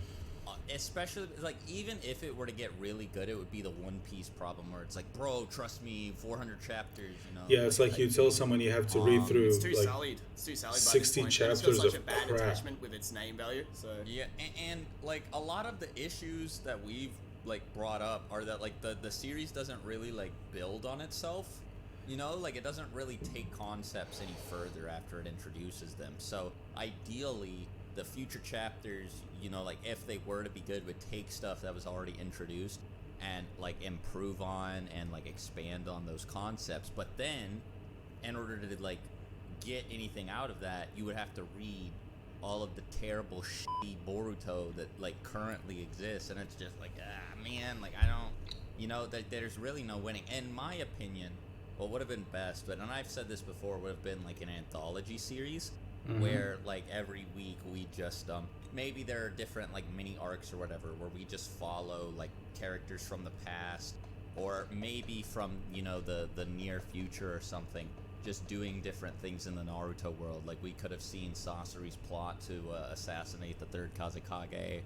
S3: Especially like even if it were to get really good, it would be the One Piece problem where it's like, bro, trust me, 400 chapters, you know.
S1: yeah, it's like you tell someone you have to read through
S2: It's too
S1: like
S2: sullied. It's too sullied.
S1: 60
S2: by this point.
S1: chapters
S2: It's got such
S1: of
S2: a bad
S1: crap.
S2: attachment with its name value. So
S3: Yeah, and like a lot of the issues that we've like brought up are that like the series doesn't really like build on itself. You know, like it doesn't really take concepts any further after it introduces them. So ideally, the future chapters, you know, like if they were to be good, would take stuff that was already introduced and like improve on and like expand on those concepts. But then, in order to like get anything out of that, you would have to read all of the terrible shitty Boruto that like currently exists, and it's just like, man, like I don't, you know, there's really no winning. In my opinion, what would have been best, and I've said this before, would have been like an anthology series.
S1: Mhm.
S3: Where like every week we just maybe there are different like mini arcs or whatever where we just follow like characters from the past, or maybe from, you know, the near future or something, just doing different things in the Naruto world. Like we could have seen Sasori's plot to assassinate the third Kazekage,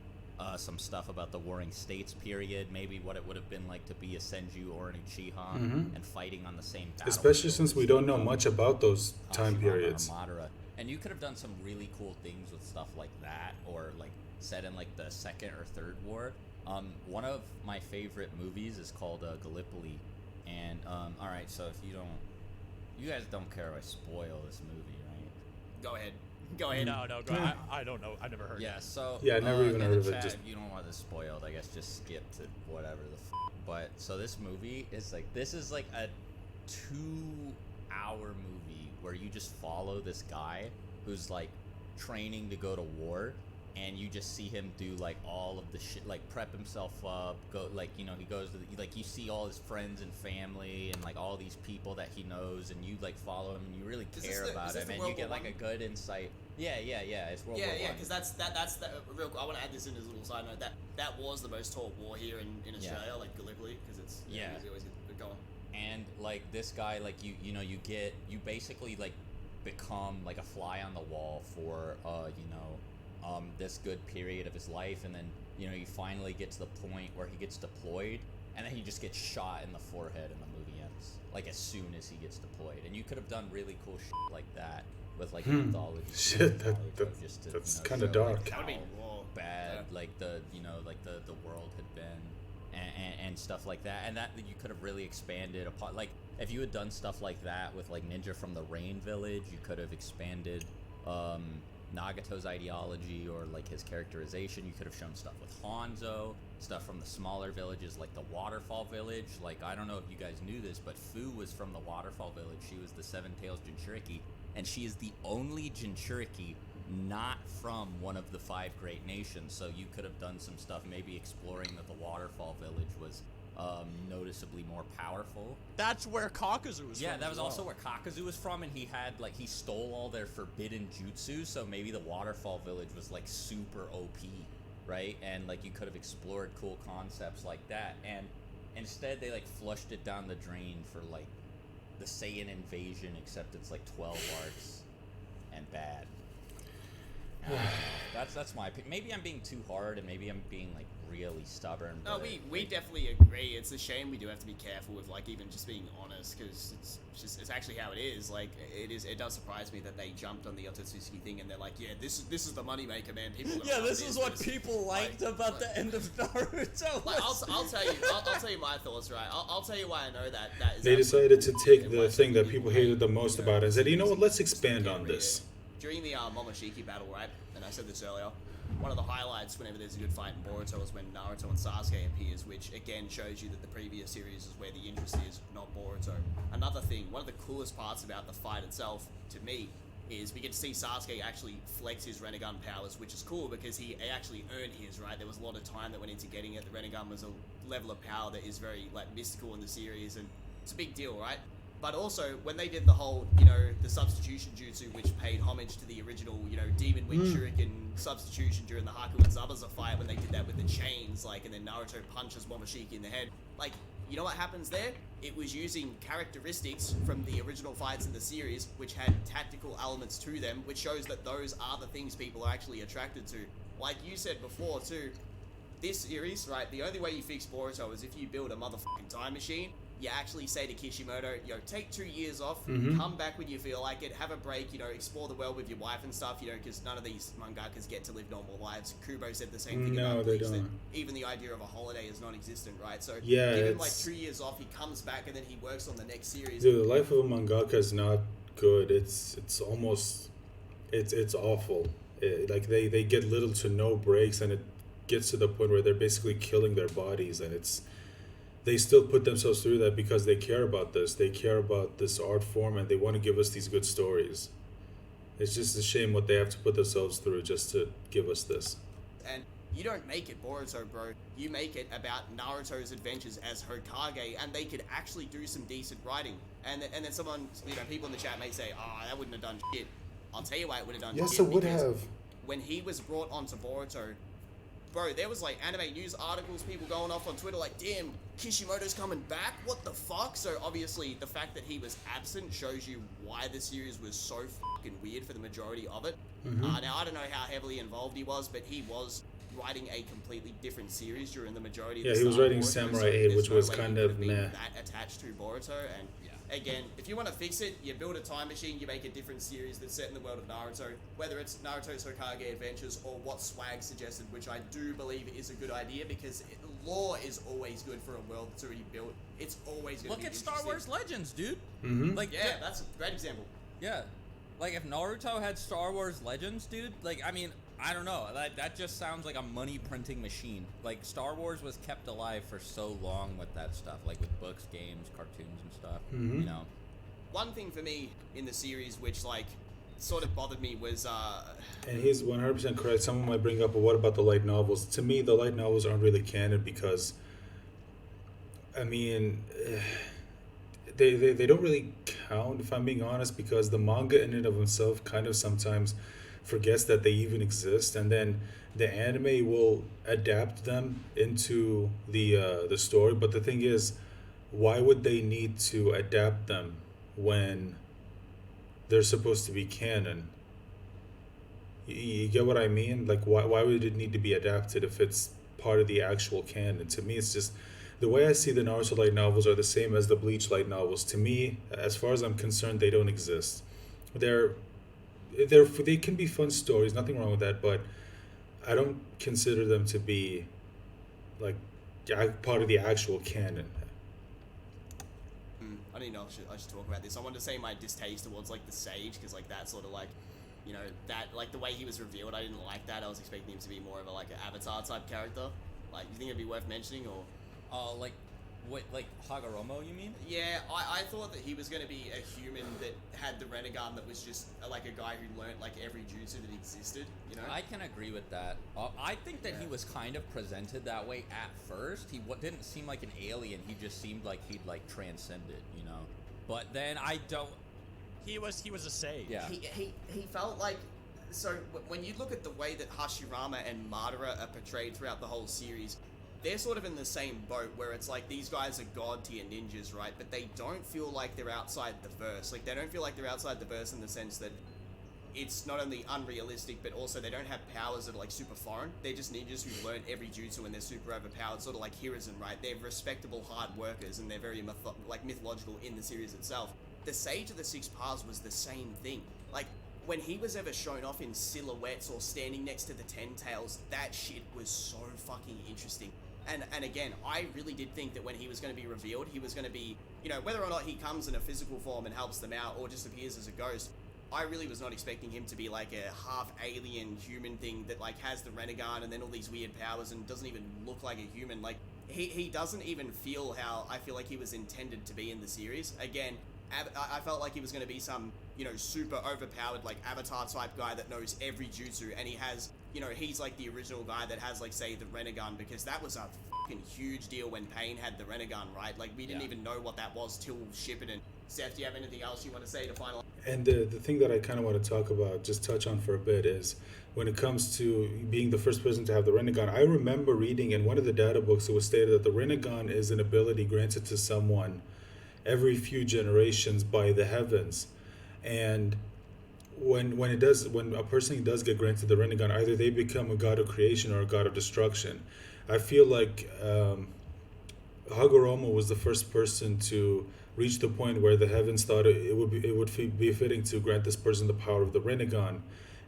S3: some stuff about the Warring States period, maybe what it would have been like to be a Senju or an Uchiha
S1: Mhm.
S3: and fighting on the same battle.
S1: especially since we don't know much about those time
S3: Ashihama
S1: periods.
S3: or Madara. And you could have done some really cool things with stuff like that, or like set in like the second or third war. One of my favorite movies is called Gallipoli, and all right, so if you guys don't care if I spoil this movie, right?
S2: go ahead. Go ahead.
S4: No, go ahead. I don't know. I never heard.
S3: Yeah, so
S1: Yeah, I never even
S3: in
S1: heard
S3: the
S1: of it,
S3: chat,
S1: just-
S3: if you don't want this spoiled, I guess just skip to whatever the but so this movie is like, this is like a 2-hour movie where you just follow this guy who's like training to go to war, and you just see him do like all of the shit, like prep himself up, go like, you know, he goes to like, you see all his friends and family and like all these people that he knows, and you like follow him and you really care about him, and you get like a good insight. Yeah, it's World War
S2: Yeah,
S3: I.
S2: because that's the real. I want to add this in as a little side note. That was the most taught war here in Australia, like Gallipoli, because it's you always get going.
S3: And like this guy, like you basically like become like a fly on the wall for this good period of his life, and then you finally get to the point where he gets deployed, and then he just gets shot in the forehead, and the movie ends like as soon as he gets deployed. And you could have done really cool shit like that with like mythology.
S1: Shit,
S3: Naruto, just to,
S1: that's
S3: show,
S1: kind of
S3: like,
S1: dark.
S3: how
S2: That would be raw.
S3: bad
S2: Yeah.
S3: like the world had been, and stuff like that, and that you could have really expanded upon. Like if you had done stuff like that with like Ninja from the Rain Village, you could have expanded Nagato's ideology or like his characterization. You could have shown stuff with Hanzo, stuff from the smaller villages like the Waterfall Village. Like I don't know if you guys knew this, but Fu was from the Waterfall Village. She was the Seven Tails Jinchuriki, and she is the only Jinchuriki not from one of the 5 great nations. So you could have done some stuff, maybe exploring that the Waterfall Village was noticeably more powerful.
S4: That's where Kakuzu was from.
S3: Yeah, that
S4: as
S3: was
S4: well.
S3: also where Kakuzu was from, and he stole all their forbidden jutsu, so maybe the Waterfall Village was like super OP, right? And like you could have explored cool concepts like that, and instead they like flushed it down the drain for like the Saiyan invasion, except it's like 12 arcs and bad. That's my opinion. Maybe I'm being too hard, and maybe I'm being like really stubborn.
S2: No,
S3: but
S2: we definitely agree. It's a shame we do have to be careful with like even just being honest, because it's actually how it is. Like it does surprise me that they jumped on the Otsutsuki thing and they're like, yeah, this is the moneymaker, man. People are gonna love
S3: this is what people liked about the end of Naruto.
S2: Like, I'll tell you my thoughts, right? I'll tell you why I know that is.
S1: They decided to take the thing that people
S2: hate,
S1: hated the most about it and said, you know what, let's expand on this.
S2: During the Momoshiki battle, right? And I said this earlier. One of the highlights whenever there's a good fight in Boruto is when Naruto and Sasuke appears, which again shows you that the previous series is where the interest is, not Boruto. Another thing, one of the coolest parts about the fight itself, to me, is we get to see Sasuke actually flex his Rinnegan powers, which is cool because he actually earned his, right? There was a lot of time that went into getting it. The Rinnegan was a level of power that is very like mystical in the series, and it's a big deal, right? But also, when they did the whole, the substitution jutsu, which paid homage to the original, Demon Wind Shuriken substitution during the Haku and Zabuza fight, when they did that with the chains, like, and then Naruto punches Momoshiki in the head. Like, you know what happens there? It was using characteristics from the original fights in the series, which had tactical elements to them, which shows that those are the things people are actually attracted to. Like you said before, too, this series, right, the only way you fix Boruto is if you build a motherfucking time machine. You actually say to Kishimoto, take 2 years off, come back when you feel like it, have a break, explore the world with your wife and stuff, because none of these mangakas get to live normal lives. Kubo said the same thing about
S1: they
S2: Bleach, that
S1: don't.
S2: even the idea of a holiday is non-existent, right? So
S1: Yeah,
S2: give him like
S1: it's-
S2: 2 years off, he comes back, and then he works on the next series.
S1: Dude, the life of a mangaka is not good. It's almost, it's awful. Like they get little to no breaks, and it gets to the point where they're basically killing their bodies, and they still put themselves through that because they care about this. They care about this art form, and they want to give us these good stories. It's just a shame what they have to put themselves through just to give us this.
S2: And you don't make it Boruto, bro. You make it about Naruto's adventures as Hokage, and they could actually do some decent writing. And then someone, people in the chat may say, oh, that wouldn't have done shit. I'll tell you why it would have done shit.
S1: Yes, it would
S2: because
S1: have.
S2: When he was brought onto Boruto, bro, there was like anime news articles, people going off on Twitter like, damn, Kishimoto's coming back? What the fuck? So obviously the fact that he was absent shows you why the series was so fucking weird for the majority of it. Now, I don't know how heavily involved he was, but he was writing a completely different series during the majority of the
S1: Yeah, he was
S2: start of
S1: writing
S2: Boruto,
S1: Samurai
S2: so
S1: 8,
S2: there's
S1: which
S2: no
S1: was
S2: way
S1: kind
S2: he could
S1: of
S2: have been
S1: meh.
S2: that attached to Boruto. And again, if you want to fix it, you build a time machine, you make a different series that's set in the world of Naruto, whether it's Naruto's Hokage Adventures or what Swag suggested, which I do believe is a good idea, because lore is always good for a world that's already built. It's always going to
S3: Look
S2: be
S3: at Star
S2: interesting.
S3: Wars Legends, dude. Like
S2: Yeah, that's a great example.
S3: Yeah. Like, if Naruto had Star Wars Legends, dude, like, I mean, I don't know. That just sounds like a money printing machine. Like, Star Wars was kept alive for so long with that stuff, like with books, games, cartoons, and stuff,
S2: One thing for me in the series, which, like, sort of bothered me was
S1: And he's 100% correct. Someone might bring up, well, what about the light novels? To me, the light novels aren't really canon because, I mean, they don't really count, if I'm being honest, because the manga in and of itself kind of sometimes forgets that they even exist, and then the anime will adapt them into the story. But the thing is, why would they need to adapt them when they're supposed to be canon? You get what I mean? Like, why would it need to be adapted if it's part of the actual canon? To me, it's just the way I see the Naruto light novels are the same as the Bleach light novels. To me, as far as I'm concerned, they don't exist. They can be fun stories, nothing wrong with that, but I don't consider them to be like part of the actual canon.
S2: I didn't know I should talk about this. I wanted to say my distaste towards like the Sage, because like that sort of like, you know, that like the way he was revealed, I didn't like that. I was expecting him to be more of a like an Avatar type character. Like, you think it'd be worth mentioning, or?
S3: Like, what, like Hagoromo, you mean?
S2: Yeah, I thought that he was going to be a human that had the Renegon that was just like a guy who learnt like every jutsu that existed, you know?
S3: I can agree with that. I think that he was kind of presented that way at first. He didn't seem like an alien. He just seemed like he'd like transcended, you know? But then I don't...
S4: He was a sage.
S3: Yeah.
S2: He felt like... So, when you look at the way that Hashirama and Madara are portrayed throughout the whole series, they're sort of in the same boat where it's like these guys are god tier ninjas, right? But they don't feel like they're outside the verse. Like, they don't feel like they're outside the verse in the sense that it's not only unrealistic, but also they don't have powers that are like super foreign. They're just ninjas who learn every jutsu and they're super overpowered, sort of like Hiruzen, right? They're respectable hard workers and they're very mythological in the series itself. The Sage of the Six Paths was the same thing. Like, when he was ever shown off in silhouettes or standing next to the Ten Tails, that shit was so fucking interesting. And again, I really did think that when he was going to be revealed, he was going to be, you know, whether or not he comes in a physical form and helps them out or just appears as a ghost, I really was not expecting him to be like a half alien human thing that like has the Renegon and then all these weird powers and doesn't even look like a human. Like, he doesn't even feel how I feel like he was intended to be in the series. Again, I felt like he was going to be some, you know, super overpowered, like, Avatar type guy that knows every jutsu, and he has, you know, he's like the original guy that has, like, say, the Renegon, because that was a fucking huge deal when Pain had the Renegon, right? Like, we didn't even know what that was till Shippuden. Seth, do you have anything else you want to say to finalize?
S1: And the thing that I kind of want to talk about, just touch on for a bit, is when it comes to being the first person to have the Renegon, I remember reading in one of the data books, it was stated that the Renegon is an ability granted to someone every few generations by the heavens. And when a person does get granted the Renegon, either they become a god of creation or a god of destruction. I feel like Hagoromo was the first person to reach the point where the heavens thought it would be fitting to grant this person the power of the Renegon,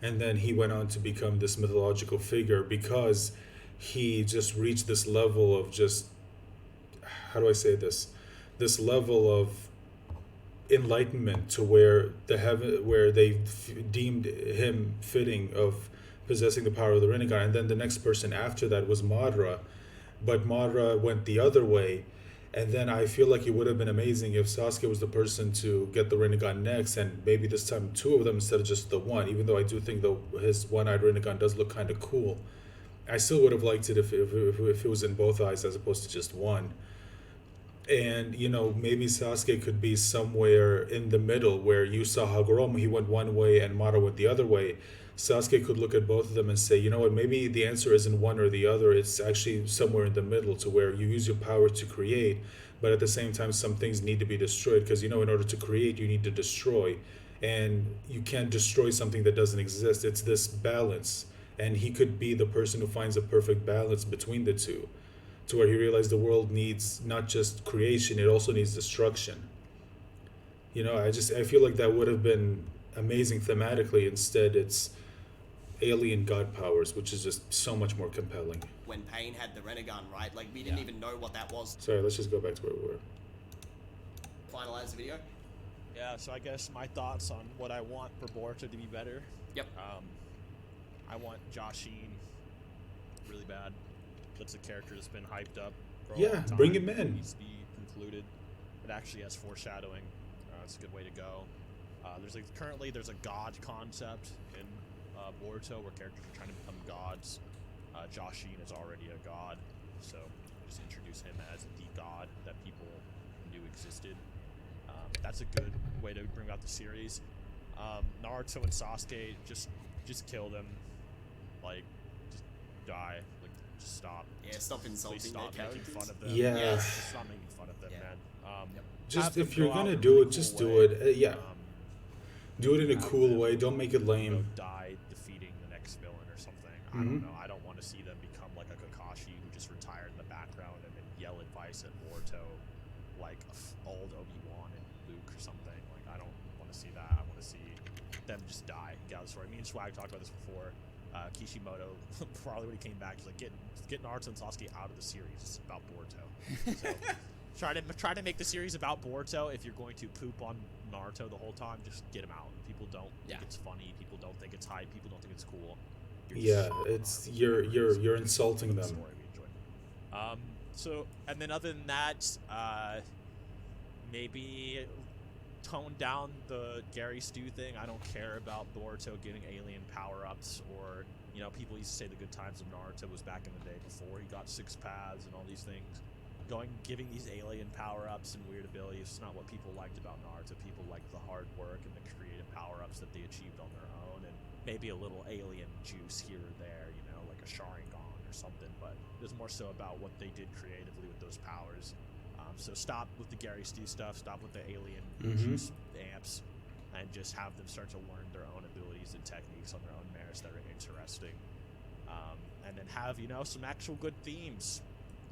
S1: and then he went on to become this mythological figure because he just reached this level of just, how do I say this level of enlightenment to where they deemed him fitting of possessing the power of the Renegon. And then the next person after that was Madara, but Madara went the other way. And then I feel like it would have been amazing if Sasuke was the person to get the Renegon next, and maybe this time two of them instead of just the one. Even though I do think his one-eyed Renegon does look kind of cool, I still would have liked it if it was in both eyes as opposed to just one. And, you know, maybe Sasuke could be somewhere in the middle where you saw Hagoromo, he went one way and Madara went the other way. Sasuke could look at both of them and say, you know what, maybe the answer isn't one or the other. It's actually somewhere in the middle to where you use your power to create, but at the same time, some things need to be destroyed because, you know, in order to create, you need to destroy. And you can't destroy something that doesn't exist. It's this balance. And he could be the person who finds a perfect balance between the two, to where he realized the world needs not just creation, it also needs destruction. You know, I feel like that would have been amazing thematically. Instead, it's alien god powers, which is just so much more compelling.
S2: When Pain had the Renegon, right? Like, we didn't even know what that was.
S1: Sorry, let's just go back to where we were.
S2: Finalize the video.
S4: Yeah, so I guess my thoughts on what I want for Boruto to be better.
S2: Yep.
S4: I want Joshin really bad. That's a character that's been hyped up for a long time.
S1: Bring him in.
S4: It needs to be concluded. It actually has foreshadowing. It's a good way to go. Currently there's a god concept in Boruto where characters are trying to become gods. Joshin is already a god, so just introduce him as the god that people knew existed. That's a good way to bring out the series. Naruto and Sasuke, just kill them. Like, just die. Like, just stop.
S2: Yeah, stop insulting
S4: Please
S2: their
S4: stop making
S2: characters.
S4: fun of them.
S1: Yeah.
S4: Just stop making fun of them,
S2: Yeah.
S4: man.
S2: Yep.
S1: Just
S4: have them
S1: if you're
S4: go out
S1: gonna
S4: in a
S1: do
S4: really
S1: it, just
S4: cool
S1: do it. Yeah. Do it in a
S4: have
S1: cool
S4: them,
S1: way. Don't make it lame.
S4: Die defeating the next villain or something. I
S1: Mhm.
S4: don't know. I don't want to see them become like a Kakashi who just retired in the background and then yell advice at Boruto like old Obi-Wan and Luke or something. Like, I don't want to see that. I want to see them just die. Get out of the story. Me and Swag talked about this before. Kishimoto, probably when he came back, was like, get Naruto and Sasuke out of the series. It's about Boruto. So, try to make the series about Boruto. If you're going to poop on Naruto the whole time, just get him out. People don't think it's funny. People don't think it's hype. People don't think it's cool.
S1: Yeah, it's you're insulting them.
S4: Story we enjoyed. So, and then other than that, maybe tone down the Gary Stu thing. I don't care about Boruto getting alien power-ups, or, you know, people used to say the good times of Naruto was back in the day before he got 6 paths and all these things. Giving these alien power-ups and weird abilities is not what people liked about Naruto. People liked the hard work and the creative power-ups that they achieved on their own, and maybe a little alien juice here or there, you know, like a Sharingan or something, but it was more so about what they did creatively with those powers. So stop with the Gary Stu stuff, stop with the alien juice amps, and just have them start to learn their own abilities and techniques on their own merits that are interesting. And then have, you know, some actual good themes.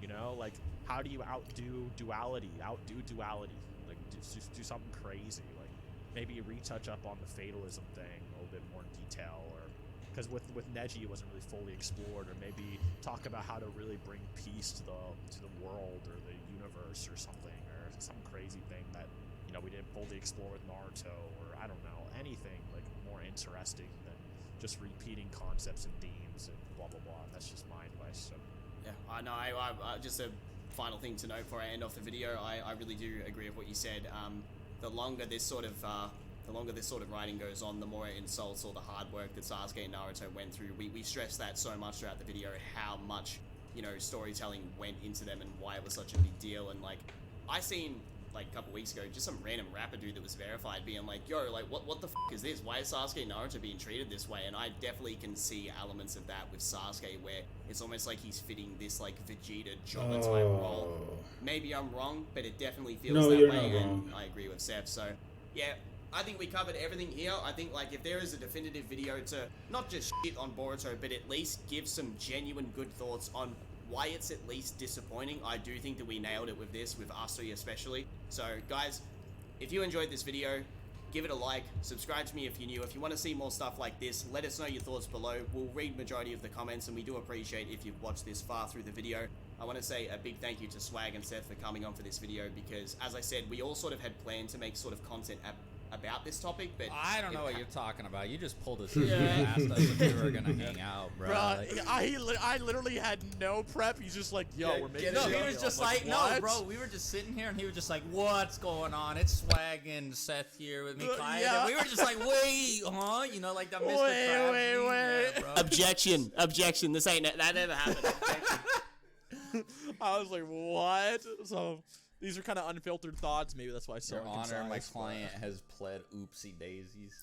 S4: You know, like, how do you outdo duality? Like, just do something crazy. Like, maybe retouch up on the fatalism thing a little bit more in detail, or because with Neji it wasn't really fully explored, or maybe talk about how to really bring peace to the world or the universe or something, or some crazy thing that, you know, we didn't fully explore with Naruto, or I don't know, anything like more interesting than just repeating concepts and themes and blah blah blah. That's just my advice. So.
S2: Yeah, I know. I just a final thing to note before I end off the video. I really do agree with what you said. The longer this sort of writing goes on, the more it insults all the hard work that Sasuke and Naruto went through. We stressed that so much throughout the video, how much, you know, storytelling went into them and why it was such a big deal. And like, I seen like a couple weeks ago just some random rapper dude that was verified being like, yo, like what the f is this? Why is Sasuke and Naruto being treated this way? And I definitely can see elements of that with Sasuke, where it's almost like he's fitting this like Vegeta Jobber type role. Maybe I'm wrong, but it definitely feels that
S1: you're
S2: way,
S1: not
S2: and
S1: wrong.
S2: I agree with Seth. So yeah, I think we covered everything here. I think like if there is a definitive video to not just shit on Boruto, but at least give some genuine good thoughts on why it's at least disappointing, I do think that we nailed it with this, with us three especially. So guys, if you enjoyed this video, give it a like, subscribe to me if you're new. If you want to see more stuff like this, let us know your thoughts below. We'll read majority of the comments, and we do appreciate if you've watched this far through the video. I want to say a big thank you to Swag and Seth for coming on for this video, because as I said, we all sort of had planned to make sort of content about this topic, but
S3: I don't know what you're talking about. You just pulled us in and asked us if we were gonna hang out, bro.
S4: I literally had no prep. He's just like, yo,
S2: Yeah,
S4: we're making.
S3: No,
S2: it
S3: he
S2: up.
S3: was just like, no,
S4: what?
S3: bro. We were just sitting here, and he was just like, "What's going on? It's Swag and Seth here with me, Clyde."
S4: yeah.
S3: And we were just like, "Wait, huh?" You know, like that Mr.
S4: Wait,
S3: Krabs
S4: wait,
S3: meme,
S4: wait.
S3: yeah, bro.
S2: Objection. This ain't that never happened. Objection.
S4: I was like, what? So these are kind of unfiltered thoughts. Maybe that's why I
S3: Your Honor,
S4: concise,
S3: my
S4: but-
S3: client has pled oopsie daisies.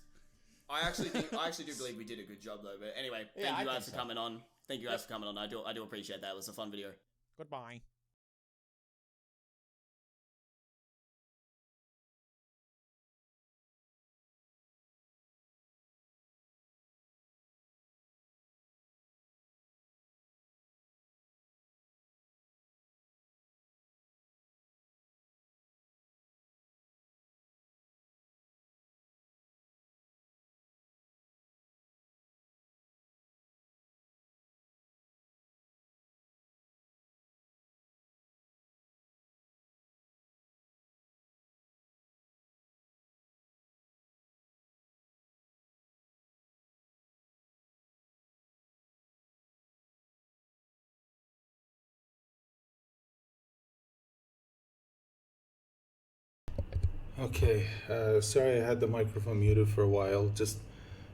S2: I actually do believe we did a good job though. But anyway,
S3: Yeah,
S2: thank
S3: I
S2: you guys
S3: think
S2: for
S3: so.
S2: coming on. Thank you guys for coming on. I do appreciate that. It was a fun video.
S4: Goodbye.
S1: Okay, sorry I had the microphone muted for a while. Just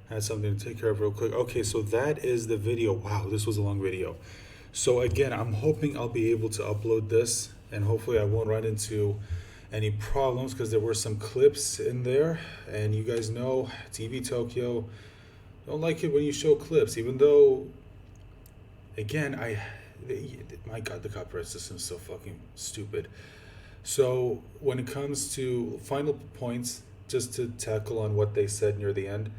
S1: had something to take care of real quick. Okay, so that is the video. Wow, this was a long video. So again, I'm hoping I'll be able to upload this, and hopefully I won't run into any problems because there were some clips in there, and you guys know TV Tokyo don't like it when you show clips, even though, again, my God, the copyright system is so fucking stupid. So when it comes to final points, just to tackle on what they said near the end,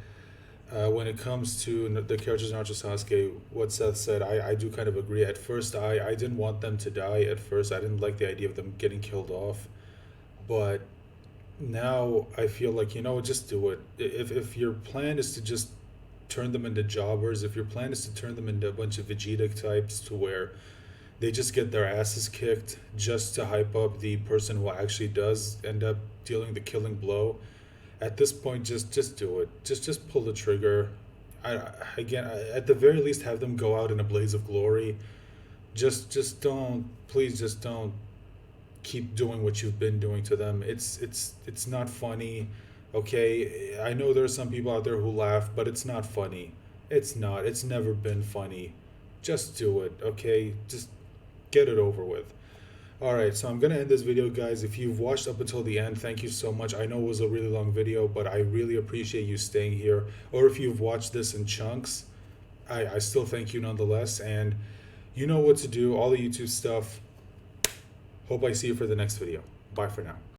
S1: when it comes to the characters in Naruto Sasuke, what Seth said, I do kind of agree. At first, I didn't want them to die. At first, I didn't like the idea of them getting killed off. But now I feel like, just do it. If your plan is to just turn them into jobbers, if your plan is to turn them into a bunch of Vegeta types to where they just get their asses kicked just to hype up the person who actually does end up dealing the killing blow, at this point, just do it. Just pull the trigger. At the very least, have them go out in a blaze of glory. Just don't, please, just don't keep doing what you've been doing to them. It's not funny. Okay, I know there are some people out there who laugh, but it's not funny. It's not. It's never been funny. Just do it. Okay, just get it over with. Alright, so I'm going to end this video, guys. If you've watched up until the end, thank you so much. I know it was a really long video, but I really appreciate you staying here. Or if you've watched this in chunks, I still thank you nonetheless. And you know what to do, all the YouTube stuff. Hope I see you for the next video. Bye for now.